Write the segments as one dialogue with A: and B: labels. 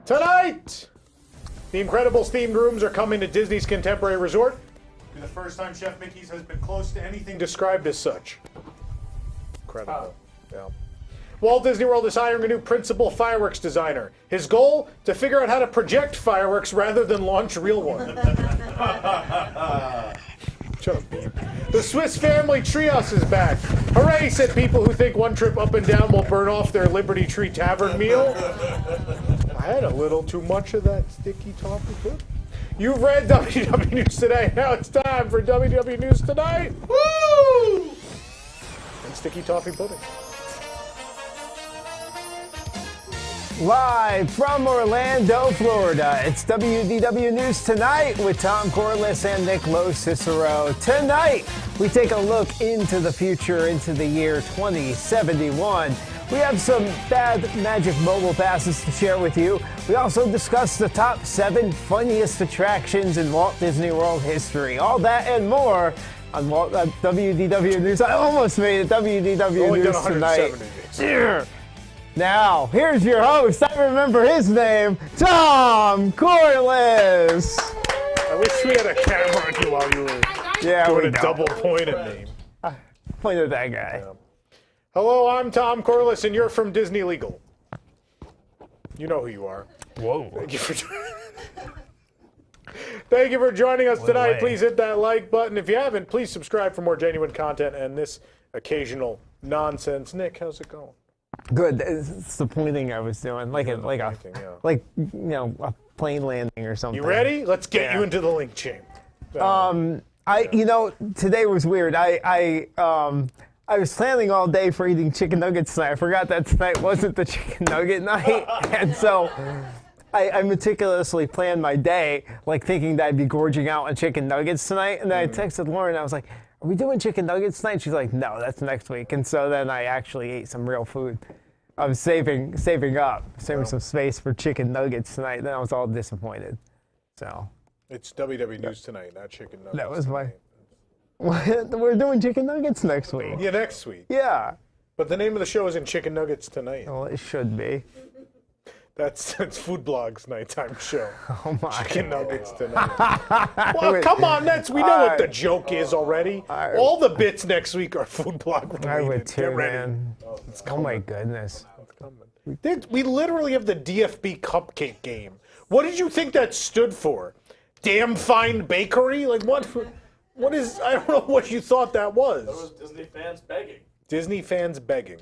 A: Tonight, the Incredibles themed rooms are coming to Disney's Contemporary Resort. It'll be the first time Chef Mickey's has been close to anything described as such. Incredible. Yeah. Walt Disney World is hiring a new principal fireworks designer. His goal? To figure out how to project fireworks rather than launch real ones. Shut up, Bean. The Swiss Family Treehouse is back. Hooray, said people who think one trip up and down will burn off their Liberty Tree Tavern meal. I had a little too much of that sticky toffee pudding. You've read WDW News Today. Now it's time for WDW News Tonight. Woo! And sticky toffee pudding.
B: Live from Orlando, Florida, it's WDW News Tonight with Tom Corliss and Nick Lo Cicero. Tonight, we take a look into the future, into the year 2071. We have some bad Magic Mobile passes to share with you. We also discuss the top 7 funniest attractions in Walt Disney World history. All that and more on WDW News. I almost made it WDW News Tonight. Now, here's your host. I remember his name, Tom Corliss.
A: I wish we had a camera on you while you were doing a double point at me.
B: Point at that guy.
A: Yeah. Hello, I'm Tom Corliss, and you're from Disney Legal. You know who you are.
B: Whoa.
A: Thank you for joining us tonight. Please hit that like button. If you haven't, please subscribe for more genuine content and this occasional nonsense. Nick, how's it going?
B: Good. It's the pointing I was doing, like a plane landing or something.
A: You ready? Let's get you into the link chain.
B: Today was weird. I was planning all day for eating chicken nuggets tonight. I forgot that tonight wasn't the chicken nugget night, and so I meticulously planned my day, like thinking that I'd be gorging out on chicken nuggets tonight. And then I texted Lauren. I was like, "Are we doing chicken nuggets tonight?" She's like, "No, that's next week." And so then I actually ate some real food. I was saving some space for chicken nuggets tonight. Then I was all disappointed. So
A: it's WDW News Tonight, not chicken nuggets.
B: That was my. We're doing chicken nuggets next week.
A: Yeah, next week.
B: Yeah.
A: But the name of the show isn't Chicken Nuggets Tonight.
B: Well, it should be.
A: That's Food Blog's nighttime show.
B: Oh my.
A: Chicken Nuggets Tonight. Well, come on, we know what the joke is already. All the bits next week are Food Blog related.
B: I would too,
A: Get ready.
B: man. Oh my goodness.
A: It's coming. We literally have the DFB cupcake game. What did you think that stood for? Damn fine bakery? Like what? What is? I don't know what you thought that was.
C: That was Disney fans begging.
A: Disney fans begging.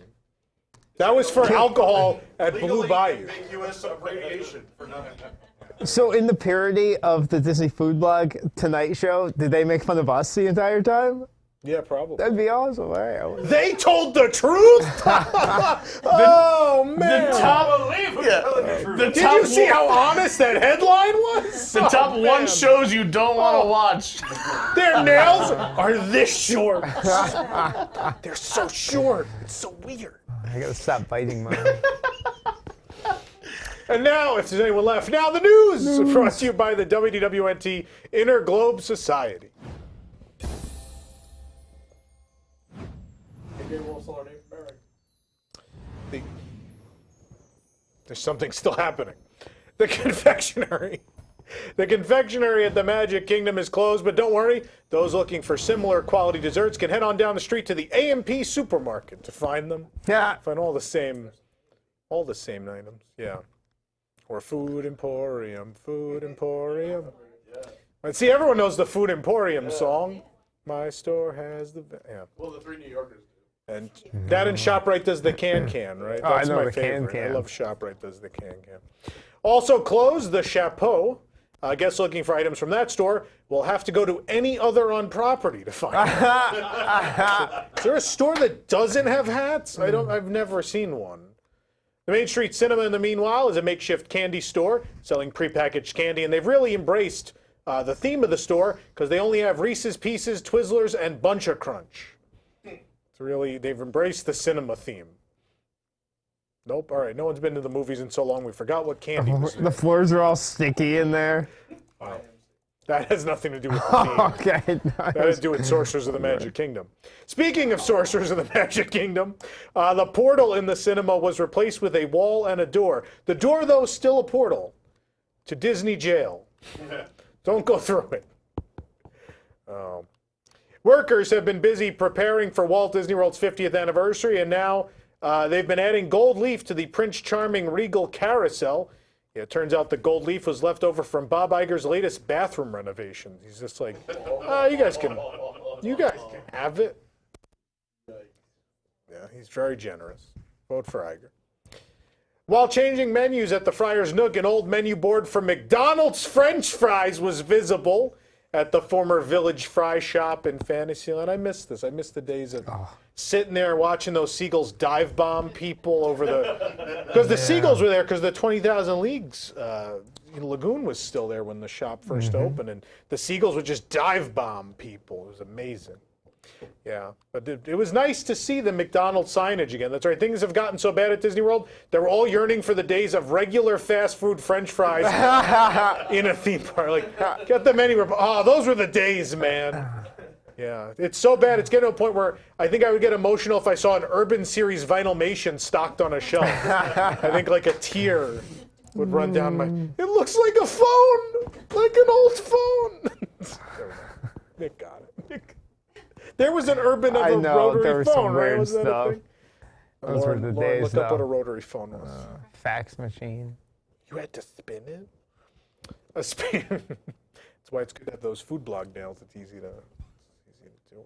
A: That was for alcohol at Blue Bayou.
C: Ambiguous abbreviation for nothing.
B: So in the parody of the Disney Food Blog Tonight Show, did they make fun of us the entire time?
A: Yeah, probably.
B: That'd be awesome. All right.
A: They told the truth? Oh, man. Did you see how honest that headline was?
C: The top one shows you don't want to watch.
A: Their nails are this short. They're so short. It's so weird.
B: I gotta stop biting mine.
A: And now, if there's anyone left, now the news. Brought to you by the WDWNT Interglobe Society. There's something still happening. The confectionery at the Magic Kingdom is closed, but don't worry. Those looking for similar quality desserts can head on down the street to the A&P supermarket to find them.
B: Yeah.
A: Find all the same items. Yeah. Or Food Emporium. And see, everyone knows the Food Emporium song. My store has the... Yeah.
C: Well, the 3 New Yorkers do.
A: And that and ShopRite does the can, right? That's
B: I know
A: my
B: the
A: favorite.
B: can.
A: I love ShopRite does the can. Also closed, the Chapeau. Guests looking for items from that store will have to go to any other on property to find them. Is there a store that doesn't have hats? I've never seen one. The Main Street Cinema, in the meanwhile, is a makeshift candy store selling prepackaged candy, and they've really embraced the theme of the store because they only have Reese's Pieces, Twizzlers, and Bunch of Crunch. They've embraced the cinema theme. Nope. All right. No one's been to the movies in so long we forgot what candy was.
B: The floors are all sticky in there.
A: Wow. That has nothing to do with the theme.
B: Okay.
A: That has to do with Sorcerers of the Magic Kingdom. Speaking of Sorcerers of the Magic Kingdom, the portal in the cinema was replaced with a wall and a door. The door, though, is still a portal to Disney jail. Don't go through it. Workers have been busy preparing for Walt Disney World's 50th anniversary, and now they've been adding gold leaf to the Prince Charming Regal Carousel. Yeah, it turns out the gold leaf was left over from Bob Iger's latest bathroom renovations. He's just like, you guys can have it. Yeah, he's very generous. Vote for Iger. While changing menus at the Friar's Nook, an old menu board for McDonald's French fries was visible at the former Village Fry Shop in Fantasyland. I miss this. I miss the days of sitting there watching those seagulls dive bomb people over the... Because the seagulls were there because the 20,000 Leagues Lagoon was still there when the shop first opened, and the seagulls would just dive bomb people. It was amazing. Yeah, but it was nice to see the McDonald's signage again. That's right. Things have gotten so bad at Disney World, they're all yearning for the days of regular fast food French fries in a theme park. Like, get the menu. Oh, those were the days, man. Yeah, it's so bad. It's getting to a point where I think I would get emotional if I saw an Urban Series Vinylmation stocked on a shelf. I think like a tear would run down my... It looks like a phone, like an old phone. Nick got it. Nick. There was an Urban of a rotary phone, right? Was that a thing?
B: Those were the days,
A: look up what a rotary phone was.
B: Fax machine.
A: You had to spin it? A spin. That's why it's good to have those food blog nails. It's easy to do.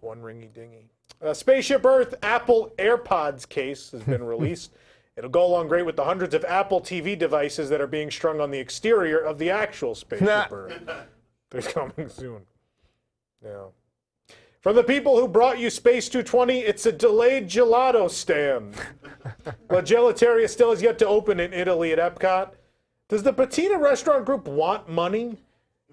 A: One ringy dingy. Spaceship Earth Apple AirPods case has been released. It'll go along great with the hundreds of Apple TV devices that are being strung on the exterior of the actual Spaceship Earth. They're coming soon. Yeah. From the people who brought you Space 220, it's a delayed gelato stand. La Gelateria still has yet to open in Italy at Epcot. Does the Patina Restaurant Group want money?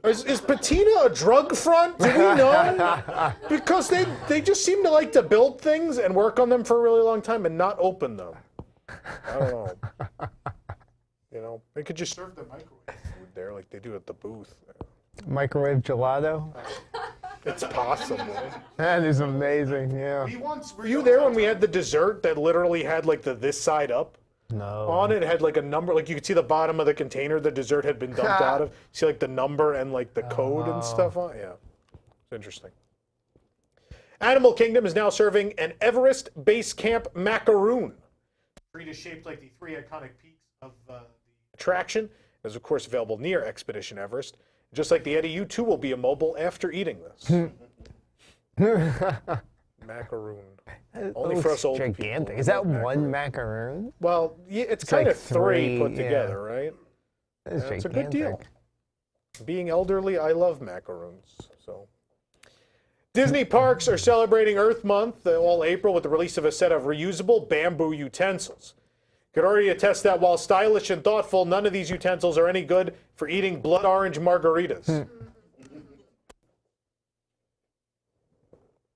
A: Is Patina a drug front? Do we know? Because they just seem to like to build things and work on them for a really long time and not open them. I don't know. You know, they could just serve the microwave food there like they do at the booth.
B: Microwave gelato?
A: It's possible.
B: That is amazing, yeah.
A: Were you there when we had the dessert that literally had like the this side up?
B: No.
A: On it had like a number, like you could see the bottom of the container the dessert had been dumped out of. See like the number and like the code and stuff on it? Yeah, it's interesting. Animal Kingdom is now serving an Everest Base Camp macaroon. The treat is shaped like the three iconic peaks of the attraction. It is of course available near Expedition Everest. Just like the Eddie, you too will be immobile after eating this. Macaroon. Only for us old
B: gigantic.
A: people.
B: Is that one macaroon?
A: Well, yeah, it's kind
B: like
A: of three put
B: yeah.
A: together, right?
B: It's
A: a good deal. Being elderly, I love macaroons. So, Disney parks are celebrating Earth Month all April with the release of a set of reusable bamboo utensils. Could already attest that while stylish and thoughtful, none of these utensils are any good for eating blood orange margaritas.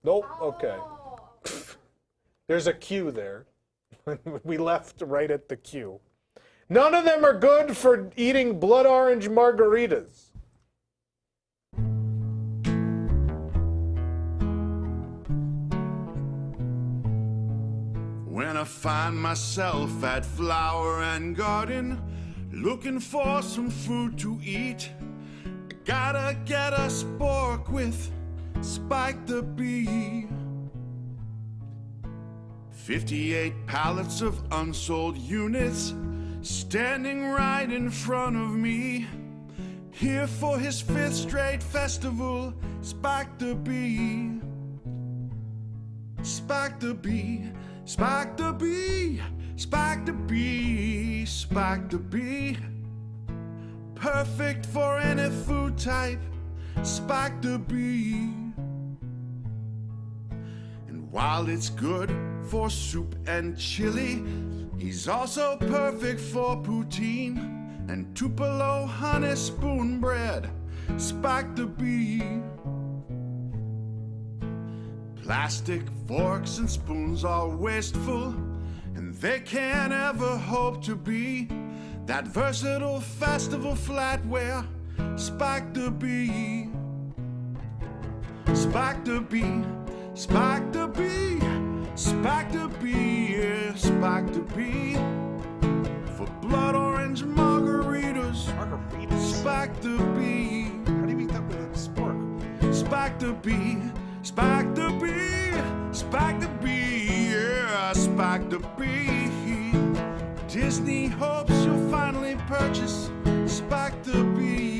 A: Nope. Okay. There's a queue there. We left right at the queue. None of them are good for eating blood orange margaritas.
D: When I find myself at Flower and Garden, looking for some food to eat, I gotta get a spork with Spike the Bee. 58 pallets of unsold units standing right in front of me. Here for his 5th straight festival, Spike the Bee. Spike the Bee. Spike the Bee, Spike the Bee, Spike the Bee. Perfect for any food type, Spike the Bee. And while it's good for soup and chili, he's also perfect for poutine and Tupelo honey spoon bread, Spike the Bee. Plastic forks and spoons are wasteful, and they can't ever hope to be that versatile festival flatware, Spike the bee. Spike the bee. Spike the bee. Spike the bee. Yeah, spike the bee. For blood orange margaritas. Spike the bee.
A: How do you eat that with a spork?
D: Spike the bee. Spike the bee. Spike the bee. Yeah, spike the bee. Disney hopes you'll finally purchase Spike the bee.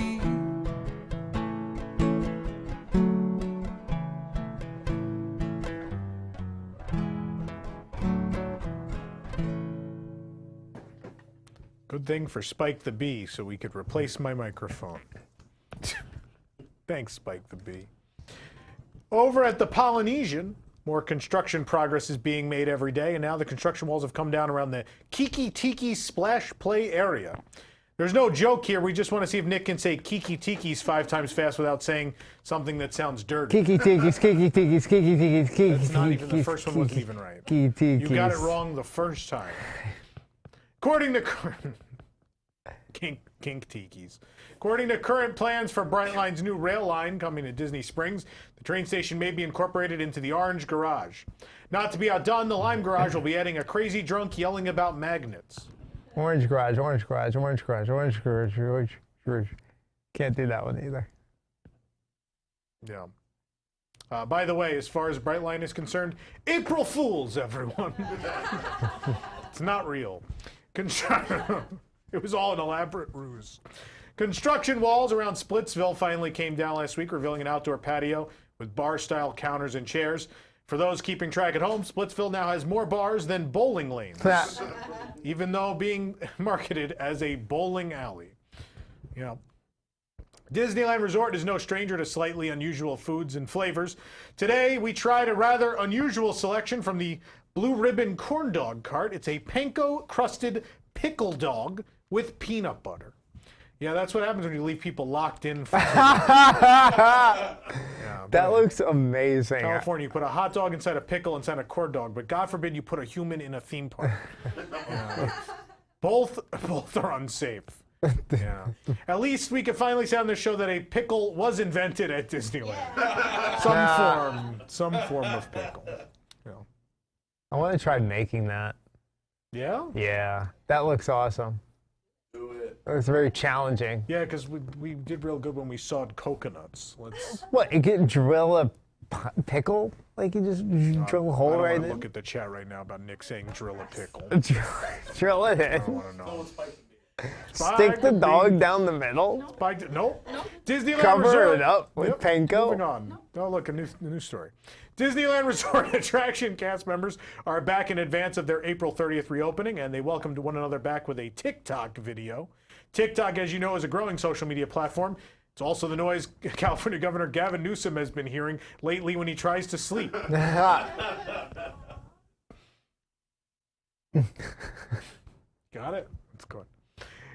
A: Good thing for Spike the Bee, so we could replace my microphone. Thanks, Spike the Bee. Over at the Polynesian, more construction progress is being made every day, and now the construction walls have come down around the Kiki Tiki Splash Play area. There's no joke here. We just want to see if Nick can say Kiki Tiki's 5 times fast without saying something that sounds dirty.
B: Kiki Tikis, Kiki Tikis, Kiki Tikis, Kiki
A: That's not even, the
B: Tikis,
A: first one wasn't even right.
B: Kiki Tikis.
A: You got it wrong the first time. According to Kink Tikis. According to current plans for Brightline's new rail line coming to Disney Springs, the train station may be incorporated into the Orange Garage. Not to be outdone, the Lime Garage will be adding a crazy drunk yelling about magnets.
B: Orange Garage, Orange Garage, Orange Garage, Orange Garage, Orange Garage. Can't do that one either.
A: Yeah. By the way, as far as Brightline is concerned, April Fools, everyone. It's not real. It was all an elaborate ruse. Construction walls around Splitsville finally came down last week, revealing an outdoor patio with bar-style counters and chairs. For those keeping track at home, Splitsville now has more bars than bowling lanes, even though being marketed as a bowling alley. You know, Disneyland Resort is no stranger to slightly unusual foods and flavors. Today, we tried a rather unusual selection from the Blue Ribbon Corn Dog Cart. It's a panko-crusted pickle dog with peanut butter. Yeah, that's what happens when you leave people locked in.
B: That looks amazing.
A: California, you put a hot dog inside a pickle inside a corn dog, but God forbid you put a human in a theme park. Both are unsafe. Yeah. At least we can finally say on this show that a pickle was invented at Disneyland. Some form of pickle. Yeah.
B: I want to try making that.
A: Yeah?
B: Yeah, that looks awesome.
D: Do it.
B: It was very challenging.
A: Yeah, because we did real good when we sawed coconuts.
B: What, you can drill a pickle? Like you just drill a hole right in?
A: I don't want to look at the chat right now about Nick saying drill a pickle.
B: Drill it
A: I
B: in.
A: don't want to know.
B: Stick the dog down the middle.
A: Nope. Disneyland
B: Cover
A: Resort.
B: it up with panko.
A: Moving on. Oh, look, a new story. Disneyland Resort attraction cast members are back in advance of their April 30th reopening, and they welcomed one another back with a TikTok video. TikTok, as you know, is a growing social media platform. It's also the noise California Governor Gavin Newsom has been hearing lately when he tries to sleep. Got it? That's good.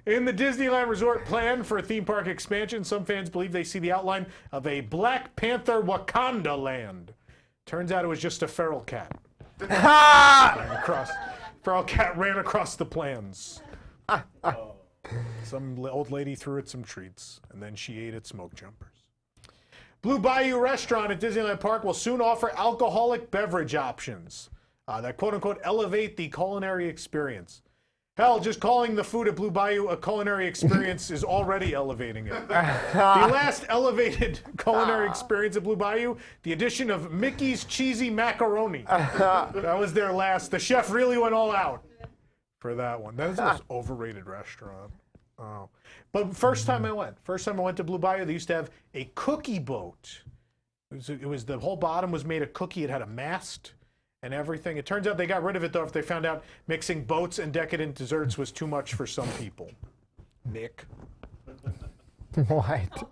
A: In the Disneyland Resort plan for a theme park expansion, some fans believe they see the outline of a Black Panther Wakanda land. Turns out it was just a feral cat. Feral cat ran across the plans. Some old lady threw it some treats, and then she ate its smoke jumpers. Blue Bayou Restaurant at Disneyland Park will soon offer alcoholic beverage options that quote-unquote elevate the culinary experience. Hell, just calling the food at Blue Bayou a culinary experience is already elevating it. The last elevated culinary experience at Blue Bayou, the addition of Mickey's Cheesy Macaroni. That was their last. The chef really went all out for that one. That is the most overrated restaurant. Oh. But first time I went to Blue Bayou, they used to have a cookie boat. It was the whole bottom was made of cookie. It had a mast and everything. It turns out they got rid of it, though, if they found out mixing boats and decadent desserts was too much for some people. Nick.
B: What?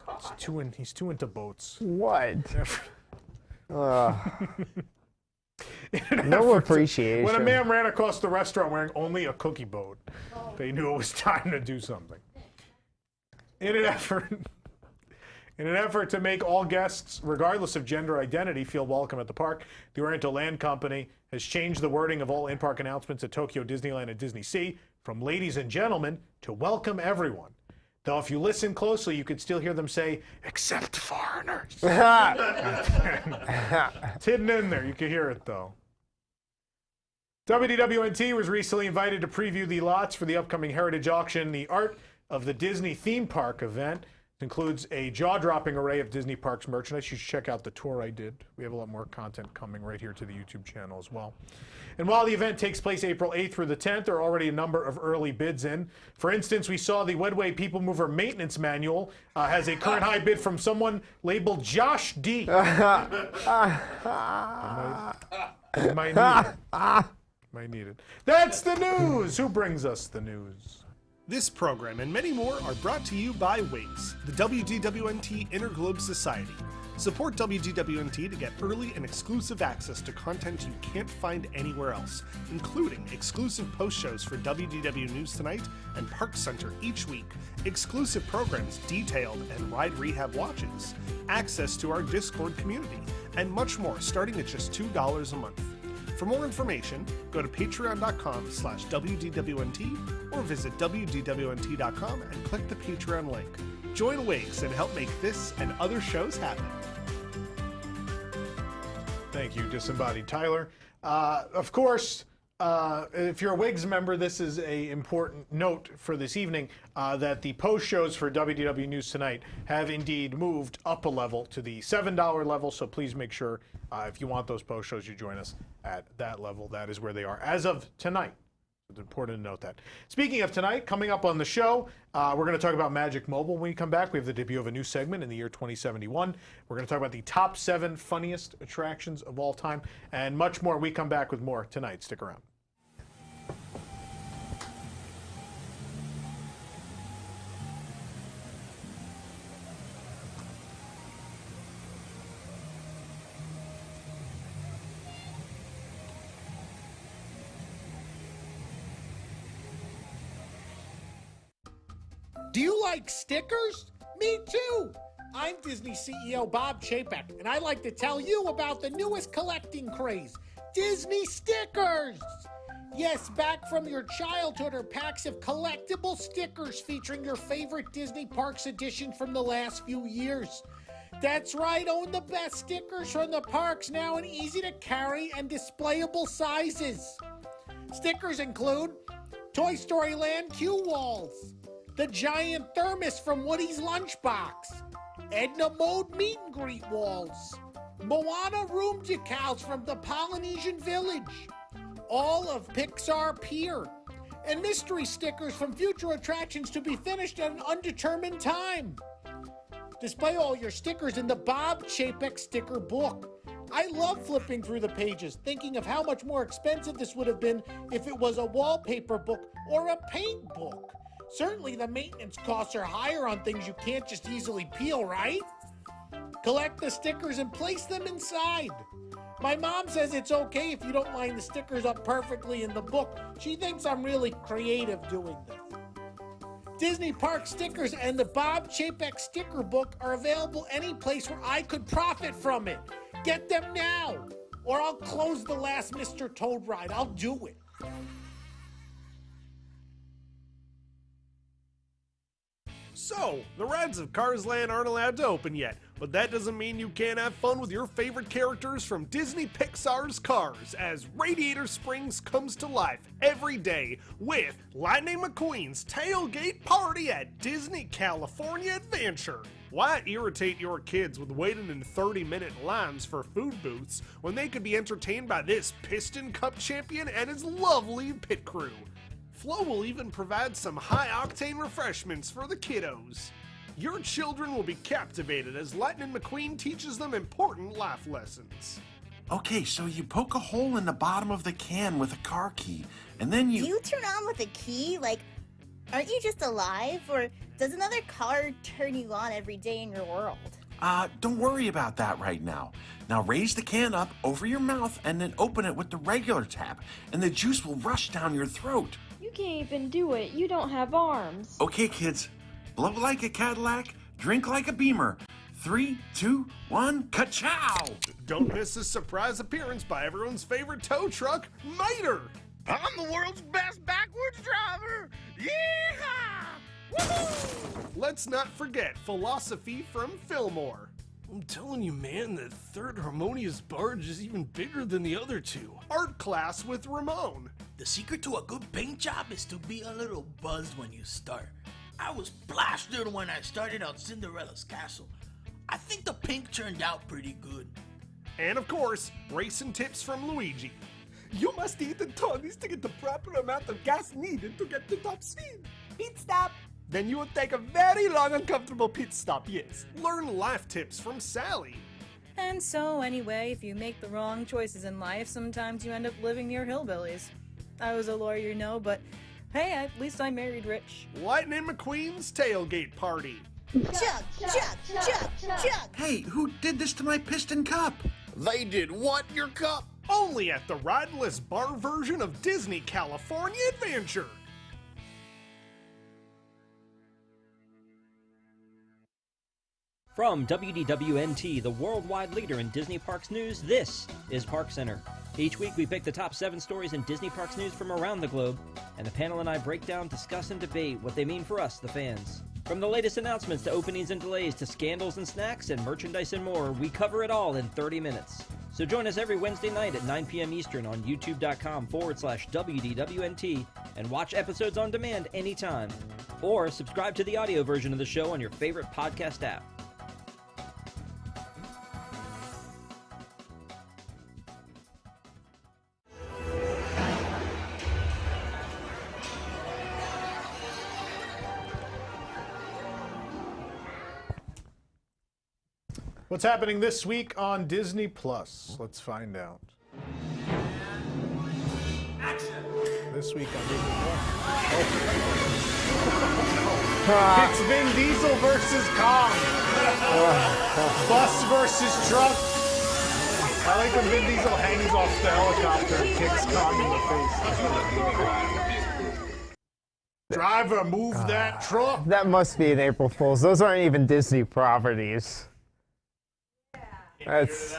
A: He's too into boats.
B: What? No appreciation.
A: When a man ran across the restaurant wearing only a cookie boat, they knew it was time to do something. In an effort to make all guests, regardless of gender identity, feel welcome at the park, the Oriental Land Company has changed the wording of all in-park announcements at Tokyo Disneyland and Disney Sea from ladies and gentlemen to welcome everyone. Though if you listen closely, you could still hear them say, except foreigners. It's hidden in there. You can hear it, though. WDWNT was recently invited to preview the lots for the upcoming Heritage Auction, the Art of the Disney Theme Park event. It includes a jaw-dropping array of Disney Parks merchandise. You should check out the tour I did. We have a lot more content coming right here to the YouTube channel as well. And while the event takes place April 8th through the 10th, there are already a number of early bids in. For instance, we saw the Wedway People Mover Maintenance Manual has a current high bid from someone labeled Josh D. You might need it. Might need it. That's the news. Who brings us the news?
E: This program and many more are brought to you by WIGS, the WDWNT Interglobe Society. Support WDWNT to get early and exclusive access to content you can't find anywhere else, including exclusive post shows for WDW News Tonight and Park Center each week, exclusive programs detailed and ride rehab watches, access to our Discord community, and much more starting at just $2 a month. For more information, go to patreon.com/WDWNT or visit WDWNT.com and click the Patreon link. Join WIGS and help make this and other shows happen.
A: Thank you, Disembodied Tyler. Of course, if you're a WIGS member, this is an important note for this evening that the post shows for WDW News Tonight have indeed moved up a level to the $7 level, so please make sure if you want those post shows, you join us at that level. That is where they are as of tonight. It's important to note that. Speaking of tonight, coming up on the show, we're going to talk about Magic Mobile when we come back. We have the debut of a new segment in the year 2071. We're going to talk about the top 7 funniest attractions of all time and much more. We come back with more tonight. Stick around.
F: Do you like stickers? Me too! I'm Disney CEO Bob Chapek, and I'd like to tell you about the newest collecting craze, Disney stickers! Yes, back from your childhood are packs of collectible stickers featuring your favorite Disney Parks edition from the last few years. That's right, own the best stickers from the parks now in easy to carry and displayable sizes. Stickers include Toy Story Land cue walls, the giant thermos from Woody's Lunchbox, Edna Mode meet and greet walls, Moana room decals from the Polynesian Village, all of Pixar Pier, and mystery stickers from future attractions to be finished at an undetermined time. Display all your stickers in the Bob Chapek sticker book. I love flipping through the pages, thinking of how much more expensive this would have been if it was a wallpaper book or a paint book. Certainly the maintenance costs are higher on things you can't just easily peel, right? Collect the stickers and place them inside. My mom says it's okay if you don't line the stickers up perfectly in the book. She thinks I'm really creative doing this. Disney Park stickers and the Bob Chapek sticker book are available any place where I could profit from it. Get them now, or I'll close the last Mr. Toad ride. I'll do it.
E: So, the rides of Cars Land aren't allowed to open yet, but that doesn't mean you can't have fun with your favorite characters from Disney Pixar's Cars as Radiator Springs comes to life every day with Lightning McQueen's Tailgate Party at Disney California Adventure. Why irritate your kids with waiting in 30-minute lines for food booths when they could be entertained by this Piston Cup champion and his lovely pit crew? Flo will even provide some high-octane refreshments for the kiddos. Your children will be captivated as Lightning McQueen teaches them important life lessons.
G: Okay, so you poke a hole in the bottom of the can with a car key, and then you...
H: Do you turn on with a key? Like, aren't you just alive? Or does another car turn you on every day in your world?
G: Don't worry about that right now. Now raise the can up over your mouth and then open it with the regular tap, and the juice will rush down your throat.
I: You can't even do it. You don't have arms.
G: Okay, kids. Blow like a Cadillac, drink like a Beamer. 3, 2, 1, ka-chow!
E: Don't miss a surprise appearance by everyone's favorite tow truck, Mater!
J: I'm the world's best backwards driver! Yeehaw!
E: Let's not forget philosophy from Fillmore. I'm telling you, man, the third harmonious barge is even bigger than the other two. Art class with Ramon.
J: The secret to a good paint job is to be a little buzzed when you start. I was blasted when I started on Cinderella's castle. I think the pink turned out pretty good.
E: And of course, racing tips from Luigi. You must eat the tonies to get the proper amount of gas needed to get to top speed. Pit stop. Then you will take a very long, uncomfortable pit stop, yes. Learn life tips from Sally.
K: And so, anyway, if you make the wrong choices in life, sometimes you end up living near hillbillies. I was a lawyer, you know, but hey, at least I married rich.
E: Lightning McQueen's tailgate party.
H: Chuck, Chuck, Chuck, Chuck.
G: Hey, who did this to my piston cup?
C: They did what? Your cup?
E: Only at the rideless bar version of Disney California Adventure.
L: From WDW, the worldwide leader in Disney Parks news, this is Park Center. Each week we pick the top 7 stories in Disney Parks news from around the globe, and the panel and I break down, discuss, and debate what they mean for us, the fans. From the latest announcements to openings and delays to scandals and snacks and merchandise and more, we cover it all in 30 minutes. So join us every Wednesday night at 9 p.m. Eastern on youtube.com/WDWNT and watch episodes on demand anytime. Or subscribe to the audio version of the show on your favorite podcast app.
A: What's happening this week on Disney Plus? Let's find out.
J: Action!
A: This week on Disney Plus. It's Vin Diesel versus Kong. Bus versus truck. I like when Vin Diesel hangs off the helicopter and kicks Kong in the face. Driver, move that truck.
B: That must be an April Fool's. Those aren't even Disney properties. That's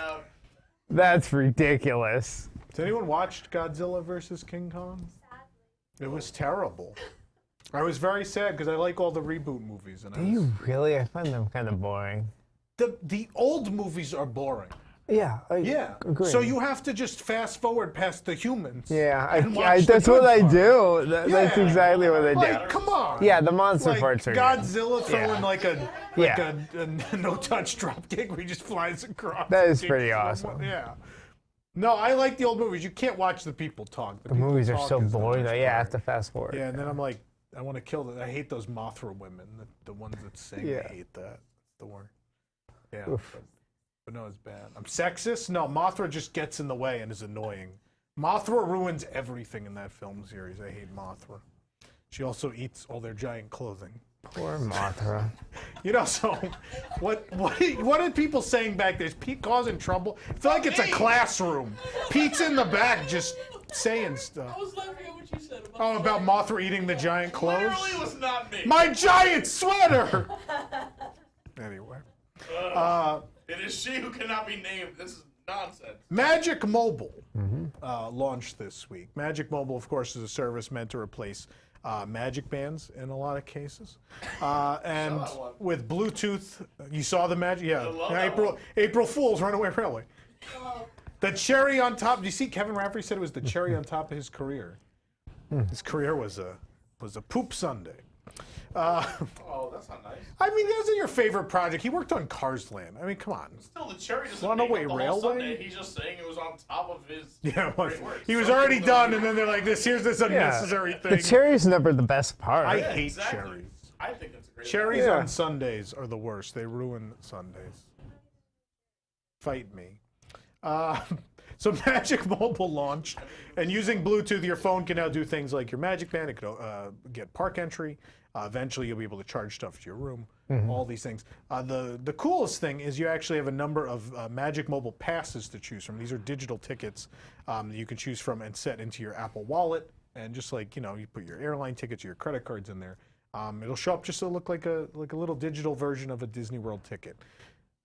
B: ridiculous.
A: Has anyone watched Godzilla vs. King Kong? It was terrible. I was very sad because I like all the reboot movies. And
B: Do you really? I find them kind of boring.
A: The old movies are boring.
B: Yeah.
A: Yeah.
B: Agree.
A: So you have to just fast forward past the humans.
B: Yeah,
A: watch
B: that's
A: the
B: what I
A: good
B: do.
A: part.
B: That's
A: Yeah.
B: exactly what I do.
A: Like, come on.
B: Yeah, the monster
A: Like
B: parts are
A: Godzilla throwing like a
B: Yeah.
A: no-touch drop kick where he just flies across.
B: That is
A: Kicks
B: pretty
A: someone.
B: awesome.
A: Yeah. No, I like the old movies. You can't watch the people talk.
B: The
A: people
B: movies are
A: talk
B: so
A: is
B: boring.
A: much
B: Yeah, I
A: better.
B: have to fast forward.
A: Yeah, and then I'm like, I want to kill them. I hate those Mothra women, the ones that sing.
B: Yeah.
A: I hate that. That's the word. Yeah.
B: Oof.
A: But no, it's bad. I'm sexist? No, Mothra just gets in the way and is annoying. Mothra ruins everything in that film series. I hate Mothra. She also eats all their giant clothing.
B: Poor Mothra.
A: You know, so what are people saying back there? Is Pete causing trouble? I feel like it's a classroom. Pete's in the back just saying stuff.
C: I was laughing at what you said about
A: Oh, about Mothra eating the giant clothes?
C: Literally was not me.
A: My giant sweater! Anyway.
C: It is she who cannot be named. This is nonsense.
A: Magic Mobile launched this week. Magic Mobile, of course, is a service meant to replace Magic Bands in a lot of cases. And with Bluetooth, you saw the Magic? Yeah. April Fool's Runaway Railway. The cherry on top. Do you see Kevin Rafferty said it was the cherry on top of his career? His career was a poop Sunday.
C: Oh, that's not nice.
A: I mean, those are your favorite project. He worked on Cars Land. I mean, come on.
C: Still, the cherry doesn't
A: Runaway
C: make up the
A: Railway?
C: whole Sunday. He's just saying it was on top of his great work.
A: He was
C: Some
A: already
C: people
A: done,
C: don't
A: and then they're like, here's this unnecessary thing.
B: The cherry's never the best part.
A: I hate cherries.
C: I think that's a great
A: Cherries
B: Yeah.
A: on Sundays are the worst. They ruin Sundays. Fight me. So Magic Mobile launched, and using Bluetooth, your phone can now do things like your Magic Band. It could get park entry. Eventually, you'll be able to charge stuff to your room. All these things. The coolest thing is you actually have a number of Magic Mobile passes to choose from. These are digital tickets that you can choose from and set into your Apple Wallet. And just like, you put your airline tickets or your credit cards in there. It'll show up just to look like a little digital version of a Disney World ticket.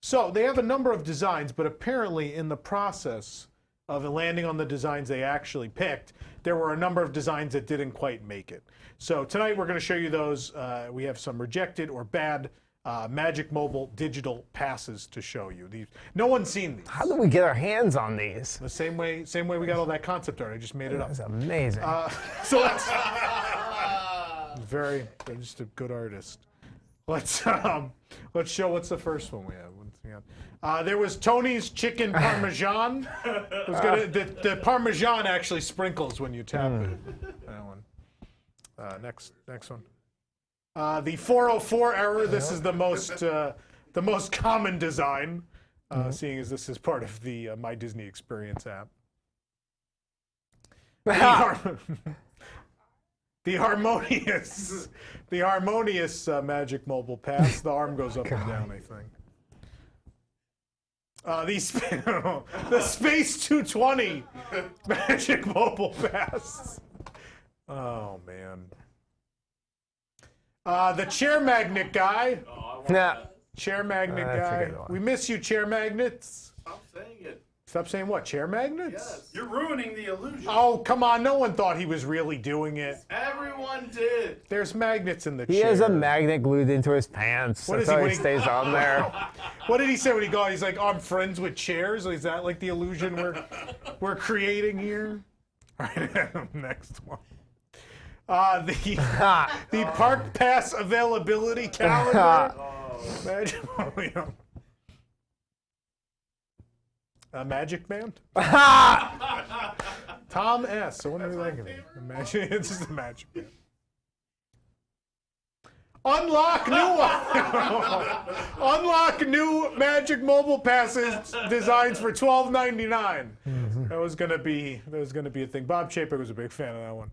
A: So they have a number of designs, but apparently in the process, of landing on the designs they actually picked, there were a number of designs that didn't quite make it. So tonight we're going to show you those. We have some rejected or bad Magic Mobile digital passes to show you. No one's seen these.
B: How do we get our hands on these?
A: The same way we got all that concept art. I just made it up.
B: That's amazing.
A: So let's just a good artist. Let's show what's the first one we have. There was Tony's Chicken Parmesan. The Parmesan actually sprinkles when you tap it. That one. Next one. The 404 error. This is the most common design, seeing as this is part of the My Disney Experience app. The harmonious Magic Mobile Pass. The arm goes up and down, I think. The Space 220 Magic Mobile Pass. Oh man. The chair magnet guy. Chair magnet guy. We miss you, chair magnets.
C: Stop saying it.
A: Stop saying what? Chair magnets?
C: Yes. You're ruining the illusion.
A: Oh, come on. No one thought he was really doing it.
C: Everyone did.
A: There's magnets in the chair.
B: He has a magnet glued into his pants. That's how he stays on there.
A: What did he say when he got? He's like, I'm friends with chairs. Is that like the illusion we're creating here? All right, next one. The Park Pass availability calendar. Imagine, a Magic Band? Tom S. So what are we thinking? Imagine it's just a Magic Band. Unlock new Magic Mobile Passes designs for $12.99. That was gonna be a thing. Bob Chapek was a big fan of that one.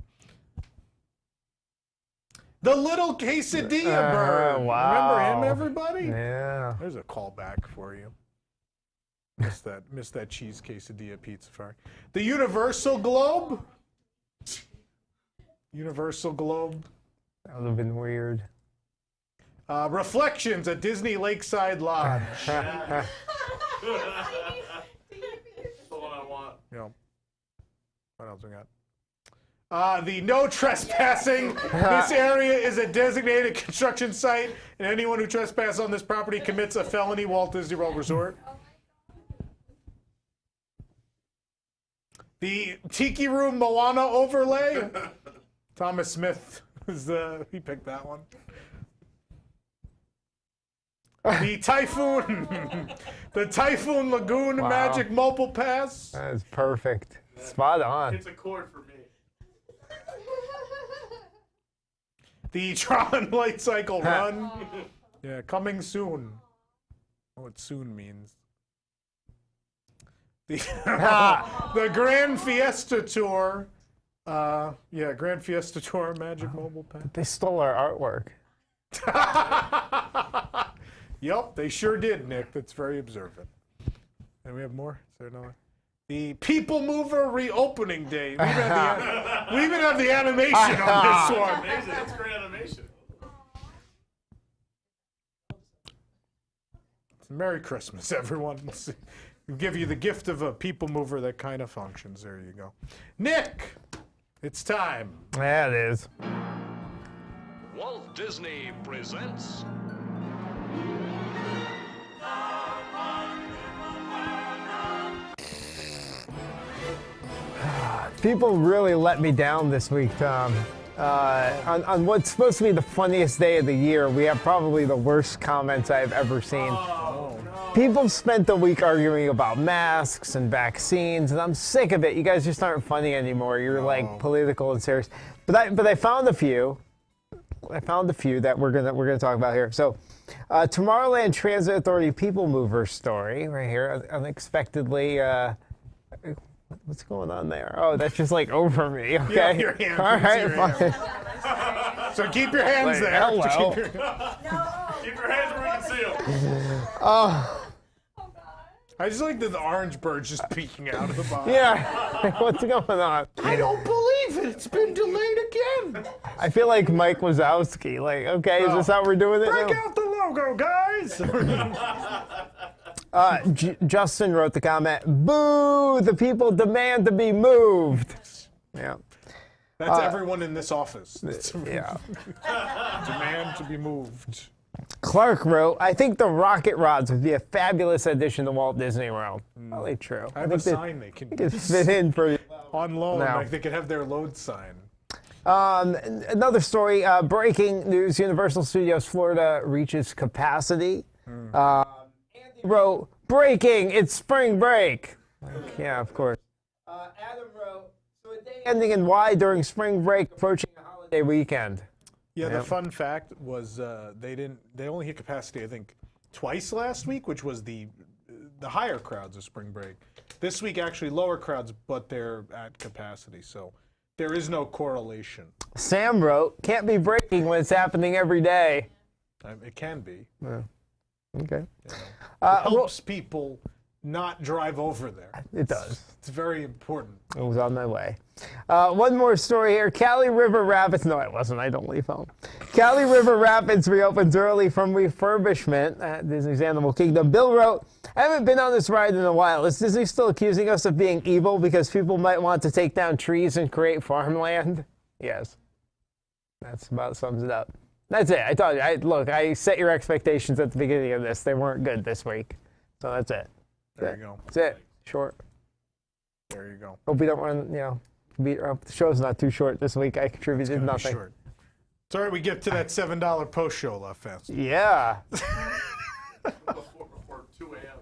A: The little quesadilla bird.
B: Wow.
A: Remember him, everybody?
B: Yeah.
A: There's a callback for you. Missed that cheese quesadilla pizza fire. The Universal Globe. Universal Globe.
B: That would have been weird.
A: Reflections at Disney Lakeside Lodge.
C: That's the one I want.
A: Yeah. What else we got? The no trespassing. This area is a designated construction site, and anyone who trespasses on this property commits a felony. Walt Disney World Resort. The Tiki Room Moana overlay. Thomas Smith he picked that one. The Typhoon Lagoon Magic Mobile Pass.
B: That is perfect. Spot on.
C: It's a chord for me.
A: The Tron Light Cycle Run. Yeah, coming soon. What soon means. The Grand Fiesta Tour. Grand Fiesta Tour Magic Mobile Pass.
B: They stole our artwork.
A: Yep, they sure did, Nick. That's very observant. And we have more? Is there another? The People Mover reopening day. We even have the animation on this one.
C: Amazing. That's great animation.
A: Merry Christmas, everyone. We'll give you the gift of a People Mover that kind of functions. There you go. Nick, it's time.
B: Yeah, it is.
M: Walt Disney presents...
B: People really let me down this week, Tom. On what's supposed to be the funniest day of the year, we have probably the worst comments I've ever seen.
C: Oh, no.
B: People spent the week arguing about masks and vaccines, and I'm sick of it. You guys just aren't funny anymore. You're like political and serious. But I found a few. That we're gonna talk about here. So, Tomorrowland Transit Authority People Mover story right here. Unexpectedly. What's going on there? Oh, that's just like over me. Okay.
A: Yeah, your hand.
B: All right, fine.
A: So keep your hands there.
B: Hello.
C: Keep your hands where we can see them.
A: I just like the orange bird's just peeking out of the bottom.
B: Yeah. What's going on?
A: I don't believe it. It's been delayed again.
B: I feel like Mike Wazowski. Like, okay, is this how we're doing it
A: Break
B: now?
A: out the logo, guys.
B: Justin wrote the comment, "Boo! The people demand to be moved." Yeah.
A: That's everyone in this office.
B: Yeah.
A: Demand to be moved.
B: Clark wrote, "I think the rocket rods would be a fabulous addition to Walt Disney World." Probably true.
A: I have a sign they can
B: fit in pretty
A: on loan.
B: now.
A: Like they could have their load sign.
B: Another story, breaking news, Universal Studios Florida reaches capacity. Andy wrote, "Breaking, it's spring break." Yeah, of course. Adam wrote, "So a day ending in Y during spring break, approaching a holiday weekend."
A: Yeah, the fun fact was they only hit capacity, I think, twice last week, which was the higher crowds of spring break. This week, actually lower crowds, but they're at capacity, so there is no correlation.
B: Sam wrote, "Can't be breaking when it's happening every day."
A: It can be.
B: Yeah. Okay.
A: It helps people not drive over there.
B: It does.
A: It's very important.
B: I was on my way. One more story here. Cali River Rapids. No, I wasn't. I don't leave home. Cali River Rapids reopens early from refurbishment at Disney's Animal Kingdom. Bill wrote, "I haven't been on this ride in a while. Is Disney still accusing us of being evil because people might want to take down trees and create farmland?" Yes. That's about sums it up. That's it. I told you. Look, I set your expectations at the beginning of this. They weren't good this week. So that's it.
A: There you go.
B: That's it. Short.
A: There you go.
B: Hope we don't run, the show's not too short this week. I contributed nothing.
A: Short. It's all right, we get to that $7 post show a lot faster.
B: Yeah.
C: Before 2 a.m.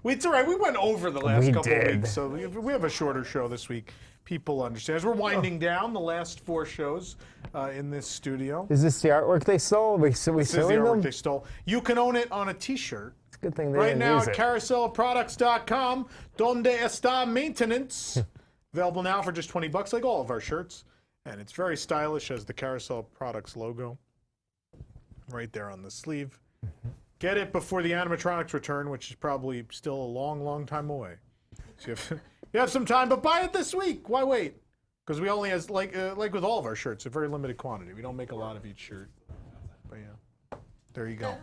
A: It's all right, we went over the last couple of
B: did.
A: weeks, so we have a shorter show this week. People understand. As we're winding down the last 4 shows in this studio.
B: Is this the artwork they stole?
A: This is the
B: suing
A: artwork
B: them?
A: they stole. You can own it on a t-shirt.
B: It's a good thing they
A: Right
B: didn't
A: now
B: use
A: at
B: it.
A: carouselproducts.com. Donde está maintenance? Available now for just $20, like all of our shirts. And it's very stylish, as the Carousel Products logo right there on the sleeve. Get it before the animatronics return, which is probably still a long, long time away. So you have some time, but buy it this week. Why wait? Because we only have, like with all of our shirts, a very limited quantity. We don't make a lot of each shirt. But yeah, there you go.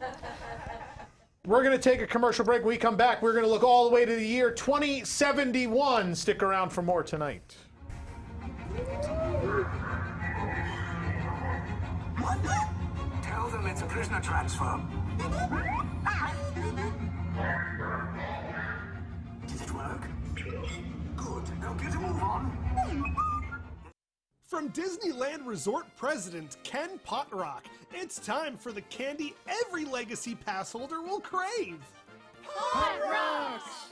A: We're going to take a commercial break. When we come back, we're going to look all the way to the year 2071. Stick around for more tonight.
N: Tell them it's a prisoner transfer. Did it work? Good. Now get a move on.
E: From Disneyland Resort President Ken Potrock, it's time for the candy every Legacy Pass holder will crave.
F: Pot Rocks!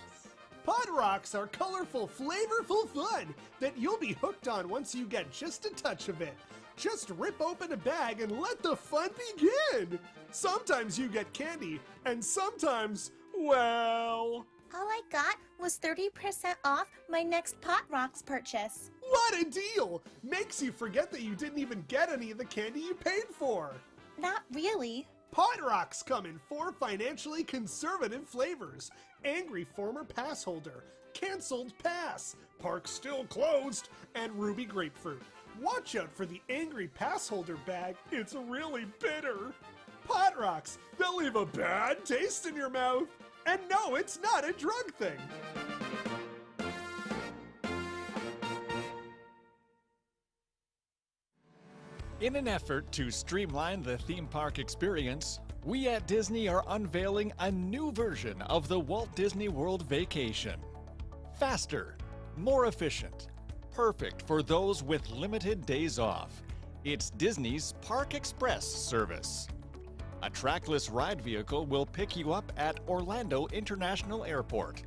E: Pot Rocks are colorful, flavorful fun that you'll be hooked on once you get just a touch of it. Just rip open a bag and let the fun begin. Sometimes you get candy, and sometimes, well...
H: All I got was 30% off my next Pot Rocks purchase.
E: What a deal! Makes you forget that you didn't even get any of the candy you paid for.
H: Not really.
E: Pot Rocks come in 4 financially conservative flavors. Angry Former Pass Holder, Canceled Pass, Park Still Closed, and Ruby Grapefruit. Watch out for the Angry Pass Holder bag. It's really bitter. Pot Rocks, they'll leave a bad taste in your mouth. And no, it's not a drug thing.
O: In an effort to streamline the theme park experience, we at Disney are unveiling a new version of the Walt Disney World Vacation. Faster, more efficient, perfect for those with limited days off. It's Disney's Park Express service. A trackless ride vehicle will pick you up at Orlando International Airport.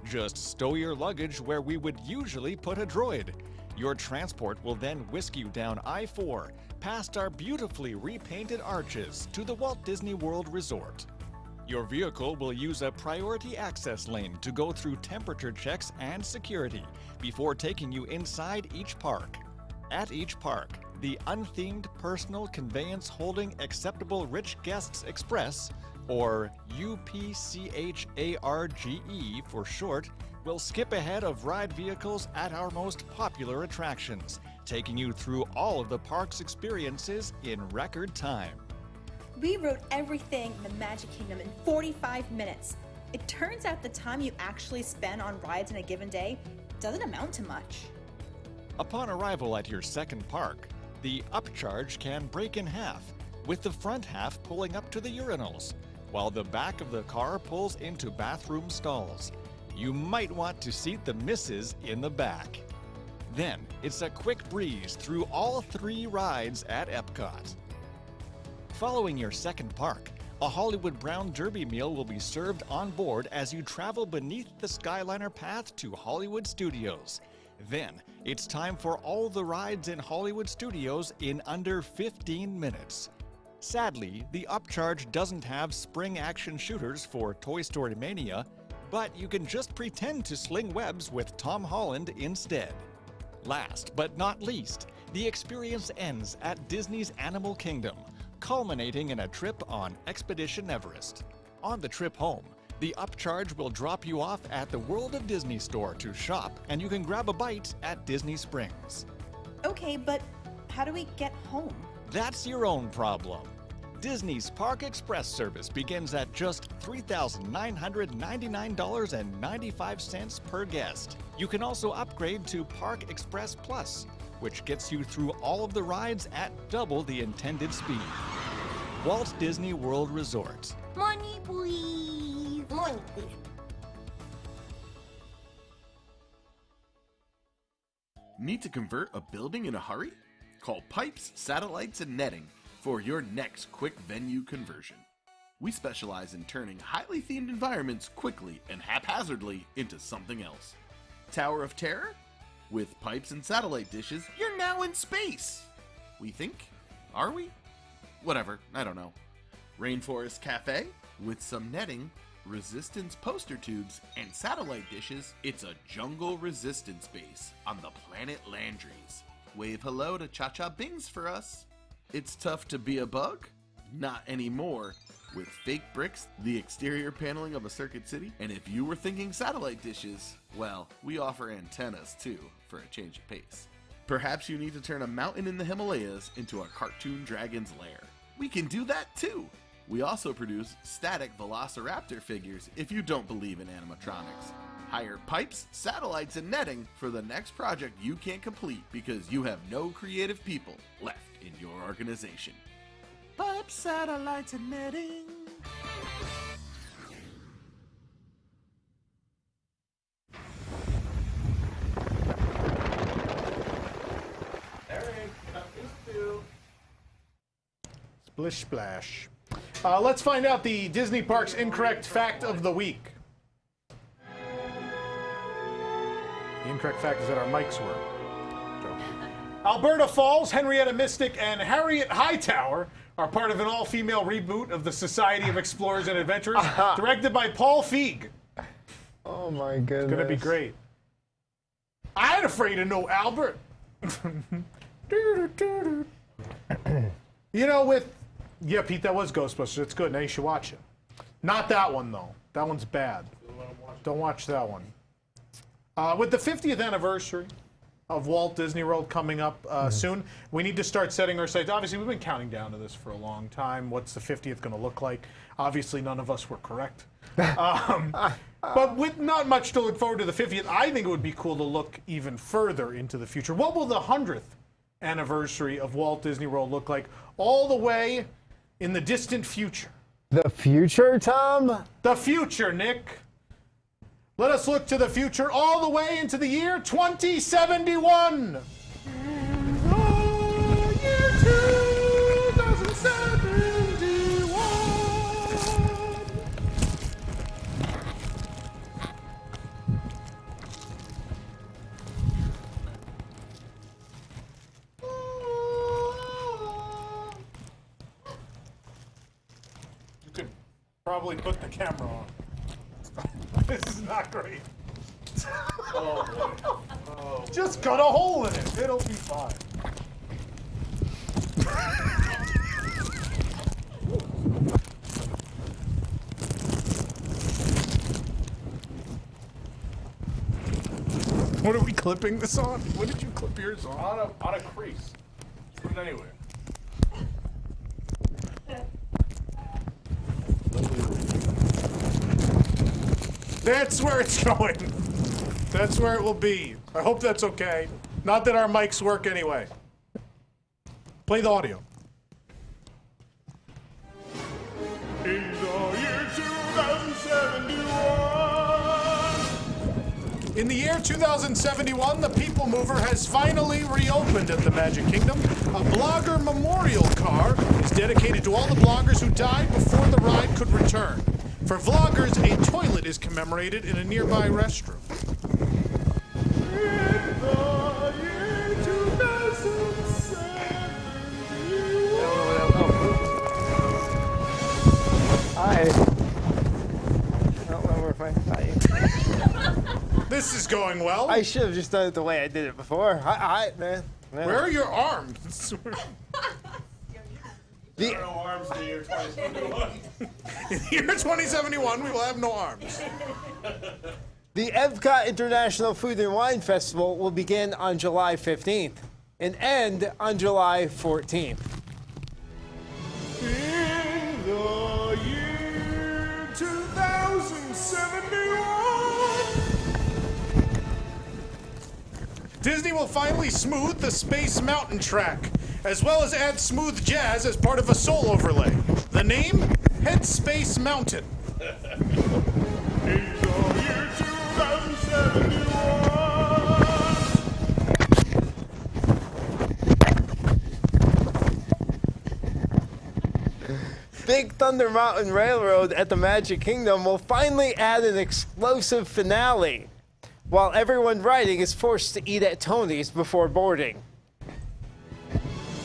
O: Just stow your luggage where we would usually put a droid. Your transport will then whisk you down I-4, past our beautifully repainted arches to the Walt Disney World Resort. Your vehicle will use a priority access lane to go through temperature checks and security before taking you inside each park. At each park, the Unthemed Personal Conveyance Holding Acceptable Rich Guests Express, or UPCHARGE for short, will skip ahead of ride vehicles at our most popular attractions, taking you through all of the park's experiences in record time.
P: We rode everything in the Magic Kingdom in 45 minutes.
K: It turns out the time you actually spend on rides in a given day doesn't amount to much.
O: Upon arrival at your second park, the upcharge can break in half, with the front half pulling up to the urinals, while the back of the car pulls into bathroom stalls. You might want to seat the missus in the back. Then, it's a quick breeze through all 3 rides at Epcot. Following your second park, a Hollywood Brown Derby meal will be served on board as you travel beneath the Skyliner path to Hollywood Studios. Then, it's time for all the rides in Hollywood Studios in under 15 minutes. Sadly, the upcharge doesn't have spring action shooters for Toy Story Mania, but you can just pretend to sling webs with Tom Holland instead. Last but not least, the experience ends at Disney's Animal Kingdom, culminating in a trip on Expedition Everest. On the trip home, the upcharge will drop you off at the World of Disney store to shop, and you can grab a bite at Disney Springs.
K: Okay, but how do we get home?
O: That's your own problem. Disney's Park Express service begins at just $3,999.95 per guest. You can also upgrade to Park Express Plus, which gets you through all of the rides at double the intended speed. Walt Disney World Resort.
H: Money, please. Money, please.
G: Need to convert a building in a hurry? Call Pipes, Satellites, and Netting for your next quick venue conversion. We specialize in turning highly themed environments quickly and haphazardly into something else. Tower of Terror? With pipes and satellite dishes, you're now in space! We think? Are we? Whatever, I don't know. Rainforest Cafe? With some netting, resistance poster tubes, and satellite dishes, it's a jungle resistance base on the planet Landry's. Wave hello to Cha-Cha Bings for us. It's tough to be a bug? Not anymore. With fake bricks, the exterior paneling of a Circuit City, and if you were thinking satellite dishes, well, we offer antennas too, for a change of pace. Perhaps you need to turn a mountain in the Himalayas into a cartoon dragon's lair. We can do that too! We also produce static Velociraptor figures if you don't believe in animatronics. Hire pipes, satellites, and netting for the next project you can't complete because you have no creative people left in your organization. Pipes, satellites, and netting.
A: Splish splash. Let's find out the Disney Parks Incorrect Fact of the Week. The incorrect fact is that our mics work. Alberta Falls, Henrietta Mystic, and Harriet Hightower are part of an all-female reboot of the Society of Explorers and Adventurers, directed by Paul Feig.
B: Oh my goodness.
A: It's gonna be great. I ain't afraid of no Albert. You know, yeah, Pete, that was Ghostbusters. It's good. Now you should watch it. Not that one, though. That one's bad. Don't watch that one. With the 50th anniversary of Walt Disney World coming up soon, we need to start setting our sights. Obviously, we've been counting down to this for a long time. What's the 50th going to look like? Obviously, none of us were correct. But with not much to look forward to the 50th, I think it would be cool to look even further into the future. What will the 100th anniversary of Walt Disney World look like all the way in the distant future?
B: The future, Tom?
A: The future, Nick. Let us look to the future all the way into the year 2071. Year 2071. You could probably put the camera on. This is not great. Oh, boy. Oh, just cut a hole in it. It'll be fine. What are we clipping this on? What did you clip yours on?
C: On a crease. Put it anywhere.
A: That's where it's going. That's where it will be. I hope that's okay. Not that our mics work anyway. Play the audio.
D: In the year 2071.
A: In the year 2071, the People Mover has finally reopened at the Magic Kingdom. A blogger memorial car is dedicated to all the bloggers who died before the ride could return. For vloggers, a toilet is commemorated in a nearby restroom.
D: In the year 2071.
B: I don't remember if I
A: This is going well.
B: I should have just done it the way I did it before. Hi, man.
A: Where are your arms?
C: There are no arms in the year 2071.
A: In the year 2071, we will have no arms.
B: The Epcot International Food and Wine Festival will begin on July 15th and end on July 14th.
D: In the year 2071.
A: Disney will finally smooth the Space Mountain track, as well as add smooth jazz as part of a soul overlay. The name? Headspace Mountain.
D: In the year 2071.
B: Big Thunder Mountain Railroad at the Magic Kingdom will finally add an explosive finale, while everyone riding is forced to eat at Tony's before boarding.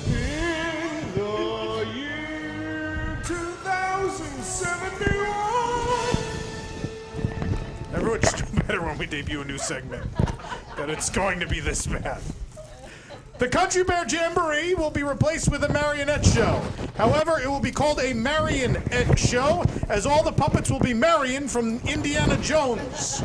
D: In the year 2071.
A: Everyone should do better when we debut a new segment. That it's going to be this bad. The Country Bear Jamboree will be replaced with a marionette show. However, it will be called a Marionette show, as all the puppets will be Marion from Indiana Jones.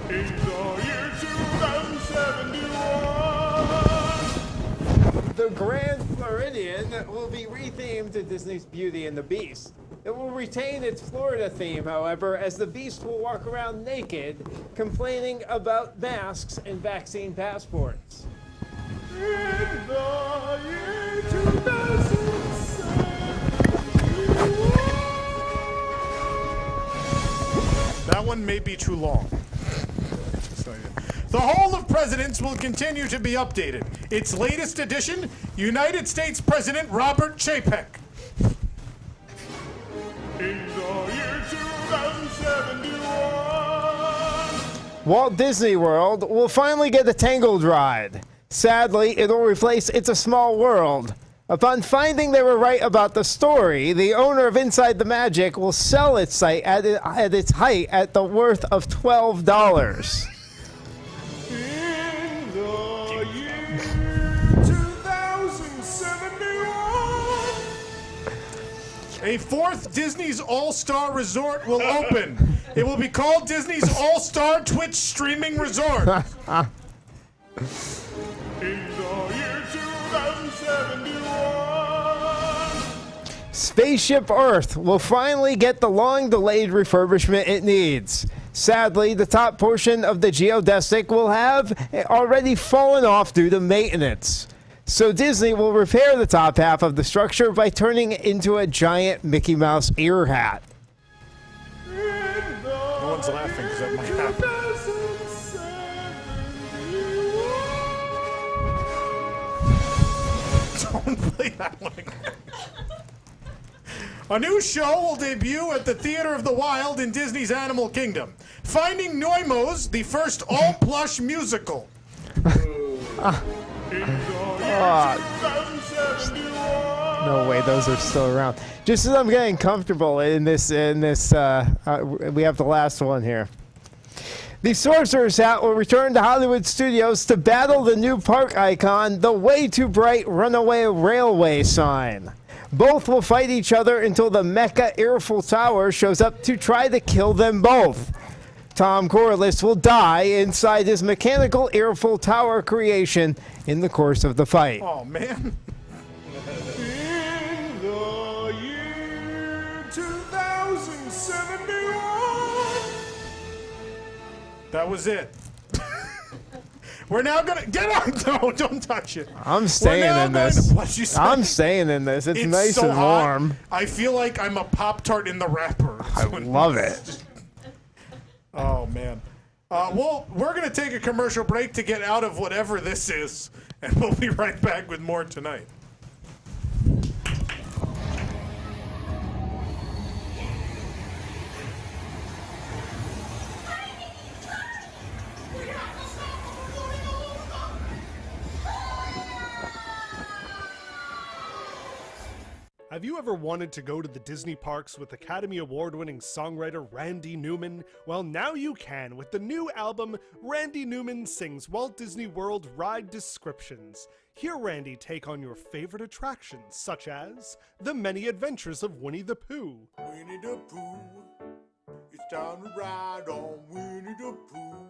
D: In the year 2071.
B: The Grand Floridian will be rethemed to Disney's Beauty and the Beast. It will retain its Florida theme, however, as the Beast will walk around naked, complaining about masks and vaccine passports.
D: In the year 2071.
A: That one may be too long. The Hall of Presidents will continue to be updated. Its latest edition, United States President Robert Chapek.
D: In the year 2071.
B: Walt Disney World will finally get a Tangled ride. Sadly, it'll replace It's a Small World. Upon finding they were right about the story, the owner of Inside the Magic will sell its site at its height at the worth of $12.
D: In the year 2071.
A: A fourth Disney's All-Star Resort will open. It will be called Disney's All-Star Twitch Streaming Resort.
D: In the year 2071.
B: Spaceship Earth will finally get the long-delayed refurbishment it needs. Sadly, the top portion of the geodesic will have already fallen off due to maintenance. So Disney will repair the top half of the structure by turning it into a giant Mickey Mouse ear hat.
A: No one's laughing because that might happen. Don't play that one again. A new show will debut at the Theater of the Wild in Disney's Animal Kingdom. Finding Neumos, the first all-plush musical.
B: No way, those are still around. Just as I'm getting comfortable in this, we have the last one here. The Sorcerer's Hat will return to Hollywood Studios to battle the new park icon, the way too bright runaway railway sign. Both will fight each other until the Mecha Earful Tower shows up to try to kill them both. Tom Corliss will die inside his mechanical Earful Tower creation in the course of the fight.
A: Oh, man.
D: In the year 2071.
A: That was it. We're now gonna get out. No, don't touch it.
B: I'm staying in this.
A: What'd you say?
B: I'm staying in this. It's nice
A: so
B: and
A: hot.
B: warm.
A: I feel like I'm a Pop-Tart in the wrapper.
B: I love it.
A: Oh man. Well, we're gonna take a commercial break to get out of whatever this is, and we'll be right back with more tonight.
E: Have you ever wanted to go to the Disney parks with Academy Award-winning songwriter Randy Newman? Well, now you can with the new album, Randy Newman Sings Walt Disney World Ride Descriptions. Hear Randy take on your favorite attractions, such as The Many Adventures of Winnie the Pooh.
D: Winnie the Pooh, it's time to ride on Winnie the Pooh.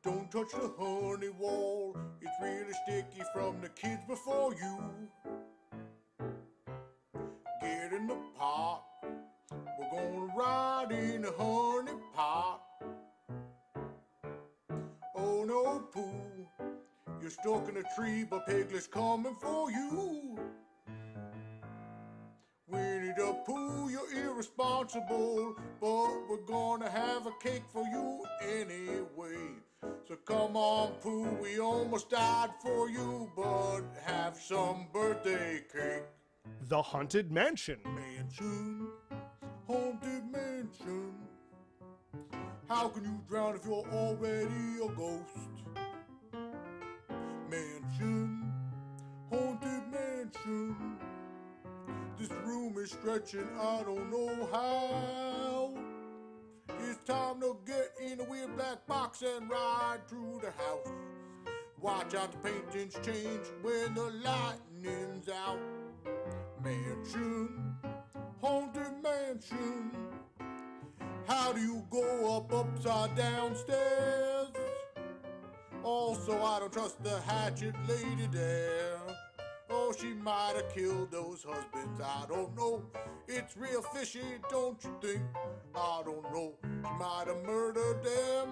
D: Don't touch the honey wall, it's really sticky from the kids before you. Get in the pot, we're gonna ride in the honey pot. Oh no, Pooh, you're stuck in a tree, but Piglet's coming for you. Winnie the Pooh, you're irresponsible, but we're gonna have a cake for you anyway. So come on, Pooh, we almost died for you, but have some birthday cake.
E: The Haunted Mansion.
D: Mansion, haunted mansion. How can you drown if you're already a ghost? Mansion, haunted mansion. This room is stretching, I don't know how. It's time to get in a weird black box and ride through the house. Watch out, the paintings change when the lightning's out. Mansion, haunted mansion. How do you go up upside down stairs? Also, I don't trust the hatchet lady there. Oh, she might have killed those husbands, I don't know. It's real fishy, don't you think? I don't know. She might have murdered them.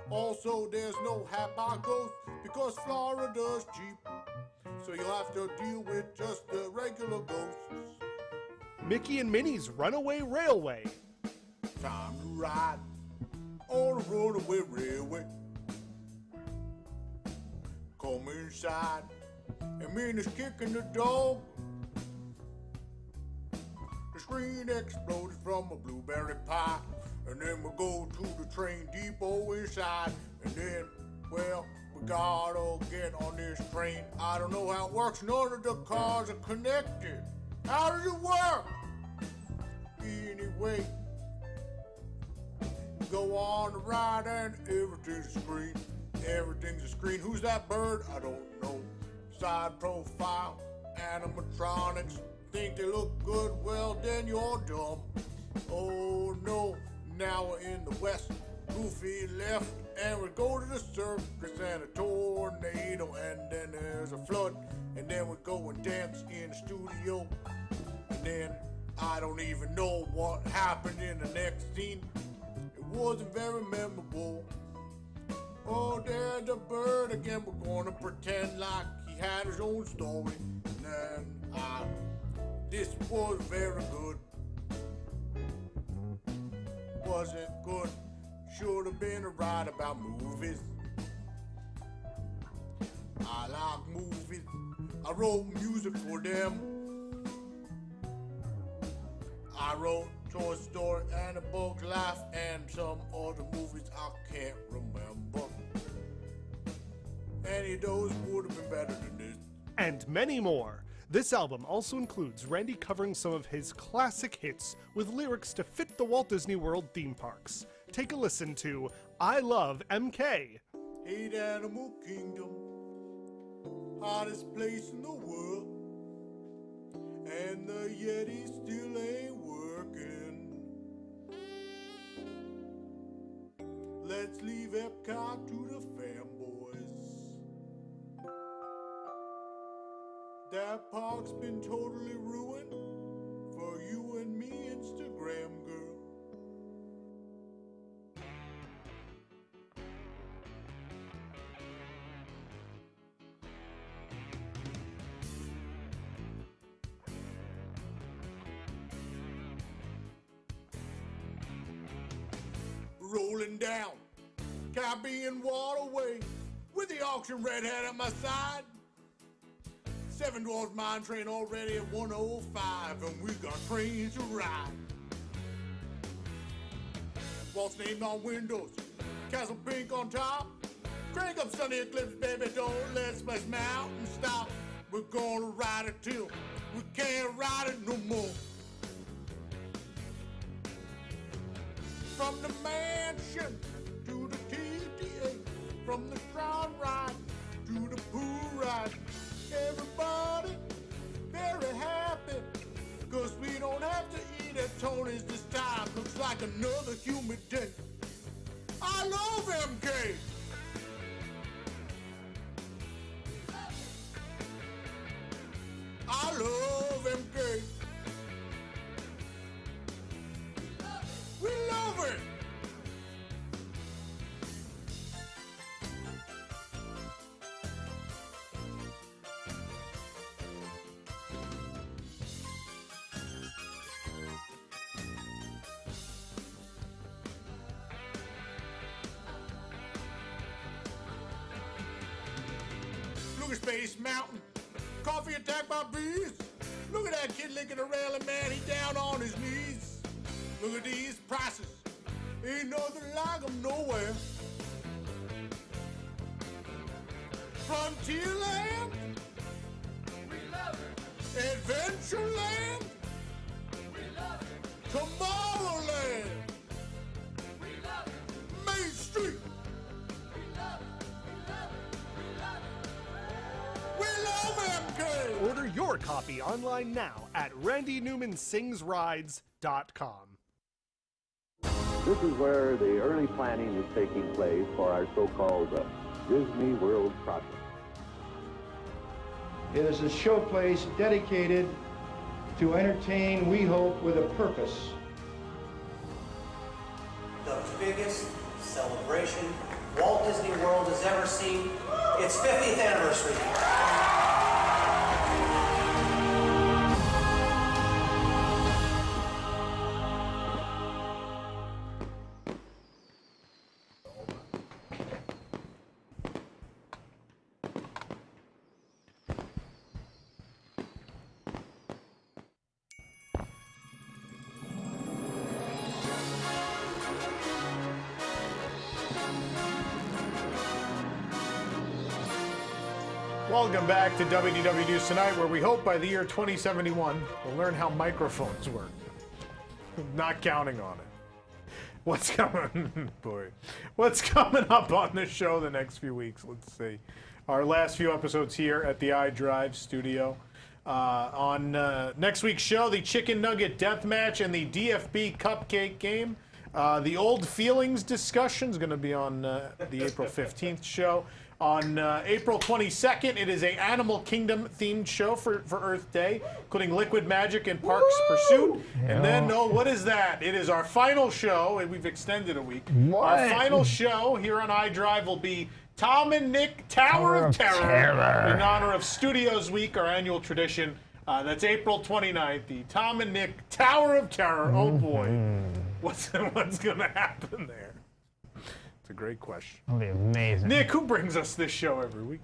D: Also, there's no hat by ghost because Florida's cheap. So you'll have to deal with just the regular ghosts.
E: Mickey and Minnie's Runaway Railway.
D: Time to ride on a runaway railway. Come inside, and Minnie's kicking the dog. The screen exploded from a blueberry pie, and then we go to the train depot inside, and then, well, we gotta get on this train. I don't know how it works, none of the cars are connected. How does it work? Anyway, go on the ride and everything's a screen. Everything's a screen. Who's that bird? I don't know. Side profile, animatronics. Think they look good? Well, then you're dumb. Oh no, now we're in the west. Goofy left, and we go to the circus and a tornado, and then there's a flood, and then we go and dance in the studio, and then I don't even know what happened in the next scene. It wasn't very memorable. Oh, there's the bird again. We're gonna pretend like he had his own story. And then, this was very good. Wasn't good. Should have been a ride about movies. I like movies. I wrote music for them. I wrote Toy Story and A Bug's Life and some other movies I can't remember. Any of those would have been better than this.
E: And many more. This album also includes Randy covering some of his classic hits with lyrics to fit the Walt Disney World theme parks. Take a listen to I Love MK.
D: Hate Animal Kingdom, hottest place in the world, and the Yeti still ain't working. Let's leave Epcot to the fanboys. That park's been totally ruined for you and me, Instagram girl. rolling down Caribbean waterway with the auction red hat at my side. Seven Dwarfs mine train already at 105, and we got trains to ride. Waltz named on windows, Castle Pink on top. Crank up Sunny Eclipse, baby, don't let Splash Mountain stop. We're gonna ride it till we can't ride it no more. From the mansion to the TTA, from the Crown ride to the pool ride. Everybody very happy, 'cause we don't have to eat at Tony's this time. Looks like another humid day. I love MK. I love MK. We love it. Look at Space Mountain. Coffee attacked by bees. Look at that kid licking a railing, man. He down on his knees. Look at these prices. Ain't nothing like them nowhere. Frontierland. We love it. Adventureland. We love it. Tomorrowland. We love it. Main Street. We love it. We love MK!
E: Order your copy online now at randynewmansingsrides.com.
P: This is where the early planning is taking place for our so-called Disney World project.
Q: It is a showplace dedicated to entertain, we hope, with a purpose.
R: The biggest celebration Walt Disney World has ever seen. Its 50th anniversary.
A: Welcome back to WDW News Tonight, where we hope by the year 2071 we'll learn how microphones work. Not counting on it. What's coming, boy? What's coming up on the show the next few weeks? Let's see. Our last few episodes here at the iDrive studio. On next week's show, the Chicken Nugget Death Match and the DFB Cupcake Game. The Old Feelings discussion is going to be on the April 15th show. On April 22nd, it is a Animal Kingdom themed show for Earth Day, including Liquid Magic and Parks Pursuit. And then, what is that? It is our final show, and we've extended a week.
B: What?
A: Our final show here on iDrive will be Tom and Nick Tower of Terror in honor of Studios Week, our annual tradition. That's April 29th, the Tom and Nick Tower of Terror. Oh boy, what's going to happen there? It's a great question.
B: That'll be amazing.
A: Nick, who brings us this show every week?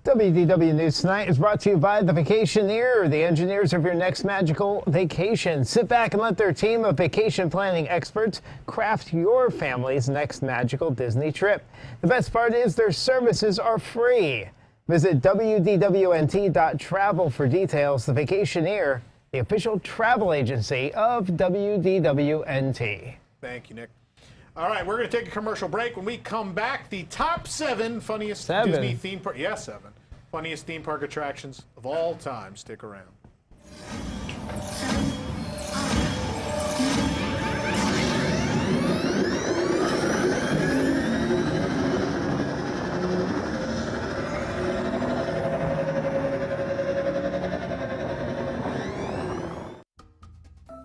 B: WDW News Tonight is brought to you by The Vacationeer, the engineers of your next magical vacation. Sit back and let their team of vacation planning experts craft your family's next magical Disney trip. The best part is their services are free. Visit WDWNT.travel for details. The Vacationeer, the official travel agency of WDWNT.
A: Thank you, Nick. All right, we're going to take a commercial break. When we come back, the top 7 funniest Disney theme park, funniest theme park attractions of all time. Stick around.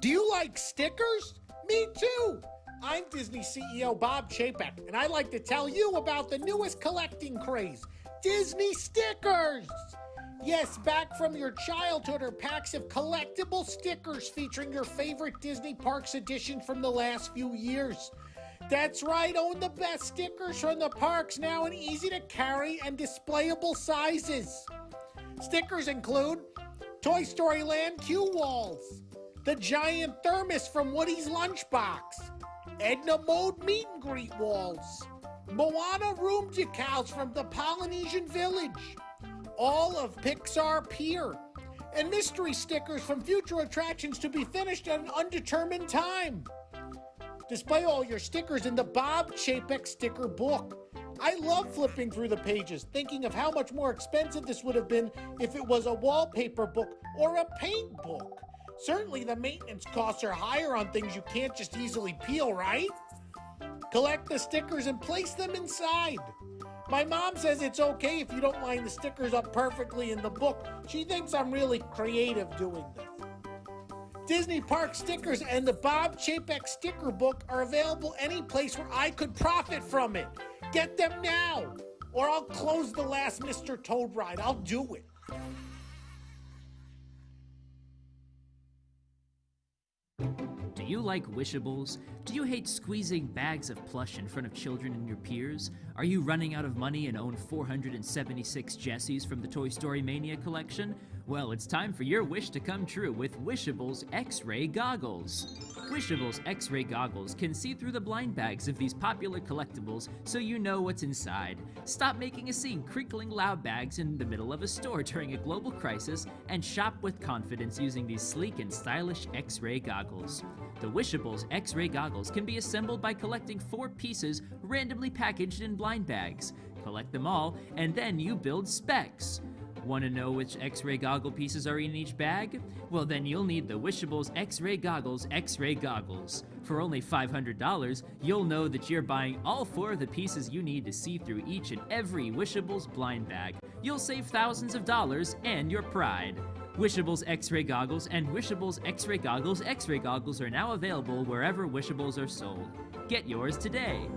F: Do you like stickers? Me too! I'm Disney CEO Bob Chapek, and I'd like to tell you about the newest collecting craze, Disney stickers! Yes, back from your childhood are packs of collectible stickers featuring your favorite Disney Parks edition from the last few years. That's right, own the best stickers from the parks now in easy to carry and displayable sizes. Stickers include Toy Story Land cue walls, the giant thermos from Woody's Lunchbox, Edna Mode meet and greet walls, Moana room decals from the Polynesian Village, all of Pixar Pier, and mystery stickers from future attractions to be finished at an undetermined time. Display all your stickers in the Bob Chapek sticker book. I love flipping through the pages, thinking of how much more expensive this would have been if it was a wallpaper book or a paint book. Certainly the maintenance costs are higher on things you can't just easily peel, right? Collect the stickers and place them inside. My mom says it's okay if you don't line the stickers up perfectly in the book. She thinks I'm really creative doing this. Disney Park stickers and the Bob Chapek sticker book are available any place where I could profit from it. Get them now, or I'll close the last Mr. Toad ride. I'll do it.
S: Do you like Wishables? Do you hate squeezing bags of plush in front of children and your peers? Are you running out of money and own 476 Jessies from the Toy Story Mania collection? Well, it's time for your wish to come true with Wishables X-Ray Goggles. Wishables X-Ray Goggles can see through the blind bags of these popular collectibles so you know what's inside. Stop making a scene crinkling loud bags in the middle of a store during a global crisis and shop with confidence using these sleek and stylish X-Ray goggles. The Wishables X-Ray Goggles can be assembled by collecting 4 pieces randomly packaged in blind bags. Collect them all, and then you build specs. Want to know which X-Ray goggle pieces are in each bag? Well, then you'll need the Wishables X-Ray Goggles X-Ray Goggles. For only $500, you'll know that you're buying all 4 of the pieces you need to see through each and every Wishables blind bag. You'll save thousands of dollars and your pride. Wishables X-Ray Goggles and Wishables X-Ray Goggles X-Ray Goggles are now available wherever Wishables are sold. Get yours today.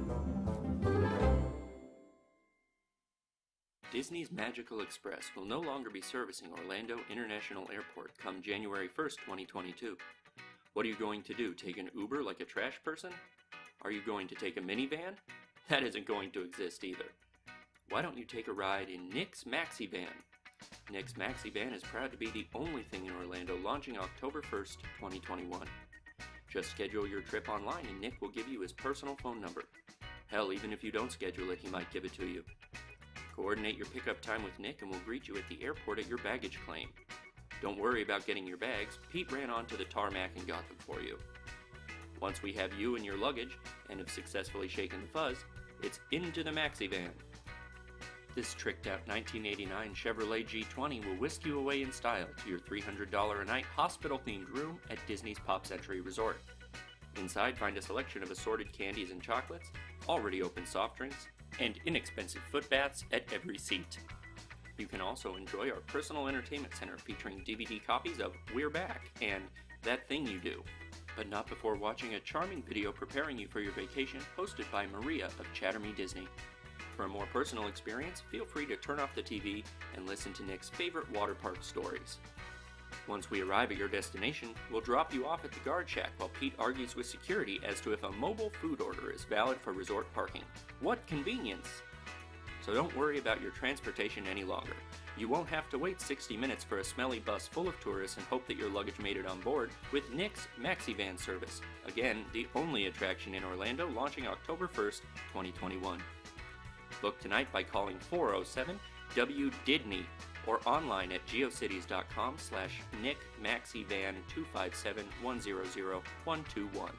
T: Disney's Magical Express will no longer be servicing Orlando International Airport come January 1st, 2022. What are you going to do, take an Uber like a trash person? Are you going to take a minivan? That isn't going to exist either. Why don't you take a ride in Nick's Maxi Van? Nick's Maxi Van is proud to be the only thing in Orlando launching October 1st, 2021. Just schedule your trip online and Nick will give you his personal phone number. Hell, even if you don't schedule it, he might give it to you. Coordinate your pickup time with Nick and we'll greet you at the airport at your baggage claim. Don't worry about getting your bags, Pete ran onto the tarmac and got them for you. Once we have you and your luggage, and have successfully shaken the fuzz, it's into the Maxi Van. This tricked-out 1989 Chevrolet G20 will whisk you away in style to your $300 a night hospital-themed room at Disney's Pop Century Resort. Inside, find a selection of assorted candies and chocolates, already open soft drinks, and inexpensive foot baths at every seat. You can also enjoy our personal entertainment center featuring DVD copies of We're Back and That Thing You Do, but not before watching a charming video preparing you for your vacation hosted by Maria of Chatter Me Disney. For a more personal experience, feel free to turn off the TV and listen to Nick's favorite water park stories. Once we arrive at your destination, we'll drop you off at the guard shack while Pete argues with security as to if a mobile food order is valid for resort parking. What convenience! So don't worry about your transportation any longer. You won't have to wait 60 minutes for a smelly bus full of tourists and hope that your luggage made it on board with Nick's Maxi Van service. Again, the only attraction in Orlando launching October 1st, 2021. Book tonight by calling 407-WDIDNEY or online at geocities.com/NickMaxiVan257100121.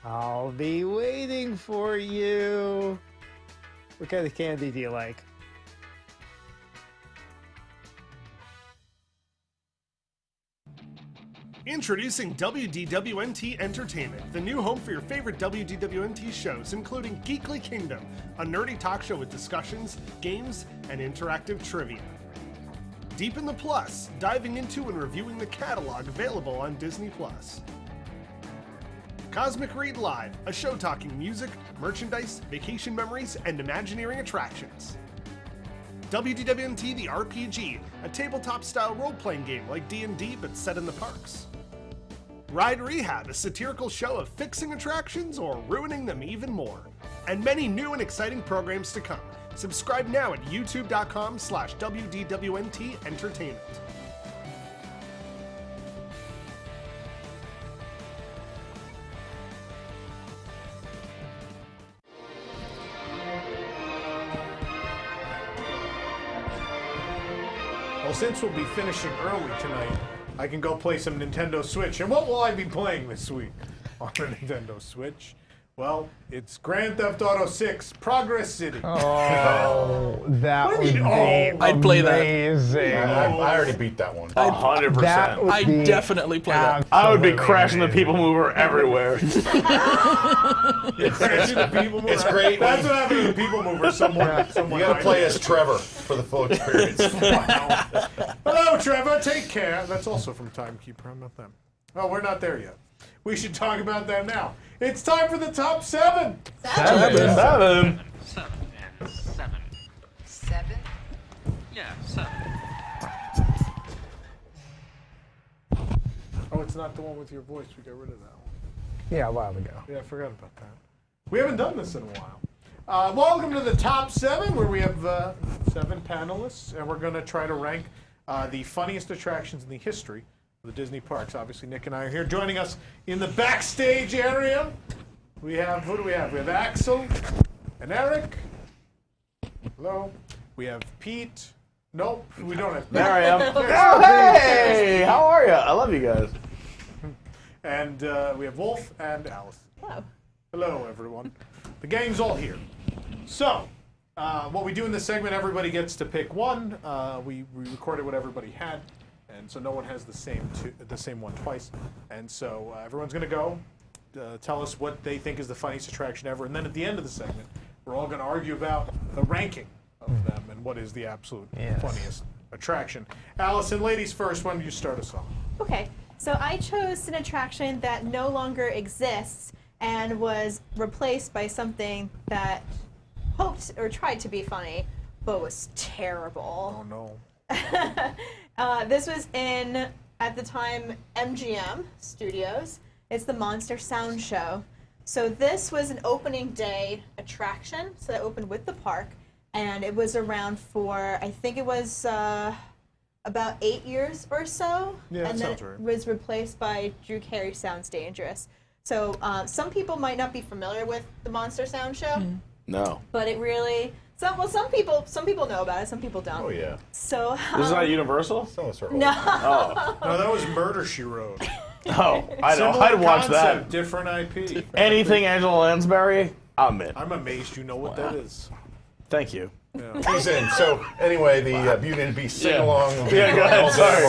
B: I'll be waiting for you. What kind of candy do you like?
E: Introducing WDWNT Entertainment, the new home for your favorite WDWNT shows, including Geekly Kingdom, a nerdy talk show with discussions, games, and interactive trivia. Deep in the Plus, diving into and reviewing the catalog available on Disney+. Cosmic Read Live, a show talking music, merchandise, vacation memories, and Imagineering attractions. WDWNT the RPG, a tabletop-style role-playing game like D&D but set in the parks. Ride Rehab, a satirical show of fixing attractions or ruining them even more. And many new and exciting programs to come. Subscribe now at youtube.com/WDWNT Entertainment.
A: Well, since we'll be finishing early tonight, I can go play some Nintendo Switch. And what will I be playing this week on the Nintendo Switch? Well, it's Grand Theft Auto 6 Progress City.
B: Oh, that would be
U: I'd play that.
B: amazing.
V: I already beat that one.
U: 100%. I'd definitely play that.
V: I would be crashing the People Mover everywhere.
A: Crashing the People Mover.
V: It's great.
A: That's what happened to the People Mover. Someone
V: You gotta play as Trevor for the full experience.
A: Wow. Hello, Trevor. Take care. That's also from Timekeeper. I'm not them. Oh, we're not there yet. We should talk about that now. It's time for the top 7.
V: Seven.
W: Seven?
T: Yeah, 7.
A: Oh, it's not the one with your voice. We got rid of that one.
B: Yeah, a while ago.
A: Yeah, I forgot about that. We haven't done this in a while. Welcome to the top 7, where we have 7 panelists, and we're going to try to rank the funniest attractions in the history of the Disney parks. Obviously, Nick and I are here. Joining us in the backstage area, we have, who do we have? We have Axel and Eric. Hello. We have Pete. Nope, we don't have Pete.
V: There I am. Oh, hey! How are you? I love you guys.
A: And we have Wolf and Alice.
H: Hello.
A: Hello, everyone. The gang's all here. So, what we do in this segment, everybody gets to pick one. We recorded what everybody had, and so no one has the same one twice. And so everyone's going to go tell us what they think is the funniest attraction ever, and then at the end of the segment, we're all going to argue about the ranking of them and what is the absolute funniest attraction. Allison, ladies first. Why don't you start us off?
X: Okay, so I chose an attraction that no longer exists and was replaced by something that hoped or tried to be funny, but was terrible.
A: Oh
X: no. This was in, at the time, MGM Studios. It's the Monster Sound Show. So this was an opening day attraction, so that opened with the park, and it was around for, I think it was about 8 years or so.
A: Yeah, that
X: and then
A: sounds
X: it
A: right.
X: was replaced by Drew Carey Sounds Dangerous. So some people might not be familiar with the Monster Sound Show,
V: No.
X: but it really, some people know about it, some people don't.
V: Oh, yeah.
X: So
V: This is not Universal?
X: No.
V: Oh.
A: No, that was Murder, She Wrote.
V: Oh, I know.
A: Similar
V: I'd watch
A: concept,
V: that.
A: Different IP.
V: Anything Angela Lansbury, I'm in.
A: I'm amazed you know what that is.
V: Thank you. He's in. So, anyway, the Beauty and the Beast sing-along. Yeah, go ahead. Sorry.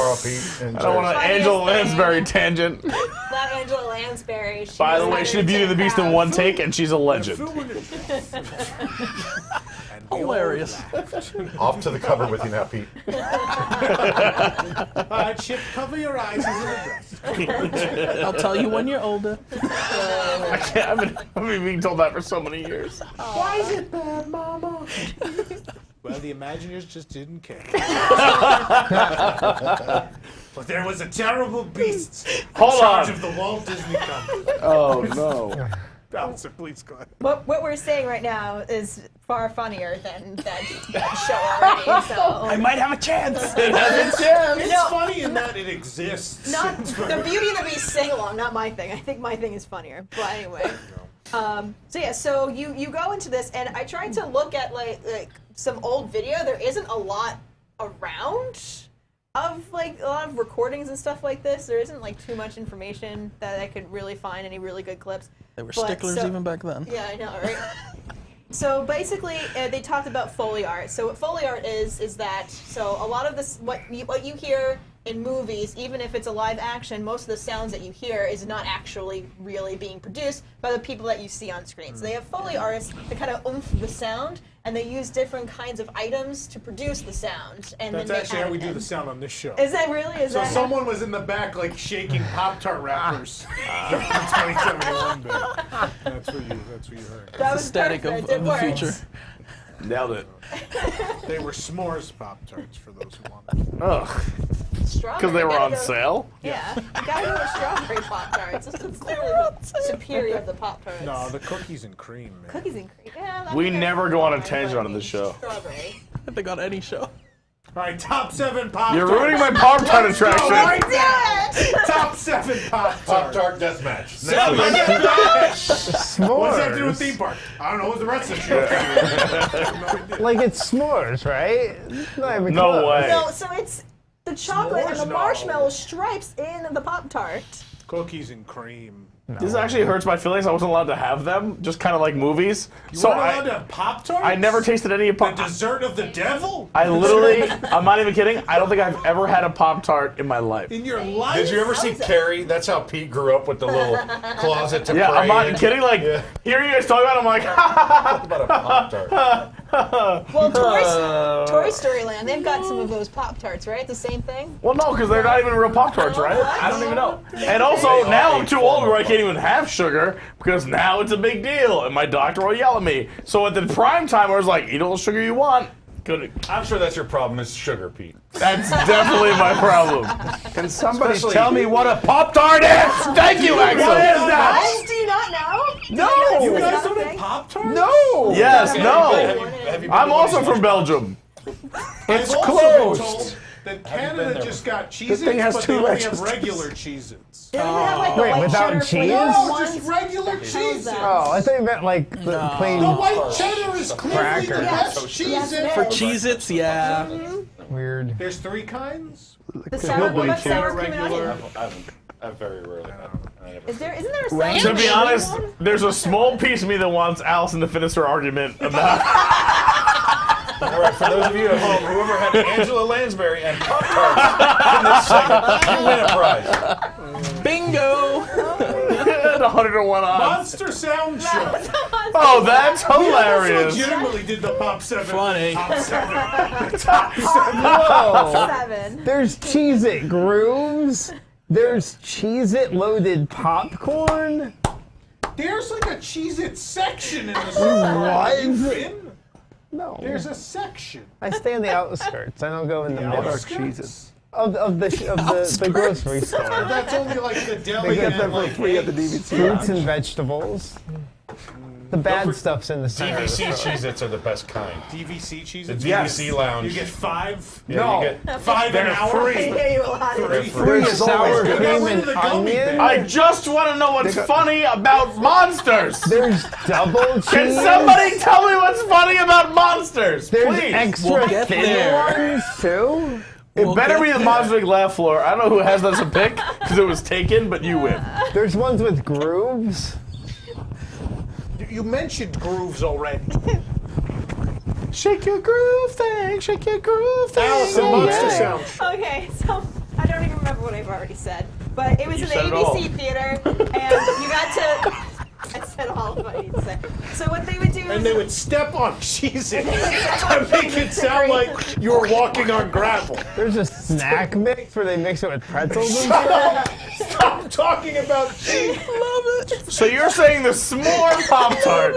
V: I don't want an Angela Lansbury tangent.
X: Not Angela Lansbury.
V: By the way, she did Beauty and the Beast in one take, and she's a legend.
U: Hilarious.
V: Off to the cover with you now, Pete.
A: Chip, cover your eyes as an address.
U: I'll tell you when you're older.
V: I can't, I've been being told that for so many years.
A: Why is it bad, Mama? Well, the Imagineers just didn't care. But there was a terrible beast in charge of the Walt Disney Company.
V: Oh, no.
A: Allison, please go ahead.
X: What we're saying right now is far funnier than that show already. So
U: I might have a chance.
A: It's funny in that it exists.
X: Not the Beauty and the Beast sing along, not my thing. I think my thing is funnier. But anyway, so you go into this, and I tried to look at like some old video. There isn't a lot around of like a lot of recordings and stuff like this. There isn't like too much information that I could really find any really good clips.
U: They were sticklers even back then.
X: Yeah, I know, right? So basically, they talked about Foley art. So what Foley art is that, so a lot of this, what you hear in movies, even if it's a live action, most of the sounds that you hear is not actually really being produced by the people that you see on screen. So they have Foley artists that kind of oomph the sound, and they use different kinds of items to produce the sound. And
A: That's
X: then
A: actually how we do the sound on this show.
X: Is that really?
A: So someone was in the back, like, shaking Pop-Tart wrappers. During the 2071 bit. That's what you heard.
X: That was
U: static
X: perfect.
U: of the
X: It
U: future.
X: works.
V: Nailed it.
A: They were s'mores Pop-Tarts for those who wanted.
V: Ugh.
X: Strawberry.
V: Because they were on
X: gotta go-
V: sale?
X: Yeah, you gotta go with strawberry Pop-Tarts. This is clearly the superior of the Pop-Tarts.
A: No, the cookies and cream, man.
X: Cookies and cream. Yeah, that
V: We
X: one
V: never
X: is
V: go on a
X: fine,
V: tangent
X: but
V: on this show.
X: Strawberry.
U: I think on any show.
A: All right, top 7 Pop-Tarts.
V: You're ruining my Pop-Tart attraction.
A: Right now. Top 7 Pop-Tarts.
V: Pop-Tart deathmatch.
A: Seven.
B: S'mores.
A: What's that to do with theme park? I don't know. What's the rest of the show?
B: Like it's s'mores, right? Not even
V: No
B: close.
V: way.
X: No, so it's the chocolate and the
A: S'mores?
X: marshmallow stripes in the Pop-Tart.
A: Cookies and cream.
V: This actually hurts my feelings. I wasn't allowed to have them, just kind of like movies.
A: You
V: So
A: weren't allowed to have Pop-Tarts?
V: I never tasted any of
A: The
V: Pop.
A: dessert of the devil?
V: I literally, I'm not even kidding. I don't think I've ever had a Pop-Tart in my life.
A: In your life?
V: Did you ever see Carrie? That's how Pete grew up with the little closet to yeah, I'm not kidding. Like, hearing you guys talk about it, I'm like, about a Pop-Tart.
X: Well, Toy Story Land, they've got some of those Pop-Tarts, right? The same thing?
V: Well, no, because they're not even real Pop-Tarts, right? I don't even know. And also, now I'm too old where I can't even have sugar because now it's a big deal, and my doctor will yell at me. So at the prime time, I was like, eat all the sugar you want. Good. I'm sure that's your problem, is sugar, Pete. That's definitely my problem.
B: Can somebody
V: Especially-
B: tell me what a Pop-Tart is?
V: Thank you, Axel.
B: What is that?
X: Do you not know?
B: No.
A: You guys don't have Pop-Tarts?
B: No.
V: Yes, no.
A: Have you been
V: I'm
A: to
V: also
A: one of
V: from Belgium.
A: It's
V: It's
A: also been
V: closed.
A: told that Canada just got
B: This
A: Cheez-Its,
B: thing has
A: but
B: two
A: they only have
B: registers.
A: regular Cheez-Its.
X: They don't have like the
B: Wait,
X: white
B: without
X: cheddar
B: cheese?
X: flavored
A: No,
X: ones?
A: just regular Cheez-Its.
B: Oh, I thought you meant like the plain.
A: The white cheddar is clearly the
B: Cracker.
A: best
X: Yes, it
A: Cheez-It.
U: For
X: is.
U: Cheez-Its, yeah.
B: Weird.
A: There's 3 kinds?
X: The sour, what about sour cream and
A: regular.
X: onion?
V: I've very rarely
X: Isn't there a sour
U: Ranch?
V: To be
X: cream
V: honest,
X: one?
V: there's a small piece of me that wants Allison to finish her argument about. All right, for those of you at home, whoever had Angela Lansbury and Pop-Tarts in this segment, you win a prize.
U: Bingo!
V: At 101 odds.
A: Monster Sound Show.
V: Oh, that's
A: We
V: hilarious.
A: legitimately did the Pop 7.
U: Funny.
A: Top 7.
B: Whoa.
X: 7.
B: There's Cheez-It grooves. There's Cheez-It loaded popcorn.
A: There's like a Cheez-It section in the store.
B: What?
A: You been?
B: No.
A: There's a section.
B: I stay in the outskirts. I don't go in the middle.
A: Outskirts?
B: Of the grocery store.
A: That's only like the deli.
B: They get
A: and
B: them for
A: like
B: free at the
A: eggs.
B: Fruits and vegetables. The bad stuff's in the center.
V: DVC Cheez-Its are the best kind.
A: DVC Cheez-Its?
V: The DVC lounge.
A: You get 5?
V: Yeah,
B: No.
V: you get
A: 5 an
V: they're
A: hour?
V: free.
X: Yeah, you allowed it.
V: They're
B: Free
V: free.
B: sour
A: good.
B: cream
A: Rid
B: and
A: of the gummy
B: onion.
A: bear.
V: I just want to know what's funny about monsters.
B: There's double cheese.
V: Can somebody tell me what's funny about monsters?
B: There's
V: Please.
B: extra
U: We'll get
B: thin
U: there.
B: ones too.
V: It
U: We'll
V: better
U: get
V: be the
U: there.
V: Monster Inc. laugh floor. I don't know who has that as a pick because it was taken, but you win.
B: There's ones with grooves.
A: You mentioned grooves already.
V: Shake your groove thing, shake your groove thing.
A: Allison, Monster Sound.
X: Okay, so I don't even remember what I've already said, but it was
V: You
X: in the
V: said it all.
X: ABC theater, and you got to. I said all of what I need to say. So what they would do
A: And
X: is
A: they would step on Cheez-Its to make it sound like you were walking on gravel.
B: There's a snack mix where they mix it with pretzels and shit.
A: Stop talking about cheese.
V: So you're saying the s'more Pop-Tart.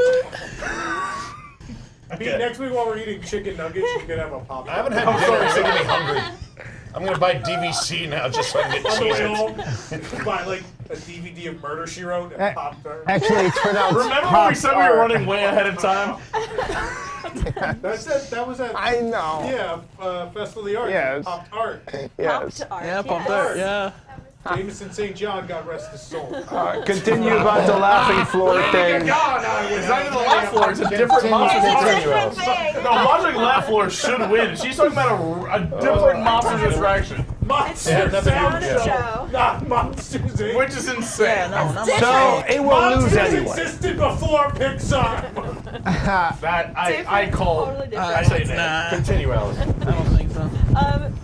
A: Pete, next week while we're eating chicken nuggets, you can have a Pop.
V: I haven't had dinner. It's making me hungry. I'm going to buy DVC now just so I can get
A: On the way
V: Cheez-Its.
A: home, buy like a DVD of Murder, She Wrote and Pop-Tart.
B: Actually, it's pronounced
V: Remember when we said we were
B: Pop-Tart.
V: running way ahead of time?
A: That was at
B: I know.
A: yeah, Festival of the Arts.
B: Yes.
A: Pop-Tart.
B: Yes.
U: Yeah, Pop-Tart, yeah.
A: Jameson St. John, God rest his soul.
B: Continue about the laughing floor thing.
A: God,
V: It's not even the laugh floor, it's a different monster.
X: different thing.
V: No, Monster Inc. laugh floor should win. She's talking about a different monster distraction.
A: Monster Sound
V: Yeah.
A: Show, not Monsters Inc.
V: Which is insane.
U: Yeah, no, not
B: So it will lose
A: Monsters
B: anyway.
A: existed before Pixar.
V: That I call.
X: Totally different.
V: I say that. Continue, Allison.
U: I don't think so.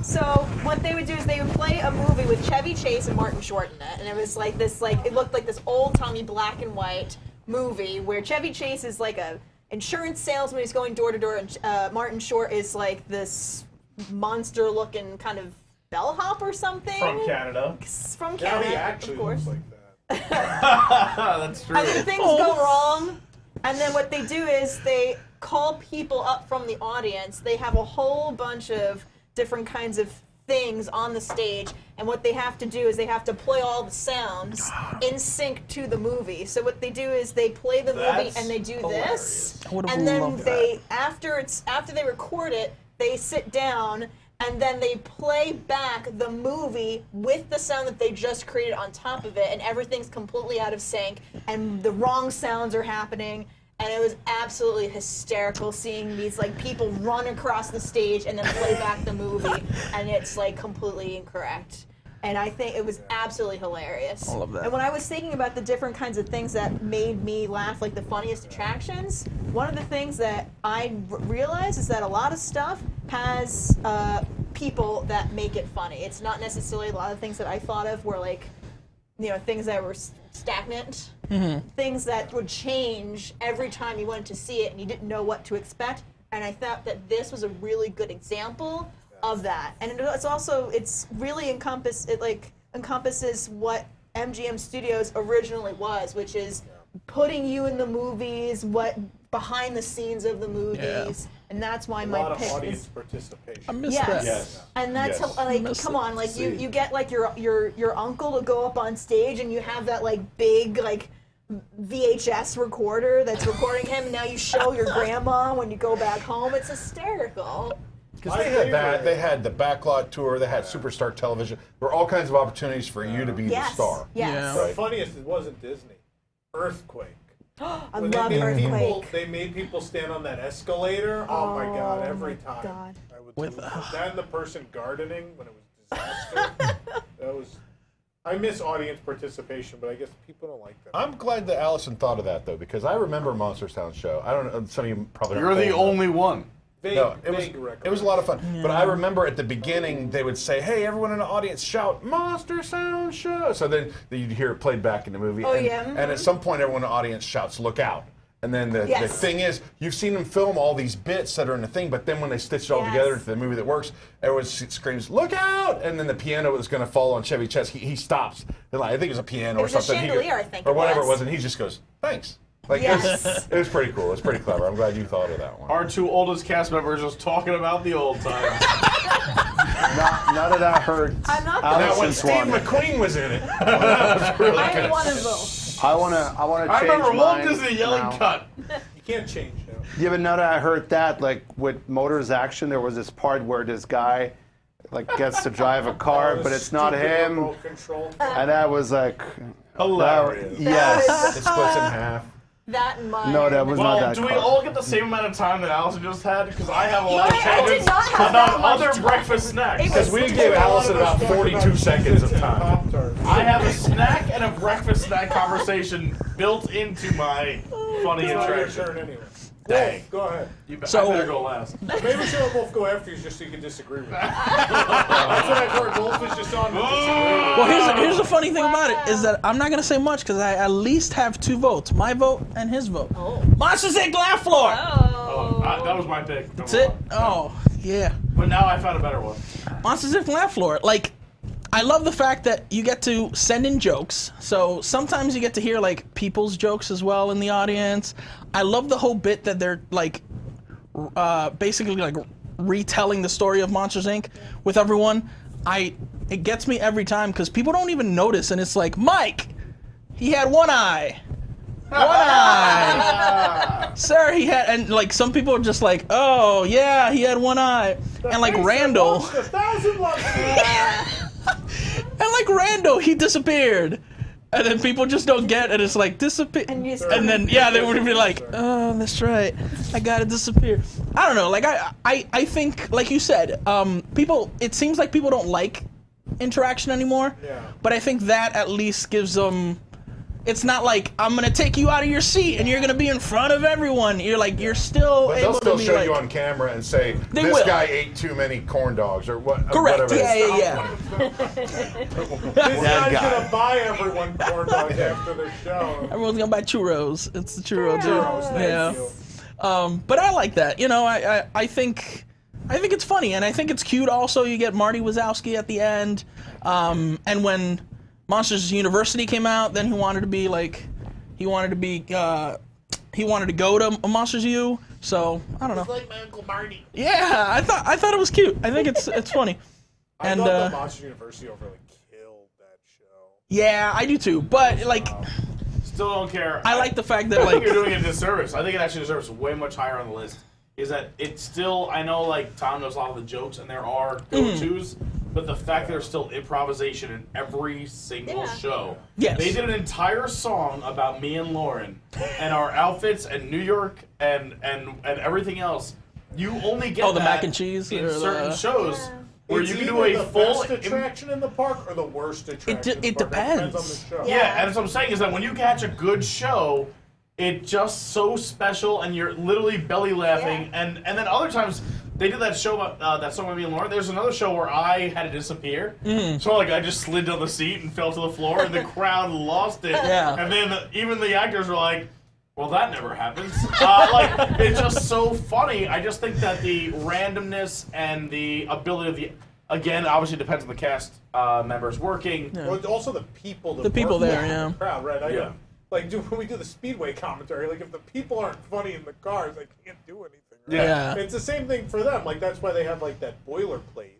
X: So what they would do is they would play a movie with Chevy Chase and Martin Short in it, and it was like this, like it looked like this old-timey black and white movie where Chevy Chase is like a insurance salesman who's going door to door, and Martin Short is like this monster-looking kind of bellhop or something.
V: From Canada.
X: From
A: Now
X: Canada,
A: he actually
X: of course.
A: looks like that.
V: That's true.
X: And then things go wrong, and then what they do is they call people up from the audience. They have a whole bunch of different kinds of things on the stage, and what they have to do is they have to play all the sounds in sync to the movie. So what they do is they play the movie and they do this, and then they after they record it, they sit down and then they play back the movie with the sound that they just created on top of it, and everything's completely out of sync, and the wrong sounds are happening. And it was absolutely hysterical seeing these like people run across the stage and then play back the movie, and it's like completely incorrect. And I think it was absolutely hilarious.
U: I love that.
X: And when I was thinking about the different kinds of things that made me laugh, like the funniest attractions, one of the things that I realized is that a lot of stuff has people that make it funny. It's not necessarily a lot of things that I thought of were like, you know, things that were stagnant. Things that would change every time you wanted to see it and you didn't know what to expect. And I thought that this was a really good example of that. And it's really encompasses what MGM Studios originally was, which is putting you in the movies, what behind the scenes of the movies. And that's why my pick is
A: a lot of audience participation.
U: I missed that.
A: Yes.
X: And that's like, come on, like you get like your uncle to go up on stage and you have that like big like VHS recorder that's recording him, and now you show your grandma when you go back home. It's hysterical.
I: Because they had that, they had the Backlot Tour, they had Superstar Television. There were all kinds of opportunities for you to be the star.
X: Yes.
A: The funniest, it wasn't Disney. Earthquake.
X: I love Earthquake.
A: They made people stand on that escalator. Oh my God! Every time.
X: God.
A: I would that and the person gardening when it was disaster. That was. I miss audience participation, but I guess people don't like that.
I: I'm glad that Allison thought of that, though, because I remember Monster Sound Show. I don't know, some of you probably
V: You're the only one.
I: It was a lot of fun. Yeah. But I remember at the beginning, they would say, hey, everyone in the audience shout, Monster Sound Show. So then you'd hear it played back in the movie. And at some point, everyone in the audience shouts, look out. And then the thing is, you've seen them film all these bits that are in the thing, but then when they stitch it all together into the movie that works, everyone screams, look out! And then the piano that's going to fall on Chevy Chase, he stops. And I think it was a piano or something.
X: A chandelier, I think
I: or whatever it was, and he just goes, thanks. Like it was pretty cool. It was pretty clever. I'm glad you thought of that one.
V: Our two oldest cast members just talking about the old times.
B: None of that hurt.
X: I'm not
I: Now when Steve McQueen was in it,
V: that was really
X: I
V: good.
X: want to vote.
B: I wanna change
V: remember Walt
B: mine
V: Disney yelling
B: now.
V: cut.
A: You can't change that.
B: Yeah, but now that I heard that, like with Motors Action, there was this part where this guy like gets to drive a car, but it's not him, and that was like
V: hilarious.
B: Yes,
I: it splits in half.
X: That and mine.
B: No, that was not that.
V: Do we
B: car.
V: all get the same amount of time that Allison just had? Because I have a
X: You
V: lot of
X: know, I did
V: changes
X: not have
V: about
X: that much
V: other
X: time.
V: breakfast snacks.
I: Because we gave Allison about 42 seconds of time.
V: I have a snack and a breakfast snack conversation built into my funny
A: It's not your
V: interaction.
A: turn anyway.
V: Dang.
A: Go ahead.
V: I better go last.
A: Maybe we should both go after you just so you can disagree with me. That's what I've heard. Wolf is just on to disagree.
U: Well, here's the funny thing about it is that I'm not gonna say much because I at least have two votes: my vote and his vote. Monsters Inc. Laugh Floor.
V: That was my pick.
U: That's it. Oh yeah.
V: But now I found a better one.
U: Monsters Inc. Laugh Floor. Like, I love the fact that you get to send in jokes. So sometimes you get to hear like people's jokes as well in the audience. I love the whole bit that they're like basically like retelling the story of Monsters Inc. with everyone. It gets me every time because people don't even notice, and it's like, Mike, he had one eye. One eye. Sir, he had, and like some people are just like, oh yeah, he had one eye. And like Randall. And like Randall, he disappeared. And then people just don't get it. It's like, disappear. And then, yeah, they would be like, oh, that's right. I gotta disappear. I don't know. Like, I think, like you said, people, it seems like people don't like interaction anymore. Yeah. But I think that at least gives them, it's not like, I'm gonna take you out of your seat and you're gonna be in front of everyone. You're like, you're still
I: But
X: able
I: they'll still
X: to be
I: show
X: like,
I: you on camera and say,
X: They
I: this
X: will.
I: guy ate too many corn dogs or what.
U: Correct.
I: Whatever
U: Yeah.
A: This guy's gonna buy everyone corn dogs after the show.
U: Everyone's gonna buy churros. It's the churro
A: Churros,
U: deal.
A: thank
U: Yeah. But I like that. You know, I think it's funny, and I think it's cute. Also, you get Marty Wazowski at the end, and when Monsters University came out, then he wanted to go to Monsters U. So I don't know.
F: It's like my Uncle Marty.
U: Yeah, I thought it was cute. I think it's funny.
A: I thought the Monster University overly killed that show.
U: Yeah, I do too. But like,
V: Still don't care.
U: I like the fact that
V: I think
U: like
V: you're doing it a disservice. I think it actually deserves way much higher on the list. Is that it's still? I know like Tom knows a lot of the jokes and there are go-tos, but the fact there's still improvisation in every single show.
U: Yes.
V: They did an entire song about me and Lauren and our outfits and New York and everything else. You only get
U: the
V: that
U: mac and cheese
V: in
U: or
V: certain shows. Where
A: It's
V: you can
A: either
V: do a
A: the
V: full
A: best attraction in the park or the worst attraction.
U: It depends.
A: on the show.
V: Yeah, and that's what I'm saying is that when you catch a good show, it's just so special, and you're literally belly laughing. And then other times they did that show about that song with me and Lauren. There's another show where I had to disappear, so like I just slid down the seat and fell to the floor, and the crowd lost it.
U: Yeah.
V: And then even the actors were like, "Well, that never happens." Like it's just so funny. I just think that the randomness and the ability of again, obviously depends on the cast members working.
A: Yeah. Well, also the people.
U: The people
A: work
U: there,
A: in
U: yeah.
A: The crowd, right?
V: Yeah.
A: Like when we do the Speedway commentary, like if the people aren't funny in the cars, they can't do anything. Right?
U: Yeah.
A: It's the same thing for them. Like that's why they have like that boilerplate.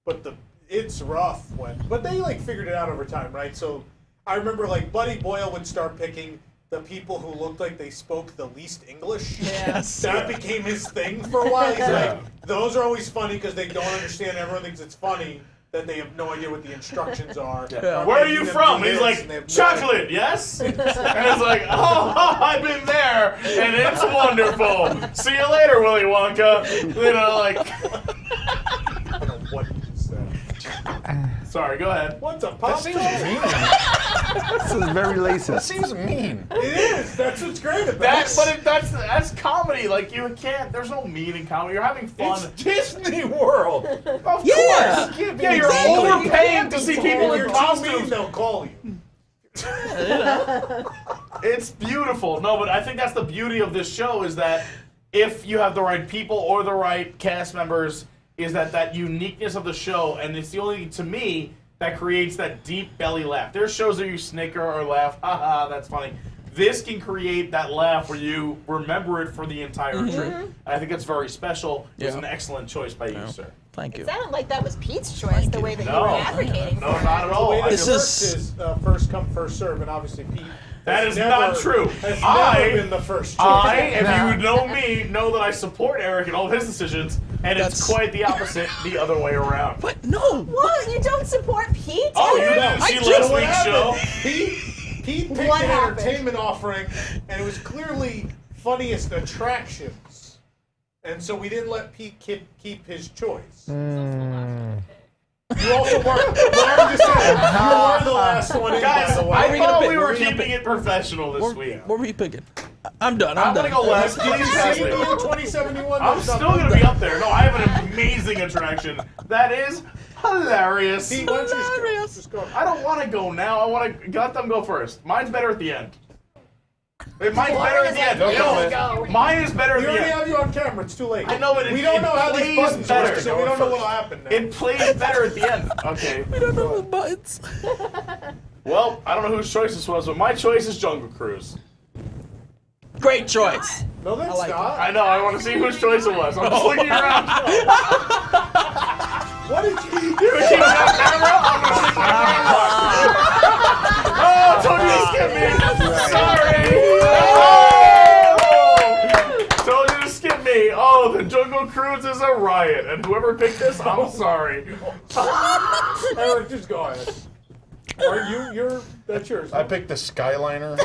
A: But it's rough but they like figured it out over time, right? So I remember like Buddy Boyle would start picking the people who looked like they spoke the least English.
U: Yes.
A: That became his thing for a while. He's like, those are always funny because they don't understand. Everyone thinks it's funny that they have no idea what the instructions are.
V: Yeah. Where are you from? And he's like, chocolate, yes? And it's like, oh, I've been there, and it's wonderful. See you later, Willy Wonka. You know, like...
A: I don't know what you said.
V: Sorry, go ahead.
A: What's a pop?
I: This is very racist. That seems mean.
A: It is. That's what's great about it.
V: That's comedy. Like, you can't... There's no mean in comedy. You're having fun.
I: It's Disney World.
V: Of course. Yeah, you're overpaying to see people in costumes.
A: They'll call you.
V: It's beautiful. No, but I think that's the beauty of this show is that if you have the right people or the right cast members, is that uniqueness of the show, and it's the only thing, to me, that creates that deep belly laugh. There's shows where you snicker or laugh, haha, that's funny. This can create that laugh where you remember it for the entire trip. And I think it's very special. It was an excellent choice by you, sir.
U: Thank you.
X: It sounded like that was Pete's choice, the way that you were advocating
V: No,
X: for it.
V: not at all.
A: This is first come, first serve, and obviously Pete.
V: That is not true.
A: Has never been the first choice.
V: If you know me, know that I support Eric in all of his decisions, and it's quite the opposite, the other way around.
U: But no.
X: What? You don't support Pete?
V: Oh, you didn't see last week's show?
A: Pete picked
X: What
A: an
X: happened?
A: entertainment offering, and it was clearly funniest attractions. And so we didn't let Pete keep his choice. You also weren't. Well, I'm just saying, you were the last one in,
V: Guys,
A: by the way.
V: I thought we were keeping it professional this week.
U: What were you picking? I'm done.
V: I'm
U: done.
V: gonna go last. Please pass me.
A: 2071.
V: I'm still gonna be up there. No, I have an amazing attraction. That is hilarious.
A: Pete, why don't you just go?
V: I don't want to go now. I want to let them go first. Mine's better at the end. Mine's better at the end.
A: Go.
V: Mine is better
A: We
V: at the
A: already
V: end.
A: have you on camera. It's too late.
V: I know, but
A: we don't know how these
V: plays
A: buttons
V: better.
A: work, so we don't know what'll happen now.
V: It plays better at the end. Okay.
U: We don't know the buttons.
V: Well, I don't know whose choice this was, but my choice is Jungle Cruise.
U: Great choice.
A: No, that's not.
V: I know. I want to see whose choice it was. I'm just looking around.
A: What did you
V: You keep it on camera? I'm gonna stick my camera. Oh, told you to skip me. Sorry. Oh! Told you to skip me. Oh, the Jungle Cruise is a riot, and whoever picked this, I'm sorry.
A: Eric, just go ahead. Or that's yours.
I: I picked the Skyliner.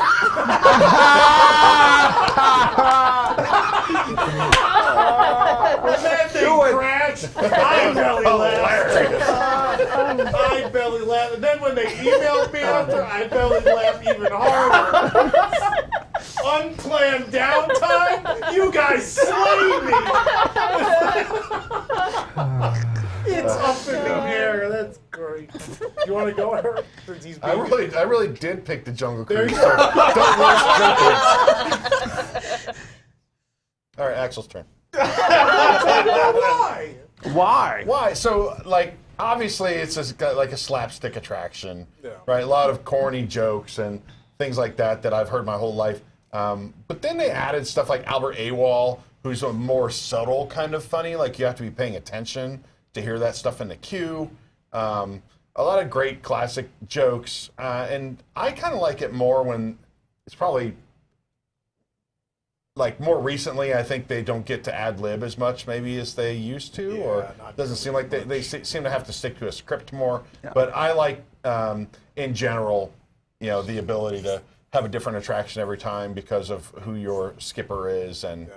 A: When that thing crashed, I belly laughed. I belly laughed. And then when they emailed me after, I belly laughed even harder. Unplanned downtime? You guys slay me! It's up in the air. That's great. You want to go, Eric?
I: I really did pick the Jungle Cruise.
A: you
I: So don't rush jumping. All right, Axel's turn.
A: Why?
I: Why? Why? So, like, obviously, it's just got like a slapstick attraction, right? A lot of corny jokes and things like that I've heard my whole life. But then they added stuff like Albert Awol, who's a more subtle kind of funny. Like you have to be paying attention to hear that stuff in the queue. A lot of great classic jokes, and I kind of like it more when it's probably like more recently. I think they don't get to ad lib as much maybe as they used to, or it doesn't seem like they seem to have to stick to a script more. Yeah. But I like in general, the ability to have a different attraction every time because of who your skipper is, and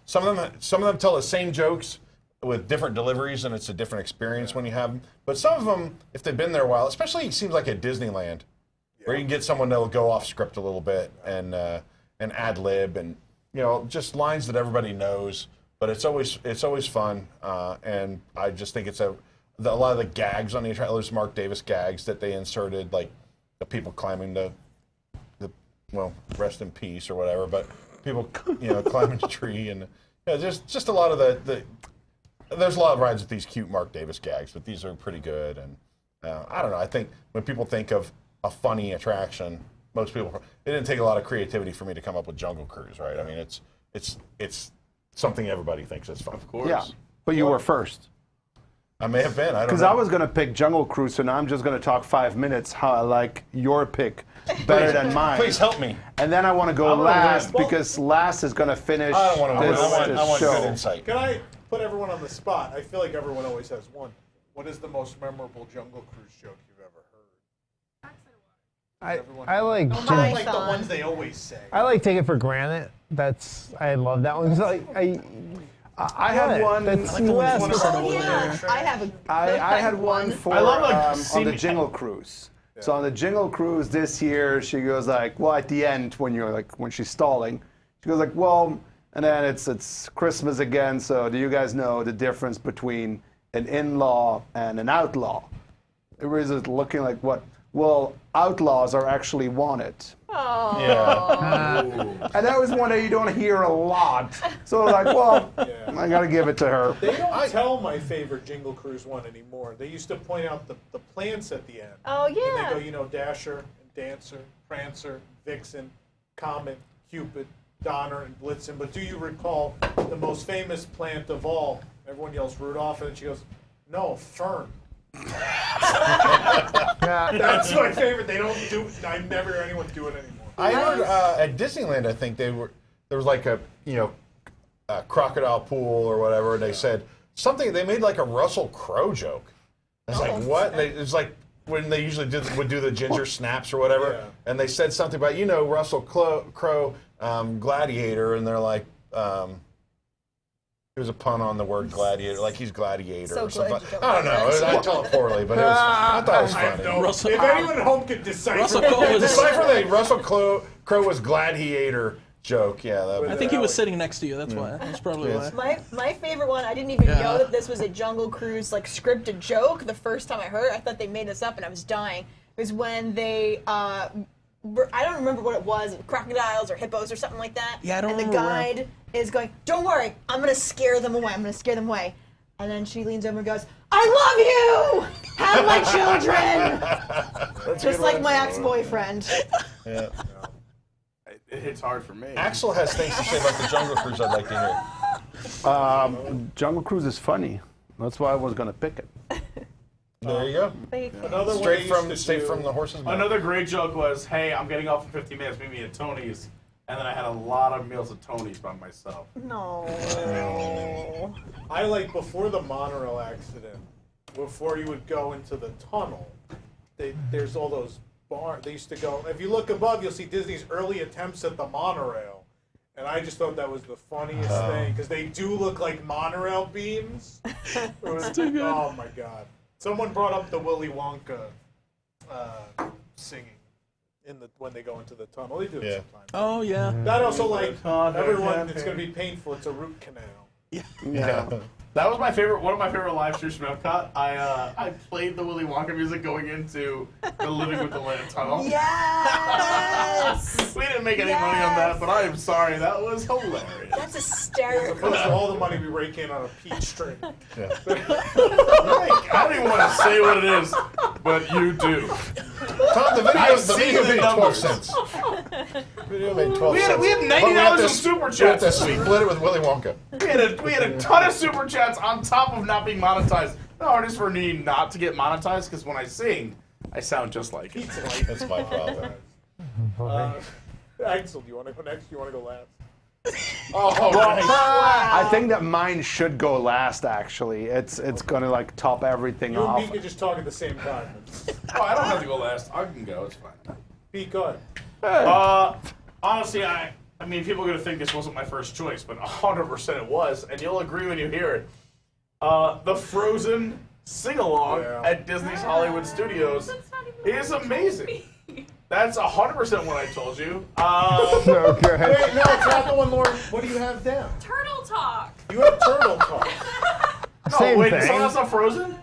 I: some of them tell the same jokes with different deliveries, and it's a different experience when you have them. But some of them, if they've been there a while, especially it seems like at Disneyland, where you can get someone that'll go off script a little bit and ad lib, and just lines that everybody knows. But it's always fun, and I just think it's a lot of the gags on the attraction, those Mark Davis gags that they inserted, like the people climbing the rest in peace or whatever, but people climbing the tree, and there's just a lot of the there's a lot of rides with these cute Mark Davis gags, but these are pretty good. And I don't know. I think when people think of a funny attraction, most people, it didn't take a lot of creativity for me to come up with Jungle Cruise, right? I mean, it's something everybody thinks is fun.
V: Of course.
J: Yeah, but you were first.
I: I may have been. I don't know.
J: Because I was going to pick Jungle Cruise, so now I'm just going to talk 5 minutes how I like your pick better than mine.
I: Please help me.
J: And then I want to go last, because last is going to finish
I: I don't want to
J: this
I: I want
J: show.
I: good insight.
A: Can I put everyone on the spot? I feel like everyone always has one. What is the most memorable Jungle Cruise joke you've ever heard?
B: I like.
A: I like the ones they always say.
B: I like Take It for Granted. I love that one.
J: I had one.
B: That's
J: I had one for on the Jingle Cruise. Yeah. So on the Jingle Cruise this year, she goes like, well, at the end when she's stalling, she goes like, well, and then it's Christmas again. So do you guys know the difference between an in-law and an outlaw? Everybody's looking like, what? Well, outlaws are actually wanted.
X: Oh.
J: Yeah. And that was one that you don't hear a lot. So like, well, I got to give it to her.
A: They don't tell my favorite Jingle Cruise one anymore. They used to point out the plants at the end.
X: Oh, yeah.
A: And they go, Dasher, and Dancer, Prancer, Vixen, Comet, Cupid, Donner, and Blitzen. But do you recall the most famous plant of all? Everyone yells Rudolph, and then she goes, no, Fern. That's my favorite. They don't do it. I never hear anyone do it anymore.
I: I heard at Disneyland, I think there was like a crocodile pool or whatever, and they said something. They made like a Russell Crowe joke. I was like, what? It was like when they usually would do the ginger snaps or whatever, and they said something about Russell Crowe, Gladiator, and they're like. It was a pun on the word gladiator, like he's gladiator or something. I don't know. I tell it poorly, but I thought it was funny.
A: If anyone at home could decipher
I: the Russell Crowe was gladiator joke,
U: I think he was sitting next to you. That's why. That's probably why.
X: My favorite one. I didn't even know that this was a Jungle Cruise scripted joke. The first time I heard it, I thought they made this up, and I was dying. It was when they. I don't remember what it was, crocodiles or hippos or something like that.
U: Yeah, I don't
X: remember. And the guide is going, don't worry, I'm going to scare them away. I'm going to scare them away. And then she leans over and goes, I love you! Have my children! Just like my ex-boyfriend.
I: Yeah.
V: It hits hard for me.
I: Axel has things to say about the Jungle Cruise I'd like to hear.
J: Jungle Cruise is funny. That's why I was going to pick it.
I: There you go.
A: Another
I: straight from the horse's mouth.
V: Another great joke was, hey, I'm getting off in 15 minutes, meet me at Tony's. And then I had a lot of meals at Tony's by myself.
X: No.
A: I like before the monorail accident, before you would go into the tunnel, there's all those bars. They used to go, if you look above, you'll see Disney's early attempts at the monorail. And I just thought that was the funniest thing, because they do look like monorail beams.
U: It's too good.
A: Oh my God. Someone brought up the Willy Wonka singing when they go into the tunnel. They do it sometimes.
U: Oh yeah.
A: That also everyone. It's going to be painful. It's a root canal.
U: Yeah.
V: That was my favorite. One of my favorite live streams from Epcot. I played the Willy Wonka music going into the Living with the Land tunnel.
X: Yes.
V: We didn't make any money on that, but I am sorry. That was hilarious.
X: That's hysterical.
A: Opposed to all the money we rake in on a peach string.
V: I don't even want to say what it is, but you do.
I: Tom, the video made 12 cents. Video made 12 cents.
V: We had $90 in super chats this week.
I: Split it with Willy Wonka.
V: We had a ton of super chats on top of not being monetized. No, just for me not to get monetized, because when I sing, I sound just like it.
I: That's my problem.
A: Axel, do you want to go next? Do you want to go last?
J: I think that mine should go last. Actually, it's gonna like top everything
A: You and
J: off.
A: Pete could just talk at the same time.
V: Oh, I don't have to go last. I can go. It's fine.
A: Pete, go ahead.
V: Honestly, I mean, people are going to think this wasn't my first choice, but 100% it was, and you'll agree when you hear it. The Frozen sing-along at Disney's Hollywood Studios is amazing. That's 100% what I told you.
J: So good.
A: Wait, no, it's not the one, Lauren. What do you have down?
L: Turtle Talk.
A: You have Turtle Talk.
J: Same
V: wait,
J: thing.
V: someone else have Frozen?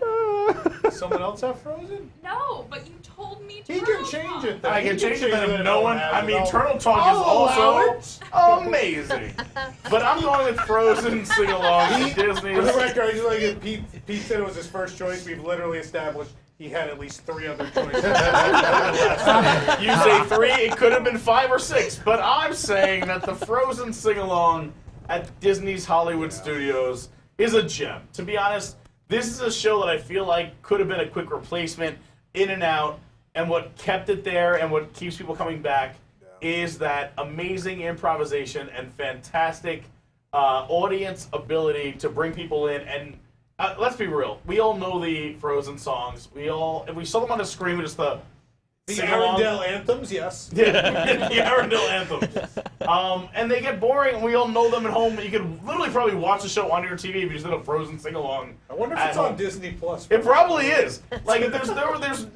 A: Someone else have Frozen?
L: No, but you told me
A: He can change it then.
V: I can change it then if
A: then
V: no one. I mean, Turtle Talk is also amazing. But I'm going with Frozen sing along at Disney.
A: For the record, I just like it. Pete said it was his first choice. We've literally established he had at least 3 other choices.
V: You say 3, it could have been 5 or 6, but I'm saying that the Frozen sing along at Disney's Hollywood Studios is a gem. To be honest, this is a show that I feel like could have been a quick replacement, in and out, and what kept it there and what keeps people coming back is that amazing improvisation and fantastic audience ability to bring people in. And let's be real, we all know the Frozen songs. If we saw them on the screen, we just the
A: Arendelle anthems, yes.
V: Yeah, the Arendelle anthems. And they get boring, and we all know them at home. You could literally probably watch the show on your TV if you just did a Frozen sing-along.
A: I wonder if it's on Disney Plus.
V: It probably is. Like, if there's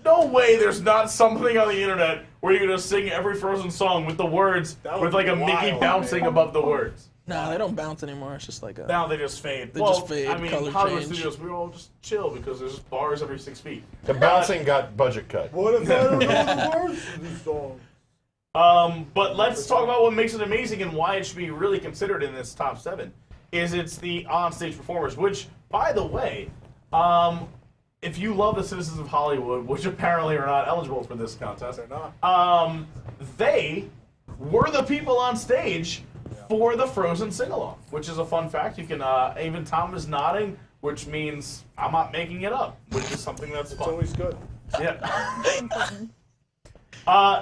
V: no way there's not something on the internet where you can just sing every Frozen song with the words, with like a Mickey bouncing above the words.
U: No, they don't bounce anymore. It's just like a.
V: Now they just fade.
U: They just fade.
V: I mean,
U: color
V: Hollywood
U: change.
V: Studios, we all just chill because there's bars every 6 feet.
I: The bouncing got budget cut.
A: What if I don't know the words to these songs?
V: But let's talk about what makes it amazing and why it should be really considered in this top 7. It's the on-stage performers, which, by the way, if you love the citizens of Hollywood, which apparently are not eligible for this contest,
A: they're not.
V: They were the people on stage for the Frozen sing-along, which is a fun fact. You can even Tom is nodding, which means I'm not making it up, which is something that's fun.
A: It's always good.
V: Yeah.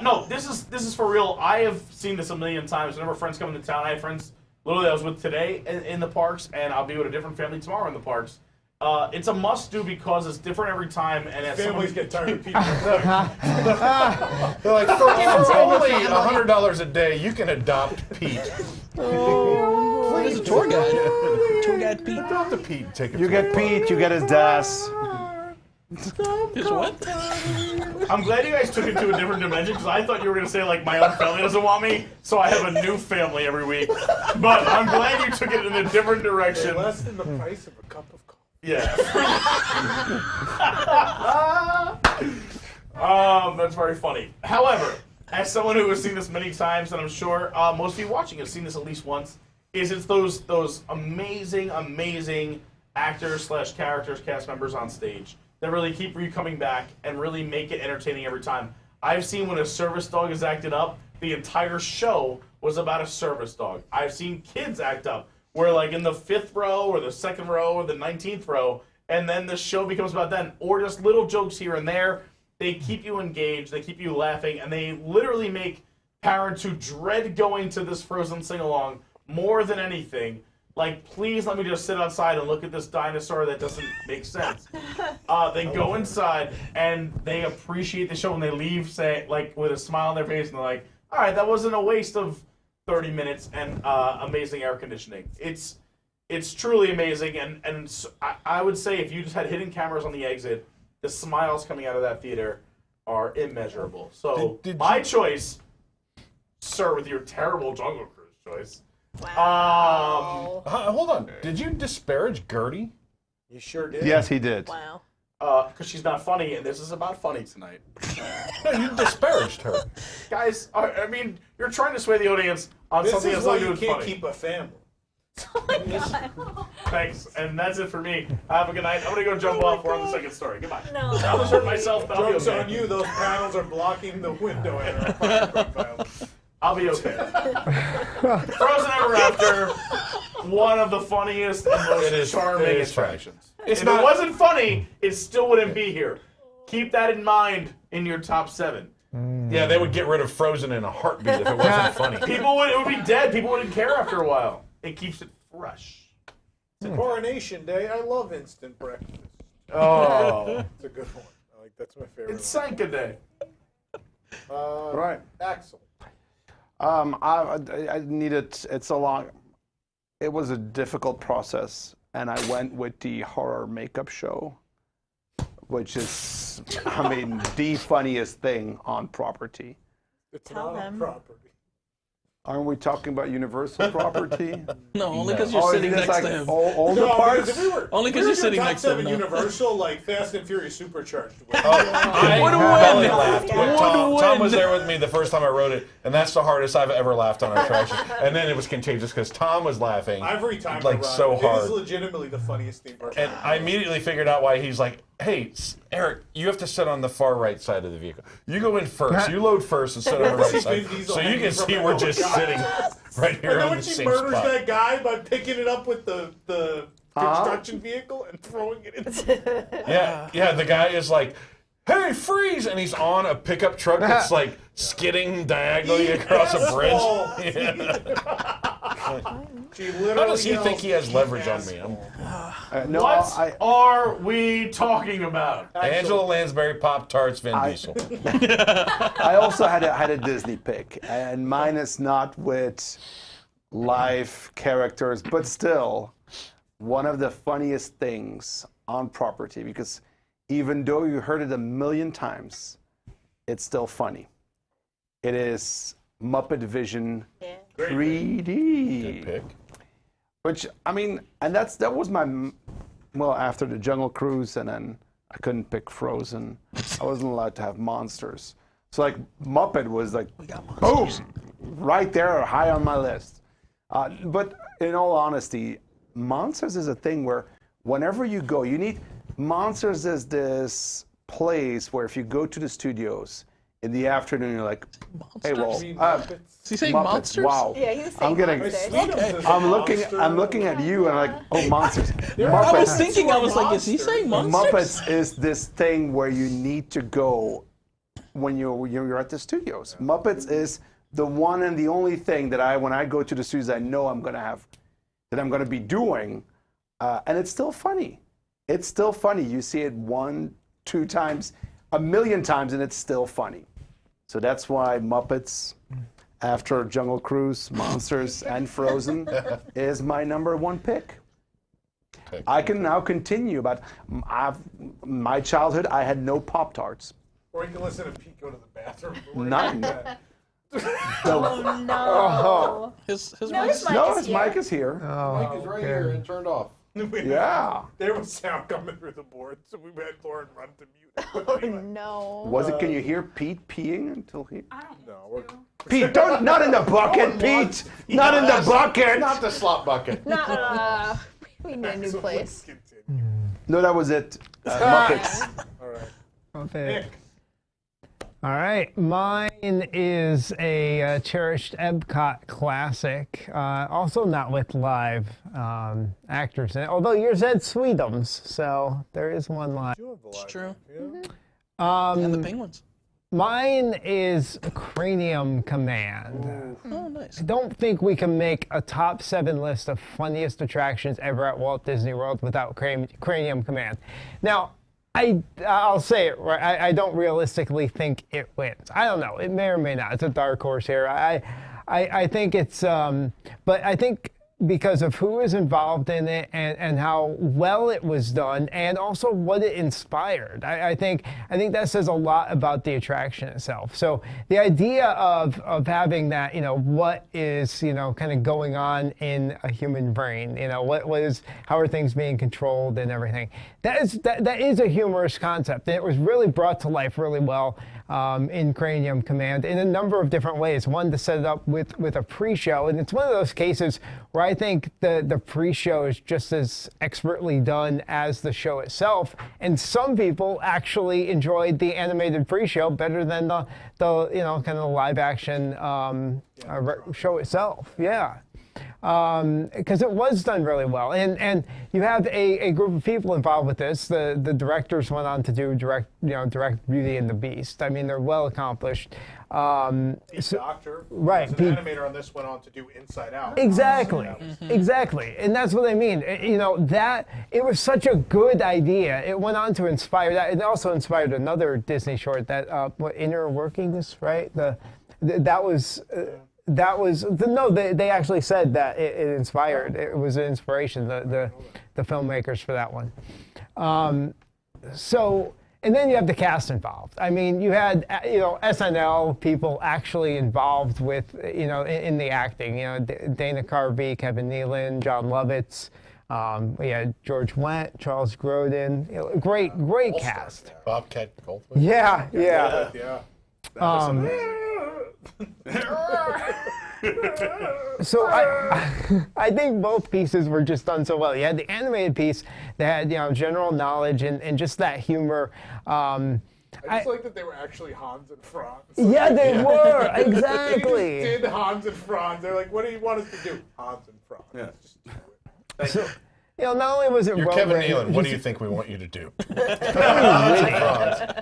V: No, this is for real. I have seen this a million times. Whenever friends come into town, I have friends literally I was with today in the parks, and I'll be with a different family tomorrow in the parks. It's a must-do because it's different every time. And as
A: Families get tired of people.
I: They're like, for only $100 a day, you can adopt Pete.
U: He's a tour guide. Tour guide Pete.
I: Adopt a Pete. Take
J: You get Pete, you get his desk.
U: His what?
V: I'm glad you guys took it to a different dimension because I thought you were going to say, like, my own family doesn't want me, so I have a new family every week. But I'm glad you took it in a different direction.
A: Less than the price of a cup of coffee.
V: Yeah. That's very funny. However, as someone who has seen this many times, and I'm sure most of you watching have seen this at least once, it's those amazing actors / characters, cast members on stage that really keep you coming back and really make it entertaining every time. I've seen when a service dog is acted up, the entire show was about a service dog. I've seen kids act up, where like in the 5th row or the 2nd row or the 19th row, and then the show becomes about them, or just little jokes here and there. They keep you engaged, they keep you laughing, and they literally make parents who dread going to this Frozen sing-along more than anything. Like, please let me just sit outside and look at this dinosaur that doesn't make sense. They go inside, and they appreciate the show, and they leave, say, like, with a smile on their face, and they're like, all right, that wasn't a waste of 30 minutes and amazing air conditioning. It's truly amazing, and I would say if you just had hidden cameras on the exit, the smiles coming out of that theater are immeasurable. So, my choice, sir, with your terrible Jungle Cruise choice.
I: Hold on. Did you disparage Gertie?
A: You sure did.
J: Yes, he did.
X: Wow.
V: Because she's not funny, and this is about funny tonight.
I: No, you disparaged her.
V: Guys, I mean, you're trying to sway the audience on
A: This
V: something
A: is
V: that's
A: why
V: not
A: you
V: even
A: can't
V: funny.
A: keep a family.
X: Oh my god.
V: Thanks, and that's it for me. Have a good night. I'm gonna go jump off. We're on the second story. Goodbye.
X: No.
V: I'll just hurt myself, but I'll be
A: Joke's
V: okay.
A: on you. Those panels are blocking the window. And
V: I'll be okay. Frozen Ever After, one of the funniest and most charming attractions. If it wasn't funny, it still wouldn't be here. Keep that in mind in your top 7.
I: Yeah, they would get rid of Frozen in a heartbeat if it wasn't funny.
V: It would be dead. People wouldn't care after a while. It keeps it fresh.
A: It's Coronation Day. I love instant breakfast.
V: Oh.
A: It's a good one. That's my favorite.
V: It's Sanka Day.
J: Right.
A: Axel.
J: I needed. It's a long. It was a difficult process, and I went with the horror makeup show, which is, I mean, the funniest thing on property.
A: It's not on property.
J: Aren't we talking about Universal property?
U: No, only because you're sitting
J: it's
U: next
J: like
U: to him.
J: All the parts.
U: Only because you're sitting
A: top
U: next to him.
A: 7
U: No.
A: Universal, like Fast and Furious Supercharged.
I: I
U: Would
I: belly
U: win.
I: laughed.
U: Would
I: Tom was
U: win.
I: there with me the first time I wrote it, and that's the hardest I've ever laughed on an attraction. And then it was contagious because Tom was laughing
A: Every time I
I: like
A: ride,
I: so
A: it
I: hard.
A: is legitimately the funniest theme park.
I: And I immediately figured out why he's like, hey, Eric, you have to sit on the far right side of the vehicle. You go in first. You load first and sit on the right side. So you can see we're just sitting right here
A: And then
I: on
A: when
I: the
A: she
I: same
A: murders
I: spot.
A: that guy by picking it up with the construction vehicle and throwing it in.
I: Yeah, the guy is like, hey, freeze! And he's on a pickup truck that's like skidding diagonally across a bridge. How does he think he has leverage on me?
J: No,
V: What are we talking about?
I: Angela Lansbury, Pop-Tarts, Vin Diesel.
J: I also had a Disney pick, and mine is not with live characters, but still one of the funniest things on property, because even though you heard it a million times, it's still funny. It is Muppet Vision 3D.
I: Good pick.
J: Which, I mean, and that was my, well, after the Jungle Cruise, and then I couldn't pick Frozen. I wasn't allowed to have monsters. So, like, Muppet was like, boom, right there, high on my list. But in all honesty, Monsters is a thing where whenever you go, you need, Monsters is this place where if you go to the studios in the afternoon, you're like, hey, well,
U: Is he saying
J: Muppets,
U: monsters?
J: wow.
X: Yeah, he was
J: I'm
X: saying
J: getting,
X: monsters.
J: I'm looking at you and I'm like, oh, monsters.
U: I was thinking, I was like, is he saying monsters?
J: Muppets is this thing where you need to go when you're at the studios. Muppets is the one and the only thing that when I go to the studios, I know I'm gonna be doing, and it's still funny. It's still funny. You see it 1, 2 times, a million times, and it's still funny. So that's why Muppets, after Jungle Cruise, Monsters, and Frozen, is my #1 pick. I can now continue, but my childhood, I had no Pop-Tarts.
A: Or you can listen to Pete go to the bathroom.
J: None.
X: Oh no.
J: Oh.
U: His
J: His mic is here.
I: Mic is right here and turned off.
J: Yeah.
A: There was sound coming through the board, so we had Lauren run to mute.
X: Oh no.
J: Was it? Can you hear Pete peeing until he?
A: No,
J: Pete, not in the bucket, Pete. Not in the bucket.
I: Not the slop bucket.
X: Nah, we need a new place.
J: No, that was it. Muppets.
A: All right.
B: Okay. All right, mine is a cherished Epcot classic, also not with live actors in it, although yours had Sweetums, so there is one live.
U: It's true.
B: And
U: the Penguins.
B: Mine is Cranium Command.
U: Oh, nice.
B: I don't think we can make a top 7 list of funniest attractions ever at Walt Disney World without Cranium Command. Now, I'll say it right. I don't realistically think it wins. I don't know. It may or may not. It's a dark horse here. I think it's, but I think because of who was involved in it and how well it was done, and also what it inspired. I think that says a lot about the attraction itself. So the idea of having that, what is, kind of going on in a human brain, how are things being controlled and everything. That is a humorous concept, and it was really brought to life really well in Cranium Command in a number of different ways. One, to set it up with a pre-show, and it's one of those cases where I think the pre-show is just as expertly done as the show itself, and some people actually enjoyed the animated pre-show better than the kind of the live action show itself. Yeah. Because it was done really well, and you have a group of people involved with this. The directors went on to direct Beauty and the Beast. I mean, they're well accomplished.
A: Doctor,
B: right?
A: An animator on this went on to do Inside Out.
B: Exactly, exactly, and that's what I mean. That it was such a good idea. It went on to inspire that. It also inspired another Disney short, that Inner Workings, right? They actually said that it inspired. It was an inspiration, the filmmakers for that one. And then you have the cast involved. I mean, you had SNL people actually involved with in the acting. Dana Carvey, Kevin Nealon, John Lovitz. We had George Wendt, Charles Grodin. Great cast.
I: Bobcat Goldthwait.
B: Yeah. So I think both pieces were just done so well. You had the animated piece that had general knowledge and just that humor.
A: I just like that they were actually Hans and Franz.
B: Yeah, they were, exactly.
A: They just did Hans and Franz. They're like, what do you want us to do? Hans and Franz.
I: Yeah.
A: Just do it.
B: So, not only was it
I: You're Kevin Nealon. What do you think we want you to do?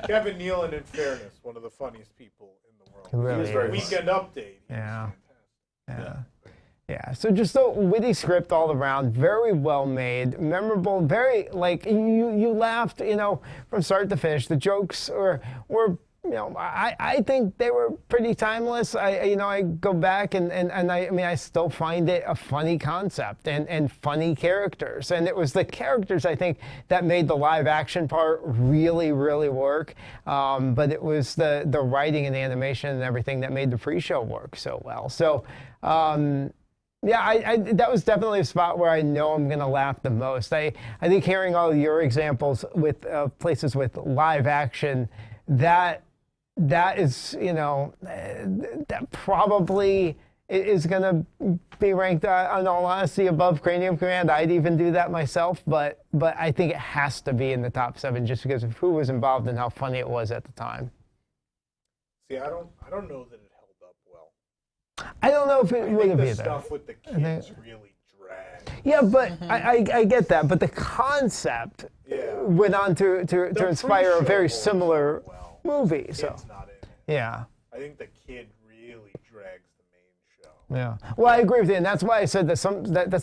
A: Kevin Nealon, in fairness, one of the funniest people in the world.
B: Really
A: he was very Weekend Update.
B: Yeah, so just a witty script all around, very well made, memorable, very, you laughed, from start to finish. The jokes were I think they were pretty timeless. I go back and I still find it a funny concept and funny characters. And it was the characters, I think, that made the live action part really, really work. But it was the writing and the animation and everything that made the pre-show work so well. So, yeah, that was definitely a spot where I know I'm going to laugh the most. I think hearing all your examples with places with live action, that is, that probably is going to be ranked, in all honesty, above Cranium Command. I'd even do that myself, but I think it has to be in the top 7 just because of who was involved and how funny it was at the time.
A: See, I don't know that it held up well.
B: I don't know if it would have
A: either.
B: either.
A: The stuff with the kids really dragged.
B: Yeah, but I get that. But the concept went on to inspire a very similar movie. So yeah,
A: I think the kid really drags the main show.
B: Yeah. Well, I agree with you, and that's why I said that's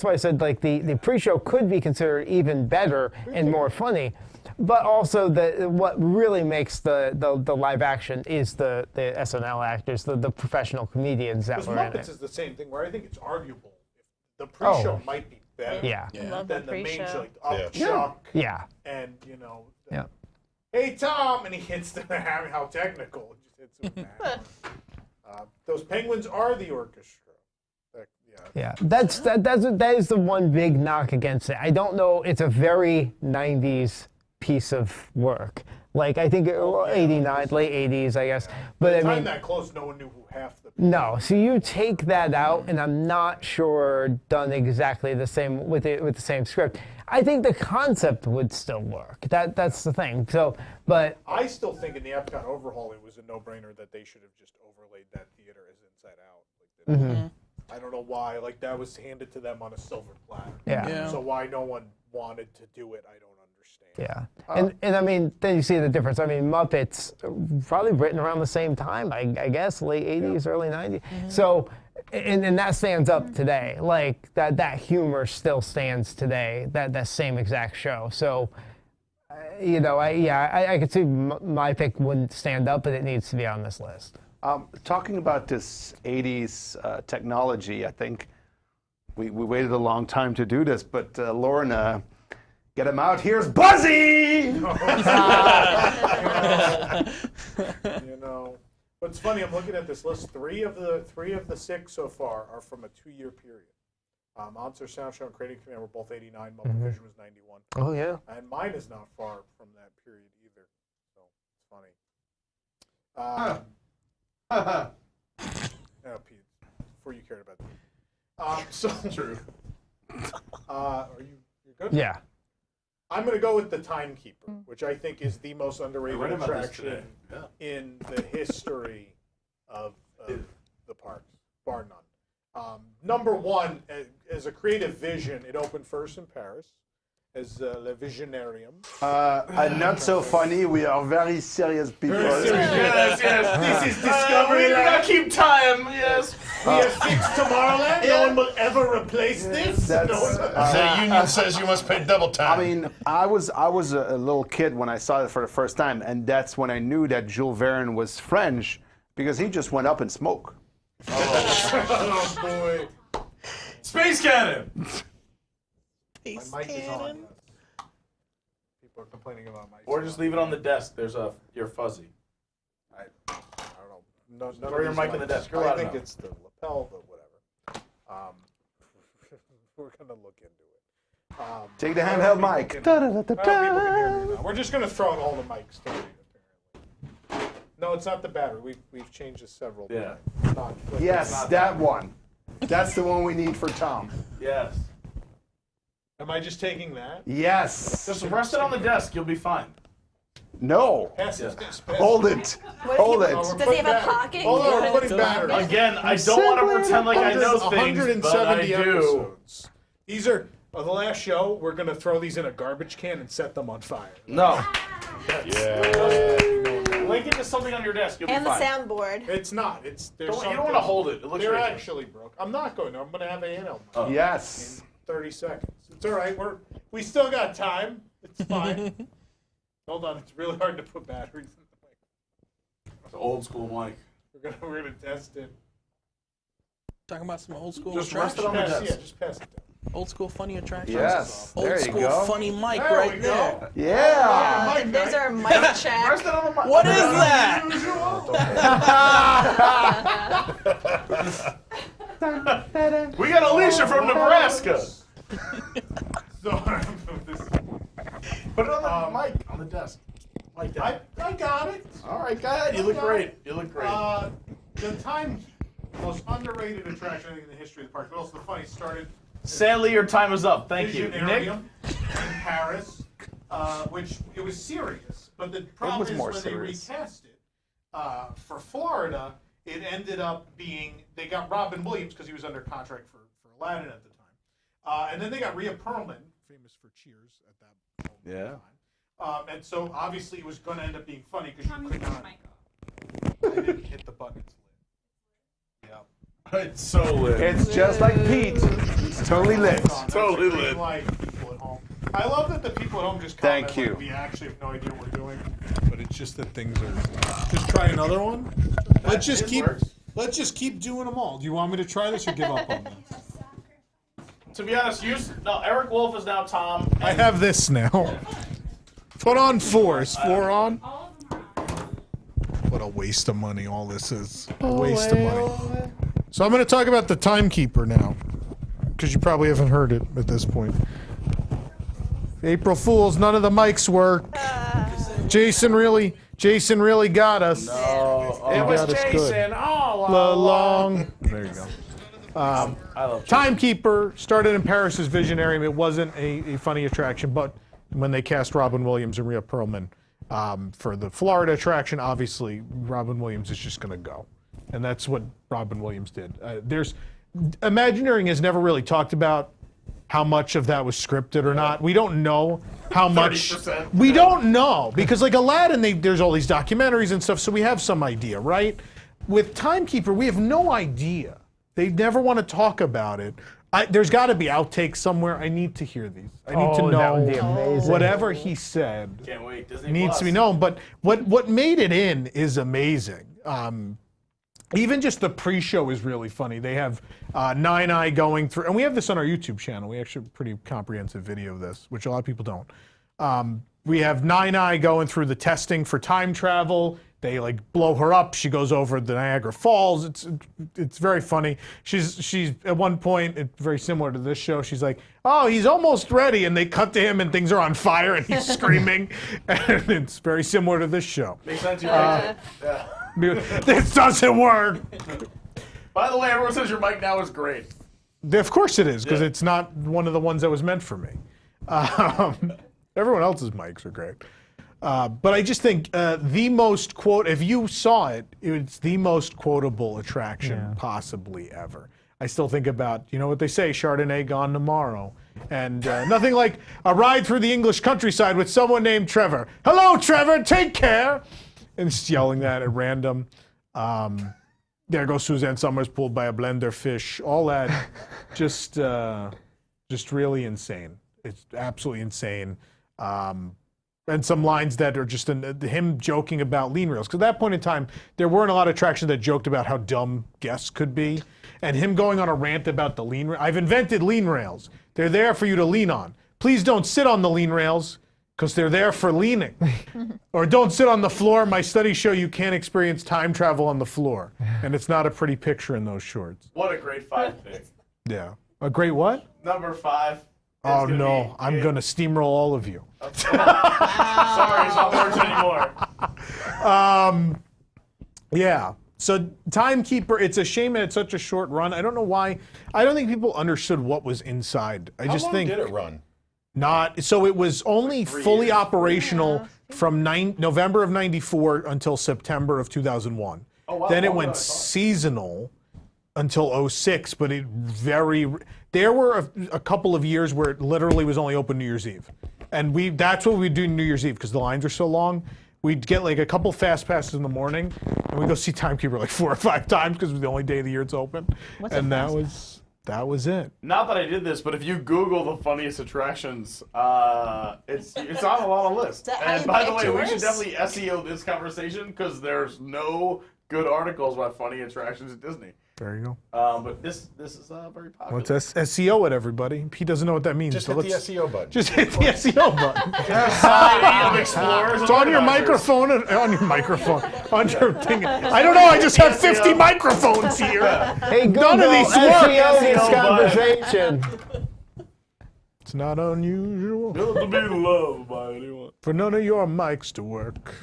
B: why I said the pre-show could be considered even better and more funny. But also, what really makes the live action is the SNL actors, the professional comedians that were in it.
A: Muppets is the same thing, where I think it's arguable. The pre-show might be better than the main show. Like Chuck.
B: Yeah.
A: And,
B: Yeah.
A: Hey, Tom! And he hits the hammer. How technical. It just hits him with the hammer. Those penguins are the orchestra.
B: Yeah, that is the one big knock against it. I don't know. It's a very 90s piece of work. Like, I think 89, late 80s, I guess. But
A: By the
B: I
A: time
B: mean,
A: that close, no one knew who half the.
B: no. So you take that out, and I'm not sure done exactly the same with the same script. I think the concept would still work. That's the thing. So, but
A: I still think in the Epcot overhaul, it was a no-brainer that they should have just overlaid that theater as Inside Out. I don't know why. Like, that was handed to them on a silver platter.
B: Yeah.
A: So why no one wanted to do it, I don't understand.
B: Yeah, and I mean, then you see the difference. I mean, Muppets, probably written around the same time, I guess, late 80s, early 90s. So, and that stands up today. Like, that humor still stands today, that same exact show. So, I could see my pick wouldn't stand up, but it needs to be on this list.
J: Talking about this 80s technology, I think we waited a long time to do this, but Lauren, get him out. Here's Buzzy!
A: You know, what's funny, I'm looking at this list. Three of the 6 so far are from a 2-year period. Monster Sound Show and Creating Command were both 89. Mumble Vision was 91.
B: Oh, yeah.
A: And mine is not far from that period either. So it's funny. Oh, Pete, before you cared about that. So true. Are you're good?
B: Yeah.
A: I'm going to go with the Timekeeper, which I think is the most underrated
I: read about this
A: attraction
I: today. Yeah.
A: in the history of the parks, bar none. Number one, as a creative vision, it opened first in Paris as Le Visionarium.
J: Not so funny. We are very serious people.
V: Yes.
A: This is Discovery
V: We
A: Land.
V: gotta keep time. Yes.
A: We have fixed Tomorrowland. No one will ever replace this.
J: That's,
I: The union says you must pay double time.
J: I mean, I was a little kid when I saw it for the first time, and that's when I knew that Jules Verne was French, because he just went up and smoked.
A: Oh boy.
V: Space Cannon.
A: My mic is on. People are complaining about my.
V: Or just leave it on the desk. You're fuzzy.
A: I don't know.
V: Throw your mic in the desk. You're
A: I
V: loud
A: think
V: enough.
A: it's the lapel, but whatever. We're gonna look into it.
J: Take the
A: I don't
J: handheld
A: know if
J: mic.
A: people can- I don't know if people can hear me now. We're just gonna throw out all the mics to read, apparently. No, it's not the battery. We've changed this several times. Not-
J: Yes,
A: not
J: that one. That's the one we need for Tom.
V: Yes.
A: Am I just taking that?
J: Yes.
V: Just rest it on the desk. You'll be fine.
J: No.
A: Pass it. Pass it.
J: Hold it. Hold it.
H: Does he have a pocket?
A: Hold on, we're putting batteries.
V: Again, I don't want to pretend like I know things, but I
A: 170
V: do.
A: episodes. These are the last show. We're gonna throw these in a garbage can and set them on fire.
V: No.
A: Yeah.
V: Link it to something on your desk. You'll be
X: And the
V: fine.
X: soundboard.
A: It's not. It's there's
V: You don't
A: something-
V: want to hold it. It looks
A: They're
V: ridiculous.
A: actually broke. I'm not going to. I'm going to have a handheld mic
V: Oh.
J: Yes.
A: in 30 seconds. It's all right. We still got time. It's fine. Hold on. It's really hard to put batteries in the mic.
V: It's an old school mic.
A: We're gonna test it.
U: Talking about some old school
V: Just rest it on the
A: Pass,
V: desk.
A: yeah, just pass it down.
U: Old school funny attractions.
J: Yes.
U: Old
J: There you
U: school
J: go.
U: funny mic
A: There
U: right
A: we
U: there.
A: go.
J: Yeah.
A: Mic
X: There's
A: night.
X: our mic check.
V: Rest it on the mic.
U: What is that?
V: We got Alicia from Nebraska.
A: So,
V: Put it on the mic on the desk. Like that.
A: I got it.
V: All right, go ahead. You look great. You look great.
A: The most underrated attraction I think in the history of the park, but also the funny started
V: Sadly, your time is up. Thank you, Nick.
A: Visionarium in Paris, which it was serious, but the problem is
J: more
A: when
J: serious.
A: they recast it for Florida, it ended up being they got Robin Williams because he was under contract for Aladdin at the time, and then they got Rhea Perlman, famous for Cheers at that moment in time, and so obviously it was going to end up being funny because you could not. I didn't hit the button. It's lit. Yeah.
V: It's so lit.
J: It's just like Pete. It's totally lit.
V: Totally lit.
A: Like people at home. I love that the people at home just comment.
J: Thank you.
A: Like, we actually have no idea what we're doing, but it's just that things are. Just try another one. Let's just keep doing them all. Do you want me to try this or give up on them?
V: To be honest, Eric Wolf is now Tom.
A: I have this now. Put on 4. Is 4 on? What a waste of money all this is. A waste of money. So I'm going to talk about the Timekeeper now, because you probably haven't heard it at this point. April Fools, none of the mics work. Jason really got us.
V: No.
A: He
V: It was
A: got us good.
V: Jason all
A: Long. There you go.
V: I love
A: Timekeeper started in Paris as Visionarium. It wasn't a funny attraction, but when they cast Robin Williams and Rhea Perlman for the Florida attraction, obviously Robin Williams is just going to go, and that's what Robin Williams did. Imagineering has never really talked about how much of that was scripted or not. We don't know how much.
V: 30%.
A: We don't know because like Aladdin, there's all these documentaries and stuff, so we have some idea, right? With Timekeeper, we have no idea. They never want to talk about it. There's got to be outtakes somewhere. I need to hear these. I need to know
B: that would be amazing.
A: whatever he said
V: Can't wait. Disney
A: needs
V: Plus.
A: to be known. But what made it in is amazing. Even just the pre-show is really funny. They have Nine Eye going through, and we have this on our YouTube channel. We actually have a pretty comprehensive video of this, which a lot of people don't. We have Nine Eye going through the testing for time travel. They like blow her up. She goes over the Niagara Falls. It's very funny. She's at one point, it's very similar to this show. She's like, "Oh, he's almost ready," and they cut to him and things are on fire and he's screaming. And it's very similar to this show.
V: Makes sense.
A: This doesn't work.
V: By the way, everyone says your mic now is great.
A: Of course it is, because it's not one of the ones that was meant for me. Everyone else's mics are great. But I just think the most if you saw it, it's the most quotable attraction possibly ever. I still think about, you know what they say, Chardonnay gone tomorrow. And nothing like a ride through the English countryside with someone named Trevor. Hello, Trevor, take care. And just yelling that at random. There goes Suzanne Summers pulled by a blender fish. All that, just really insane. It's absolutely insane. And some lines that are just him joking about lean rails. Because at that point in time, there weren't a lot of attractions that joked about how dumb guests could be. And him going on a rant about the lean rails. I've invented lean rails. They're there for you to lean on. Please don't sit on the lean rails, because they're there for leaning. Or don't sit on the floor. My studies show you can't experience time travel on the floor. And it's not a pretty picture in those shorts.
V: What a great 5 pick.
A: Yeah. A great what?
V: Number 5.
A: Oh, no. I'm going to steamroll all of you.
V: Sorry, it's not words anymore.
A: Yeah. So Timekeeper, it's a shame that it's such a short run. I don't know why. I don't think people understood what was inside. I just think
I: did it run?
A: So it was only fully operational from November of 94 until September of 2001.
V: Oh, wow.
A: Then it went seasonal until 06, but there were a couple of years where it literally was only open New Year's Eve. And that's what we'd do New Year's Eve, because the lines are so long. We'd get like a couple fast passes in the morning, and we'd go see Timekeeper like 4 or 5 times, because it was the only day of the year it's open. And that was it.
V: Not that I did this, but if you Google the funniest attractions, it's on a lot of lists. And by the way, we should definitely SEO this conversation, because there's no good articles about funny attractions at Disney.
A: There you go.
V: But this is very popular.
A: Let's SEO it, everybody. He doesn't know what that means.
I: Just hit the SEO button.
A: Just hit the SEO button.
V: Society of Explorers.
A: It's on your microphone. On your microphone. On your thing. I don't know. I just have 50 microphones here.
B: Hey, Google,
A: none of these
B: SEO
A: work.
B: this conversation.
A: It's not unusual
V: to be loved by anyone.
A: for none of your mics to work.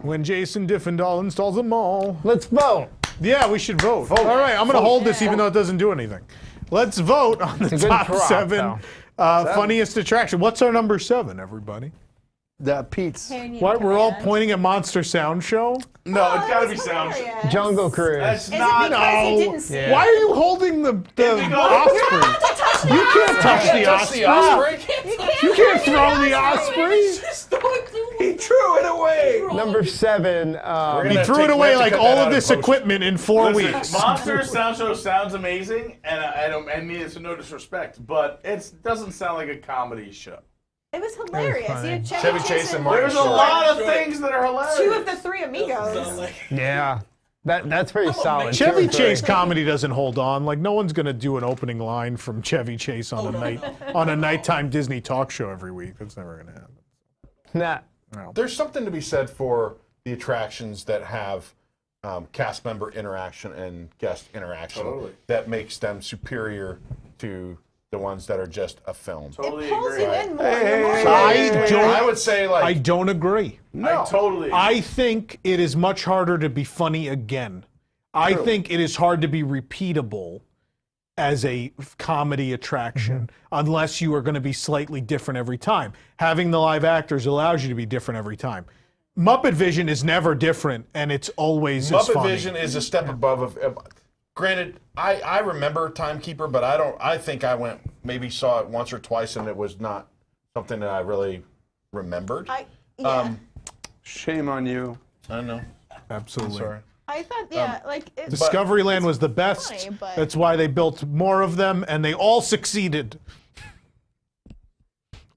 A: When Jason Diffendahl installs them all.
B: Let's vote.
A: Yeah, we should vote. All right, I'm going to hold this even though it doesn't do anything. Let's vote on the top 7 funniest attraction. What's our number 7, everybody?
J: The Pete's.
A: What? We're all pointing at Monster Sound Show?
V: No, it's got to be Sound Show.
B: Jungle Cruise.
V: That's
X: Is
V: not.
X: it because he didn't see
A: Why are you holding the osprey? You can't touch the osprey. You can't throw the osprey.
V: He threw it away.
B: Number 7.
A: He threw it away like all of this equipment in 4 weeks.
V: Monster Sound Show sounds amazing, and I mean it's no disrespect, but it doesn't sound like a comedy show.
X: It was hilarious. You had
I: Chevy Chase and Martin
V: There's a
I: Short.
V: lot of things that are hilarious.
X: 2 of the 3 amigos.
B: Yeah. That's pretty solid.
A: Chevy Chase comedy doesn't hold on. Like no one's gonna do an opening line from Chevy Chase on a nighttime Disney talk show every week. That's never gonna happen.
B: Nah.
A: No.
I: There's something to be said for the attractions that have cast member interaction and guest interaction that makes them superior to the ones that are just a film.
V: Totally
X: It pulls
V: agree.
X: you in more.
I: I would say like
A: I don't agree.
V: I totally agree.
A: I think it is much harder to be funny again. I think it is hard to be repeatable as a comedy attraction unless you are going to be slightly different every time. Having the live actors allows you to be different every time. Muppet Vision is never different, and it's always as
I: Muppet
A: funny.
I: Vision is a step above. Granted, I remember Timekeeper, but I think I maybe saw it once or twice, and it was not something that I really remembered.
J: Shame on you.
I: I don't know.
A: Absolutely.
I: I'm sorry.
X: I thought,
A: Discoveryland was the best.
X: funny, but-
A: That's why they built more of them, and they all succeeded.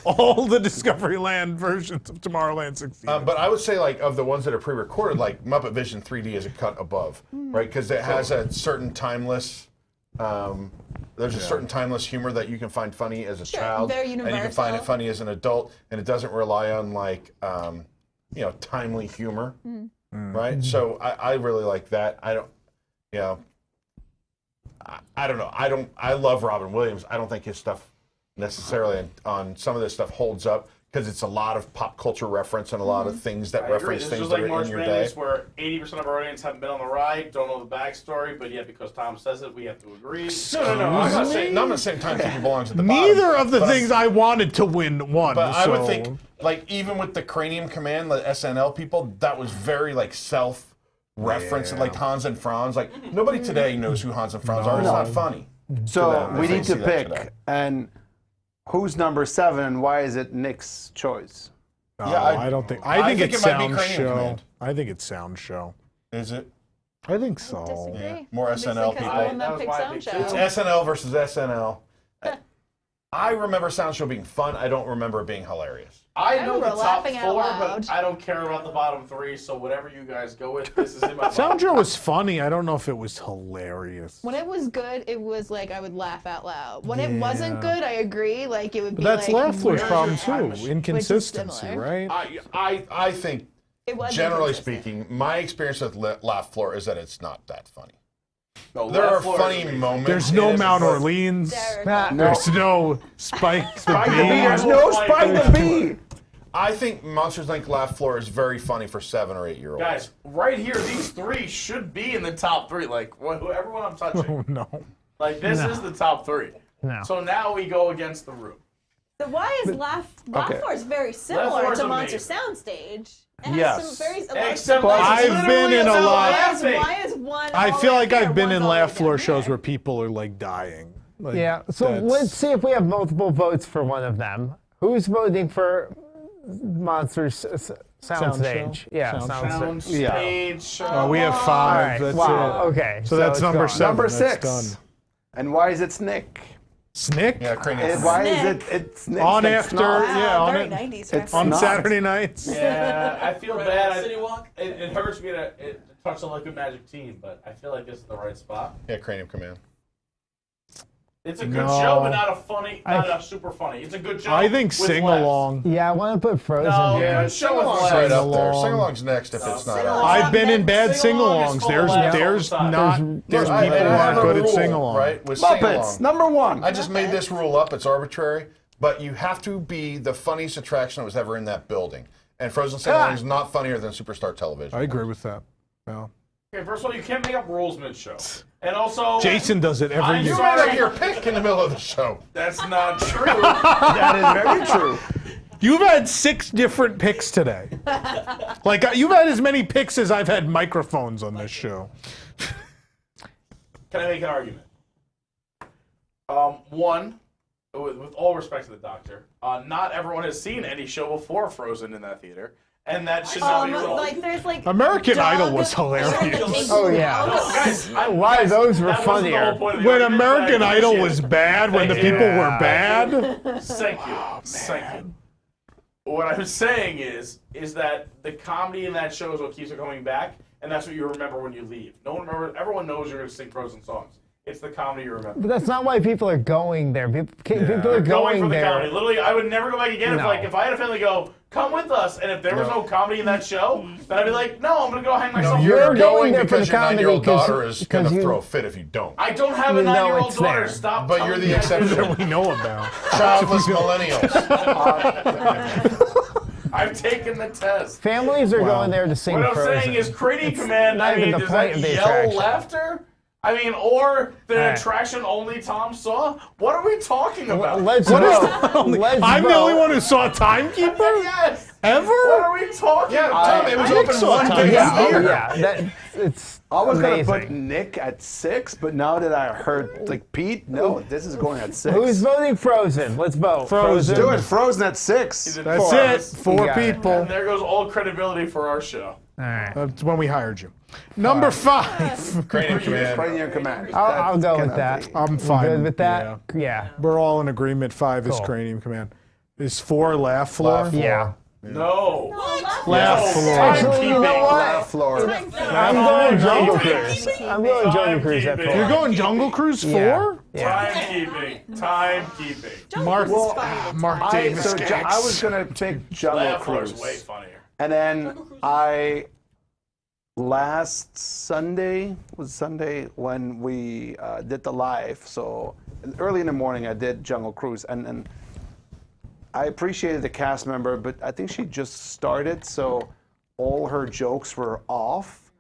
A: all the Discoveryland versions of Tomorrowland succeeded.
I: But I would say, like, of the ones that are pre-recorded, like Muppet Vision 3D is a cut above, right? Because it has a certain timeless. There's a certain timeless humor that you can find funny as a child,
X: very
I: and you can find it
X: universal.
I: funny as an adult, and it doesn't rely on like timely humor, right? So I really like that. I don't know. I love Robin Williams. I don't think his stuff necessarily on some of this stuff holds up because it's a lot of pop culture reference and a lot of things that reference
V: It's
I: things
V: just
I: that
V: like
I: are
V: March
I: in your day.
V: Madness, where 80% of our audience haven't been on the ride, don't know the backstory, but yet because Tom says it, we have to agree.
I: No. I'm not saying timekeeping belongs at the bottom.
A: Neither of the things I wanted to win won.
I: But I would
A: so-
I: think, like, even with the Cranium Command, the SNL people, that was very, like, self-reference, like Hans and Franz. Like, nobody today knows who Hans and Franz are. It's not funny.
J: So
I: them,
J: we
I: if they
J: need to
I: see that
J: pick,
I: today.
J: and who's number 7, and why is it Nick's choice?
A: No, I don't think. I think it's Sound Show. I think it's Sound Show.
I: Is it?
A: I think so.
I: Yeah. More SNL people.
X: Sound Show.
I: It's SNL versus SNL. I remember Sound Show being fun. I don't remember it being hilarious.
V: I know
X: remember
V: the top
X: laughing
V: 4,
X: out loud.
V: but I don't care about the bottom 3, so whatever you guys go with, this is in my
A: Sound Show was funny. I don't know if it was hilarious.
X: When it was good, it was like I would laugh out loud. When it
A: Yeah.
X: wasn't good, I agree. Like it would be
A: But that's
X: like
A: Lafleur's
X: weird.
A: problem too.
X: Which is
A: Inconsistency,
X: similar.
A: right?
I: I think,
X: It was
I: generally
X: inconsistent.
I: speaking, my experience with Laugh Floor is that it's not that funny.
V: No,
I: There are
V: Laugh Floor is
I: funny
V: amazing.
I: moments.
A: There's
I: in
A: no
I: it,
A: Mount
I: but-
A: Orleans.
X: No.
A: There's no Spike the
J: Spike the
A: Bee.
J: Bee. There's no Spike the Bee.
I: I think Monsters Inc. Laugh Floor is very funny for 7 or 8 year olds.
V: Guys, right here, these 3 should be in the top 3. Like, everyone I'm touching.
A: Oh no.
V: Like, this is the top 3.
B: No.
V: So now we go against the room.
X: So why is Laugh Floor is very similar
V: Floor's
X: to Monster
V: amazing.
X: Soundstage? It has
J: Yes.
X: some very
V: Except
A: I've been in a lot.
X: Why is one?
A: I
X: all
A: feel
X: the way
A: like
X: up there,
A: I've been
X: one's
A: in
X: all the way
A: Laugh
X: down
A: Floor
X: there?
A: shows where people are like dying. Like,
B: Yeah, so
A: that's-
B: let's see if we have multiple votes for one of them. Who's voting for Monsters Soundstage?
A: Show?
B: Yeah,
A: Sound
B: Soundstage.
V: Stage.
A: We have 5.
B: All right.
A: That's
B: Wow.
A: it.
B: Okay.
A: So that's
B: it's
A: number
B: gone.
A: 7.
J: Number
A: That's
J: 6.
A: done.
J: And why is it Snick?
A: Snick?
I: Yeah, Cranium.
J: And why is it? It's Nick.
A: On
J: It's
A: after,
J: not.
A: yeah, on
X: Very
A: it.
X: 90s
J: It's
A: On
J: not.
A: Saturday nights.
V: Yeah, I feel bad.
C: City Walk?
V: It hurts me to touch on like a Magic Team, but I feel like this is the right spot.
I: Yeah, Cranium Command.
V: It's a good
A: No.
V: show, but not a super funny. It's a good show.
A: I think
V: with
A: Sing
V: laughs.
A: Along.
B: Yeah, I want to put Frozen
V: No,
B: here.
V: good show with
I: Sing-along's
V: laughs.
I: right up there.
A: Sing-along.
I: Sing-along's next if it's not
X: Sing-along.
I: out.
A: I've been in bad
V: Sing-along is
A: sing-alongs.
V: full of laughs
A: There's
V: all the time.
A: not. There's
I: Look,
A: people who
I: I
A: aren't
I: have
A: good
I: a
A: at
I: rule,
A: sing-along.
I: right? With
J: Muppets,
I: sing-along.
J: number 1.
I: I just made this rule up. It's arbitrary, but you have to be the funniest attraction that was ever in that building. And Frozen Sing-along is not funnier than Superstar Television.
A: I agree with that. No.
V: Okay, first of all, you can't make up rules mid-show. And also,
A: Jason does it every
V: I'm
A: year.
I: You made
V: sorry.
I: up your pick in the middle of the show.
V: That's not true.
J: That is very true.
A: You've had 6 different picks today. Like you've had as many picks as I've had microphones on this show.
V: Can I make an argument? One, with all respect to the doctor, not everyone has seen any show before Frozen in that theater, and that should not be ruled.
X: Like there's like
A: American
X: Doug
A: Idol was hilarious.
B: Oh yeah.
V: Guys,
B: Why those were
V: that wasn't the whole
B: funnier?
V: point of the
A: When
V: argument, but I
A: American Idol
V: appreciate
A: was
V: it.
A: bad, when the people were bad.
V: Thank you. Thank you. What I'm saying is that the comedy in that show is what keeps it coming back, and that's what you remember when you leave. No one remembers. Everyone knows you're going to sing Frozen songs. It's the comedy you remember.
B: But that's not why people are going there. People are
V: Going
B: going
V: for the
B: there.
V: comedy. Literally, I would never go back again.
B: No.
V: If I had a family go, come with us, and if there was no comedy in that show, then I'd be like, no, I'm going to go hang myself.
I: You're
B: You're
I: going
B: going there for
I: because
B: the
I: your
B: comedy
I: 9-year-old
B: 'cause-
I: daughter is
B: 'cause
I: going to
B: you-
I: throw a fit if you don't.
V: I don't have a
B: You know
V: 9-year-old
B: it's
V: daughter.
B: there.
V: Stop.
I: But
V: telling
I: you're
V: me
I: the
V: that.
I: exception.
A: That we know about.
I: Childless millennials.
V: I've taken the test.
B: Families are going there to sing
V: What I'm
B: Frozen.
V: saying is Cranium Command,
B: not
V: I
B: even
V: mean,
B: the
V: does
B: point
V: that
B: of the
V: yell
B: attraction.
V: laughter? I mean, or the
B: Alright.
V: attraction only Tom saw? What are we talking about?
B: Let's
A: What is
B: vote.
A: the only?
B: Let's
A: I'm the
B: vote.
A: only one who saw Timekeeper.
V: Yes.
A: Ever?
V: What are we talking about?
I: Tom, it was
A: I
I: open
A: saw
I: one
A: Time.
I: day
B: Yeah,
I: a
B: oh
I: year.
B: yeah. It's
J: I was going to put
B: amazing.
J: Nick at 6, but now that I heard like Pete, no, this is going at 6.
B: Who's voting Frozen? Let's vote.
A: Frozen.
J: Do it. Frozen at 6.
A: That's
V: Four.
A: it. 4
B: got it.
A: people.
V: And there goes all credibility for our show.
B: All right.
A: That's when we hired you. Number 5.
I: Cranium Command.
J: Cranium Command.
B: I'll go with
J: cannot
B: that.
J: be.
A: I'm
B: You
A: fine.
B: good with that? Yeah.
A: We're all in agreement. 5 is
B: Cool.
A: Cranium Command. Is 4 laugh floor?
B: Yeah.
V: No.
A: Laugh floor.
B: Actually, you know what?
J: Laugh floor.
B: I'm going Jungle Cruise. I'm going Jungle Cruise at 4.
A: You're going Jungle Cruise 4?
V: Timekeeping. Timekeeping.
A: Mark Davis.
J: So I was gonna pick Jungle
V: Laugh floor's
J: Cruise,
V: way funnier.
J: and then last Sunday was Sunday when we did the live. So early in the morning, I did Jungle Cruise, and I appreciated the cast member, but I think she just started, so all her jokes were off.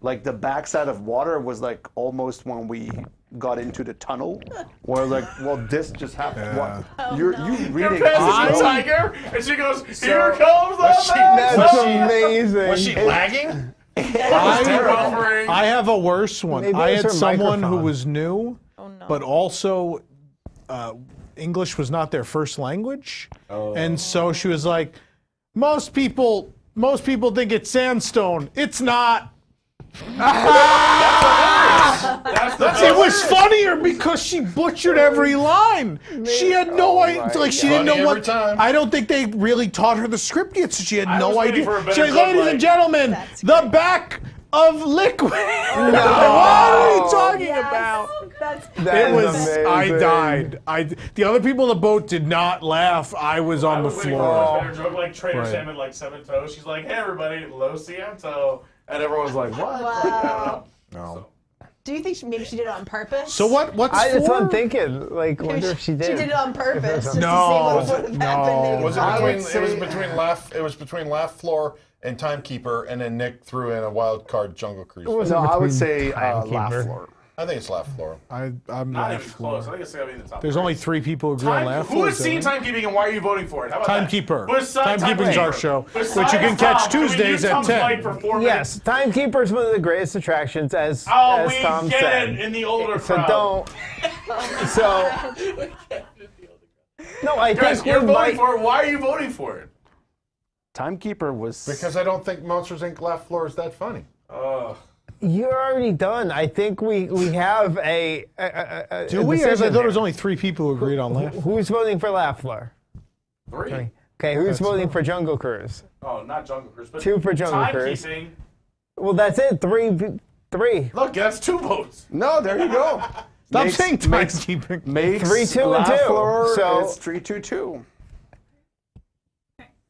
J: Like the backside of water was like almost when we got into the tunnel, where like, well, this just happened.
A: Yeah.
J: What? You reading?
V: You're passing the tiger, and she goes, "Here comes the
B: That's amazing.
I: Was she lagging?
A: I have a worse one.
B: Maybe
A: I
B: it's
A: had
B: her
A: someone who
B: microphone.
A: was new, but also English was not their first language, and so she was like, "Most people think it's sandstone. It's not." It was funnier because she butchered every line. She had no idea. Like she didn't know what.
I: time.
A: I don't think they really taught her the script yet, so she had
V: I
A: no
V: was waiting
A: idea.
V: for a better
A: She was,
V: joke,
A: ladies
V: like-
A: and gentlemen, the back of liquid. What are you talking about?
B: That
A: It
B: is
A: was. I
B: amazing.
A: died. The other people on the boat did not laugh. I was on the
V: waiting for a
A: floor.
V: better joke, like Trader
A: Right.
V: Sam had like 7 toes. She's like, "Hey everybody, Lo Siento," and everyone was like, "What?"
X: Wow.
A: No.
X: Do you think maybe she did it on purpose?
A: So what's
B: That's what I'm
A: for?
B: thinking. Like, wonder if she did.
X: She did it on purpose just
A: No,
X: to see what would have happened.
I: Was
J: I
I: it
J: would
I: between? It was
J: say-
I: between laugh. It was between laugh floor and timekeeper, and then Nick threw in a wild card Jungle Cruise.
B: wasn't
J: No, I would
B: between
J: say
B: Timekeeper.
J: laugh floor.
I: I think it's laugh floor.
A: I'm
V: Not
A: laugh
V: even
A: floor.
V: close. I think it's gotta be in the top.
A: There's
V: 3.
A: only 3 people who agree on laugh
V: Who
A: floor.
V: has seen Timekeeping and why are you voting for it? How about
A: Timekeeper.
V: that? Besides
A: Timekeeping's our
V: Timekeeper.
A: show,
V: Besides
A: which you can
V: Tom,
A: catch
V: can we
A: Tuesdays
V: do
A: at
V: Tom's
A: 10.
V: fight for 4
B: Yes, Timekeeper is one of the greatest attractions, as
V: we
B: Tom
V: get
B: said.
V: it in the older
B: So
V: crowd.
B: don't. So no, I
V: Guys,
B: think
V: you're
B: we
V: voting
B: might.
V: for it. Why are you voting for it?
J: Timekeeper was
I: Because I don't think Monsters Inc. laugh floor is that funny.
B: You're already done. I think we have a
A: Do we? I
B: decision
A: thought it was
B: here.
A: only 3 people who agreed on laugh.
B: Who's voting for Laugh Floor?
V: 3.
B: Okay, who's voting for Jungle Cruise?
V: Oh, not Jungle Cruise, but
B: 2 for Jungle Cruise.
V: Timekeeping.
B: Well, that's it. 3.
V: Look, that's 2 votes.
J: No, there you go.
A: Stop saying timekeeping.
J: Makes
B: 3, 2, and
J: laugh
B: 2.
J: floor,
B: So-
J: it's 3-2-2.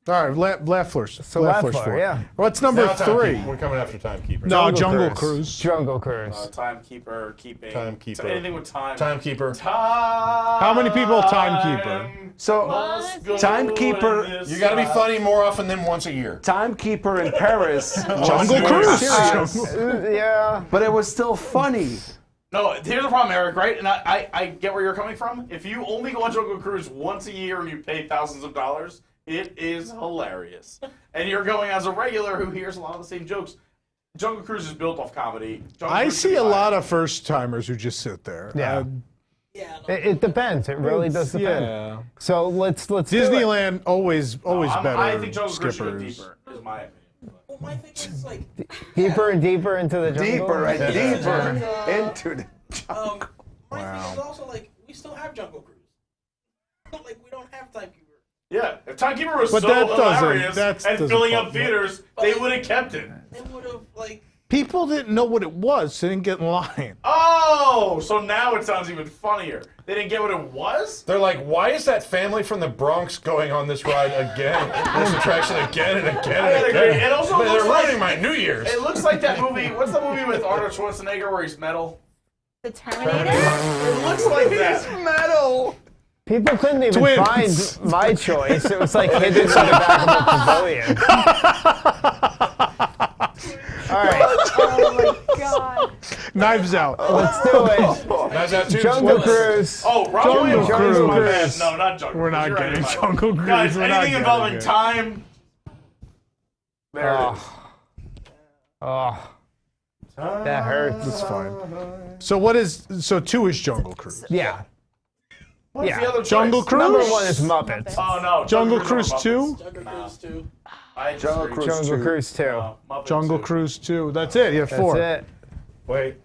A: All right, laugh floors.
B: So laugh floor, yeah.
A: What's number
I: Now
A: 3?
I: Timekeeper. We're coming after timekeeper.
A: No, Jungle Cruise.
B: Jungle Cruise.
V: Timekeeper, keeping.
I: Timekeeper.
V: Anything with time.
I: Timekeeper.
A: How many people timekeeper?
J: So,
V: Must go
J: Timekeeper,
V: in this
I: You got to be
V: life.
I: funny more often than once a year.
J: Timekeeper in Paris.
A: Jungle
J: was
A: Cruise.
J: serious,
B: Yeah.
J: but it was still funny.
V: No, here's the problem, Eric, right? And I get where you're coming from. If you only go on Jungle Cruise once a year and you pay thousands of dollars, it is hilarious. And you're going as a regular who hears a lot of the same jokes. Jungle Cruise is built off comedy. Jungle
A: I
V: Cruise
A: see
V: is
A: a
V: live.
A: lot of first timers who just sit there.
B: Yeah. It depends. It really does depend.
A: Yeah.
B: So let's do it.
A: Disneyland always better.
V: I think Jungle Cruise should go
A: skippers.
V: deeper, is my opinion.
C: Well, my thing is like,
B: Deeper and deeper into the jungle.
J: Deeper and deeper into the jungle.
C: my thing is also like, we still have Jungle Cruise. Like, we don't have Timekeeper.
V: Yeah, if Timekeeper was
A: But
V: so
A: that doesn't-
V: hilarious
A: that
V: and
A: doesn't
V: filling
A: pop-
V: up theaters, they would have kept it.
C: They would have, like,
A: People didn't know what it was, so they didn't get in line.
V: Oh, so now it sounds even funnier. They didn't get what it was?
I: They're like, why is that family from the Bronx going on this ride again? This attraction again and again
V: I
I: and
V: gotta
I: again.
V: agree. It also
I: They're
V: looks like-
I: ruining my New Year's.
V: It looks like that movie. What's the movie with Arnold Schwarzenegger where he's metal?
X: The Terminator?
V: It looks like that.
B: Metal. People couldn't even
A: Twins.
B: find my choice. It was like hidden in the back of a pavilion. All right,
X: Oh my god.
A: Knives Out.
B: let's do it.
I: Knives Out too.
B: Jungle Cruise.
V: Oh, Rob Williams.
A: Jungle
V: My bad.
A: Cruise.
V: No, not Jungle
A: We're
V: Cruise.
A: not
V: You're right,
A: getting
V: you're right.
A: Jungle Cruise.
V: Guys,
A: We're not
V: anything
A: getting
V: involving
A: it.
V: time. There it is.
B: Oh, that hurts.
A: It's fine. So 2 is Jungle Cruise.
B: Yeah.
V: What's
B: Yeah.
V: the other
A: Jungle
V: choice?
A: Cruise?
B: Number 1 is Muppets.
V: Oh no,
A: Jungle
V: Cruise
A: Cruise
V: over
A: 2?
C: Jungle Cruise 2.
V: I
J: Jungle
V: disagree.
J: Cruise
B: Jungle
J: 2.
B: Cruise 2.
V: No, Muppet
A: Jungle
V: 2.
A: Cruise 2. That's it. You have
B: That's
A: 4.
B: it.
I: Wait.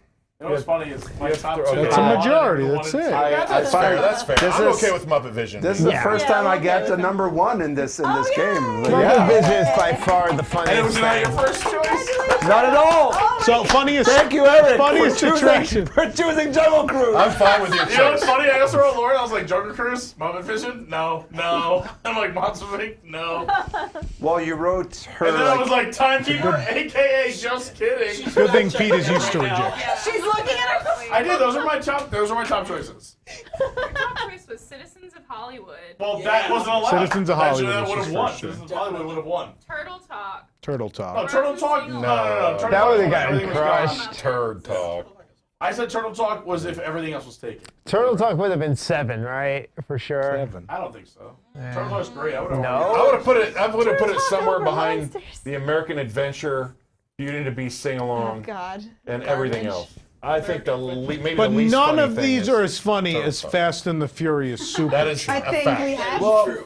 V: You know what's funny is my top two.
A: That's a majority. That's it.
I: That's fair. That's fair.
J: This
I: I'm
J: is-
I: okay with Muppet Vision.
J: This is the first time I get the number one in this game.
B: Muppet Vision is by far the funniest.
V: And it was not
B: thing.
V: your first choice?
B: Not at all.
A: So funniest.
B: Thank you, Eric,
A: Funniest attraction.
B: for choosing Jungle Cruise.
I: I'm fine with your
V: You know what's
I: choice.
V: funny? I also wrote Lauren. I was like, Jungle Cruise, Muppet Vision? No. I'm like, Monsters Inc? No.
J: Well, you wrote her.
V: And then I was like, Timekeeper, a.k.a. Just Kidding.
A: Good thing Pete is used to rejection.
X: She's looking at her.
V: I did. Those are my top choices.
L: Your top choice was Citizens of Hollywood.
V: Well, that wasn't allowed.
A: Citizens of Hollywood
V: That
A: was
V: would
A: his
V: have won.
A: first choice.
V: Citizens of Hollywood would have won.
L: Turtle Talk.
A: Turtle
V: No,
A: Talk.
V: Turtle Talk. No. Turtle
B: That would have
V: Talk,
B: gotten
V: everything was gone.
B: crushed.
I: Turd talk.
V: I said Turtle Talk was if everything else was taken.
B: Turtle Talk would have been 7, right? For sure.
A: 7.
V: I don't think so. Turtle Talk's great. I would have.
I: I would have put it. I would have put it somewhere behind the American Adventure, Beauty and the Beast sing along,
X: God.
I: and everything else. I think maybe
A: But
I: the least
A: none
I: funny
A: of
I: thing
A: these
I: is
A: are as funny
I: Turtle
A: as
I: Talk.
A: Fast and the Furious Super.
I: That is a fact.
J: Well,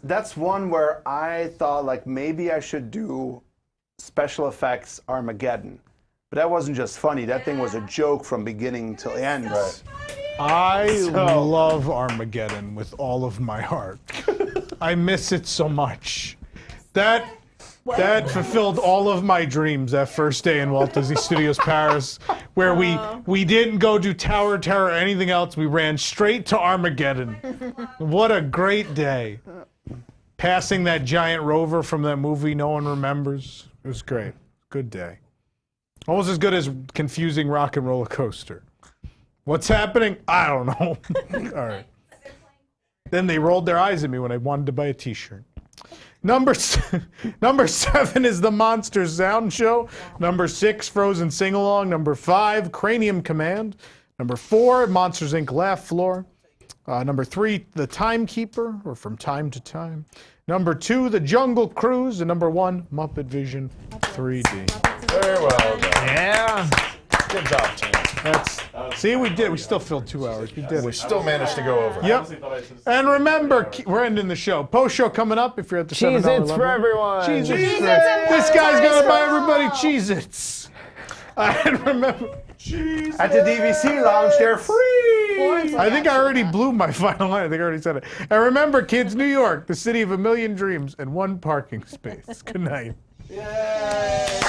J: that's one where I thought like maybe I should do special effects Armageddon, but that wasn't just funny. That thing was a joke from beginning till end. Right.
A: I love Armageddon with all of my heart. I miss it so much. That fulfilled all of my dreams that first day in Walt Disney Studios Paris, where we didn't go do Tower of Terror or anything else. We ran straight to Armageddon. What a great day. Passing that giant rover from that movie no one remembers. It was great. Good day. Almost as good as confusing Rock and Roller Coaster. What's happening? I don't know. All right. Then they rolled their eyes at me when I wanted to buy a t-shirt. Number 7 is the Monster Sound Show. Number 6, Frozen Sing-Along. Number 5, Cranium Command. Number 4, Monsters Inc. Laugh Floor. Number 3, The Timekeeper, or From Time to Time. Number 2, The Jungle Cruise. And number 1, Muppet Vision 3D.
I: Very well done.
B: Yeah.
I: Good job, team.
A: See, we did. We still filled 2 hours. We did it.
I: We still managed to go over.
A: Yep. And remember, we're ending the show. Post show coming up if you're at the $7 level.
B: Cheez-Its for everyone.
A: Cheez-Its for This guy's gonna buy everybody Cheez-Its. And remember,
J: At the DVC lounge, they're free.
A: I think I already blew my final line. I think I already said it. And remember, kids, New York, the city of a million dreams and 1 parking space. Good night.
V: Yay!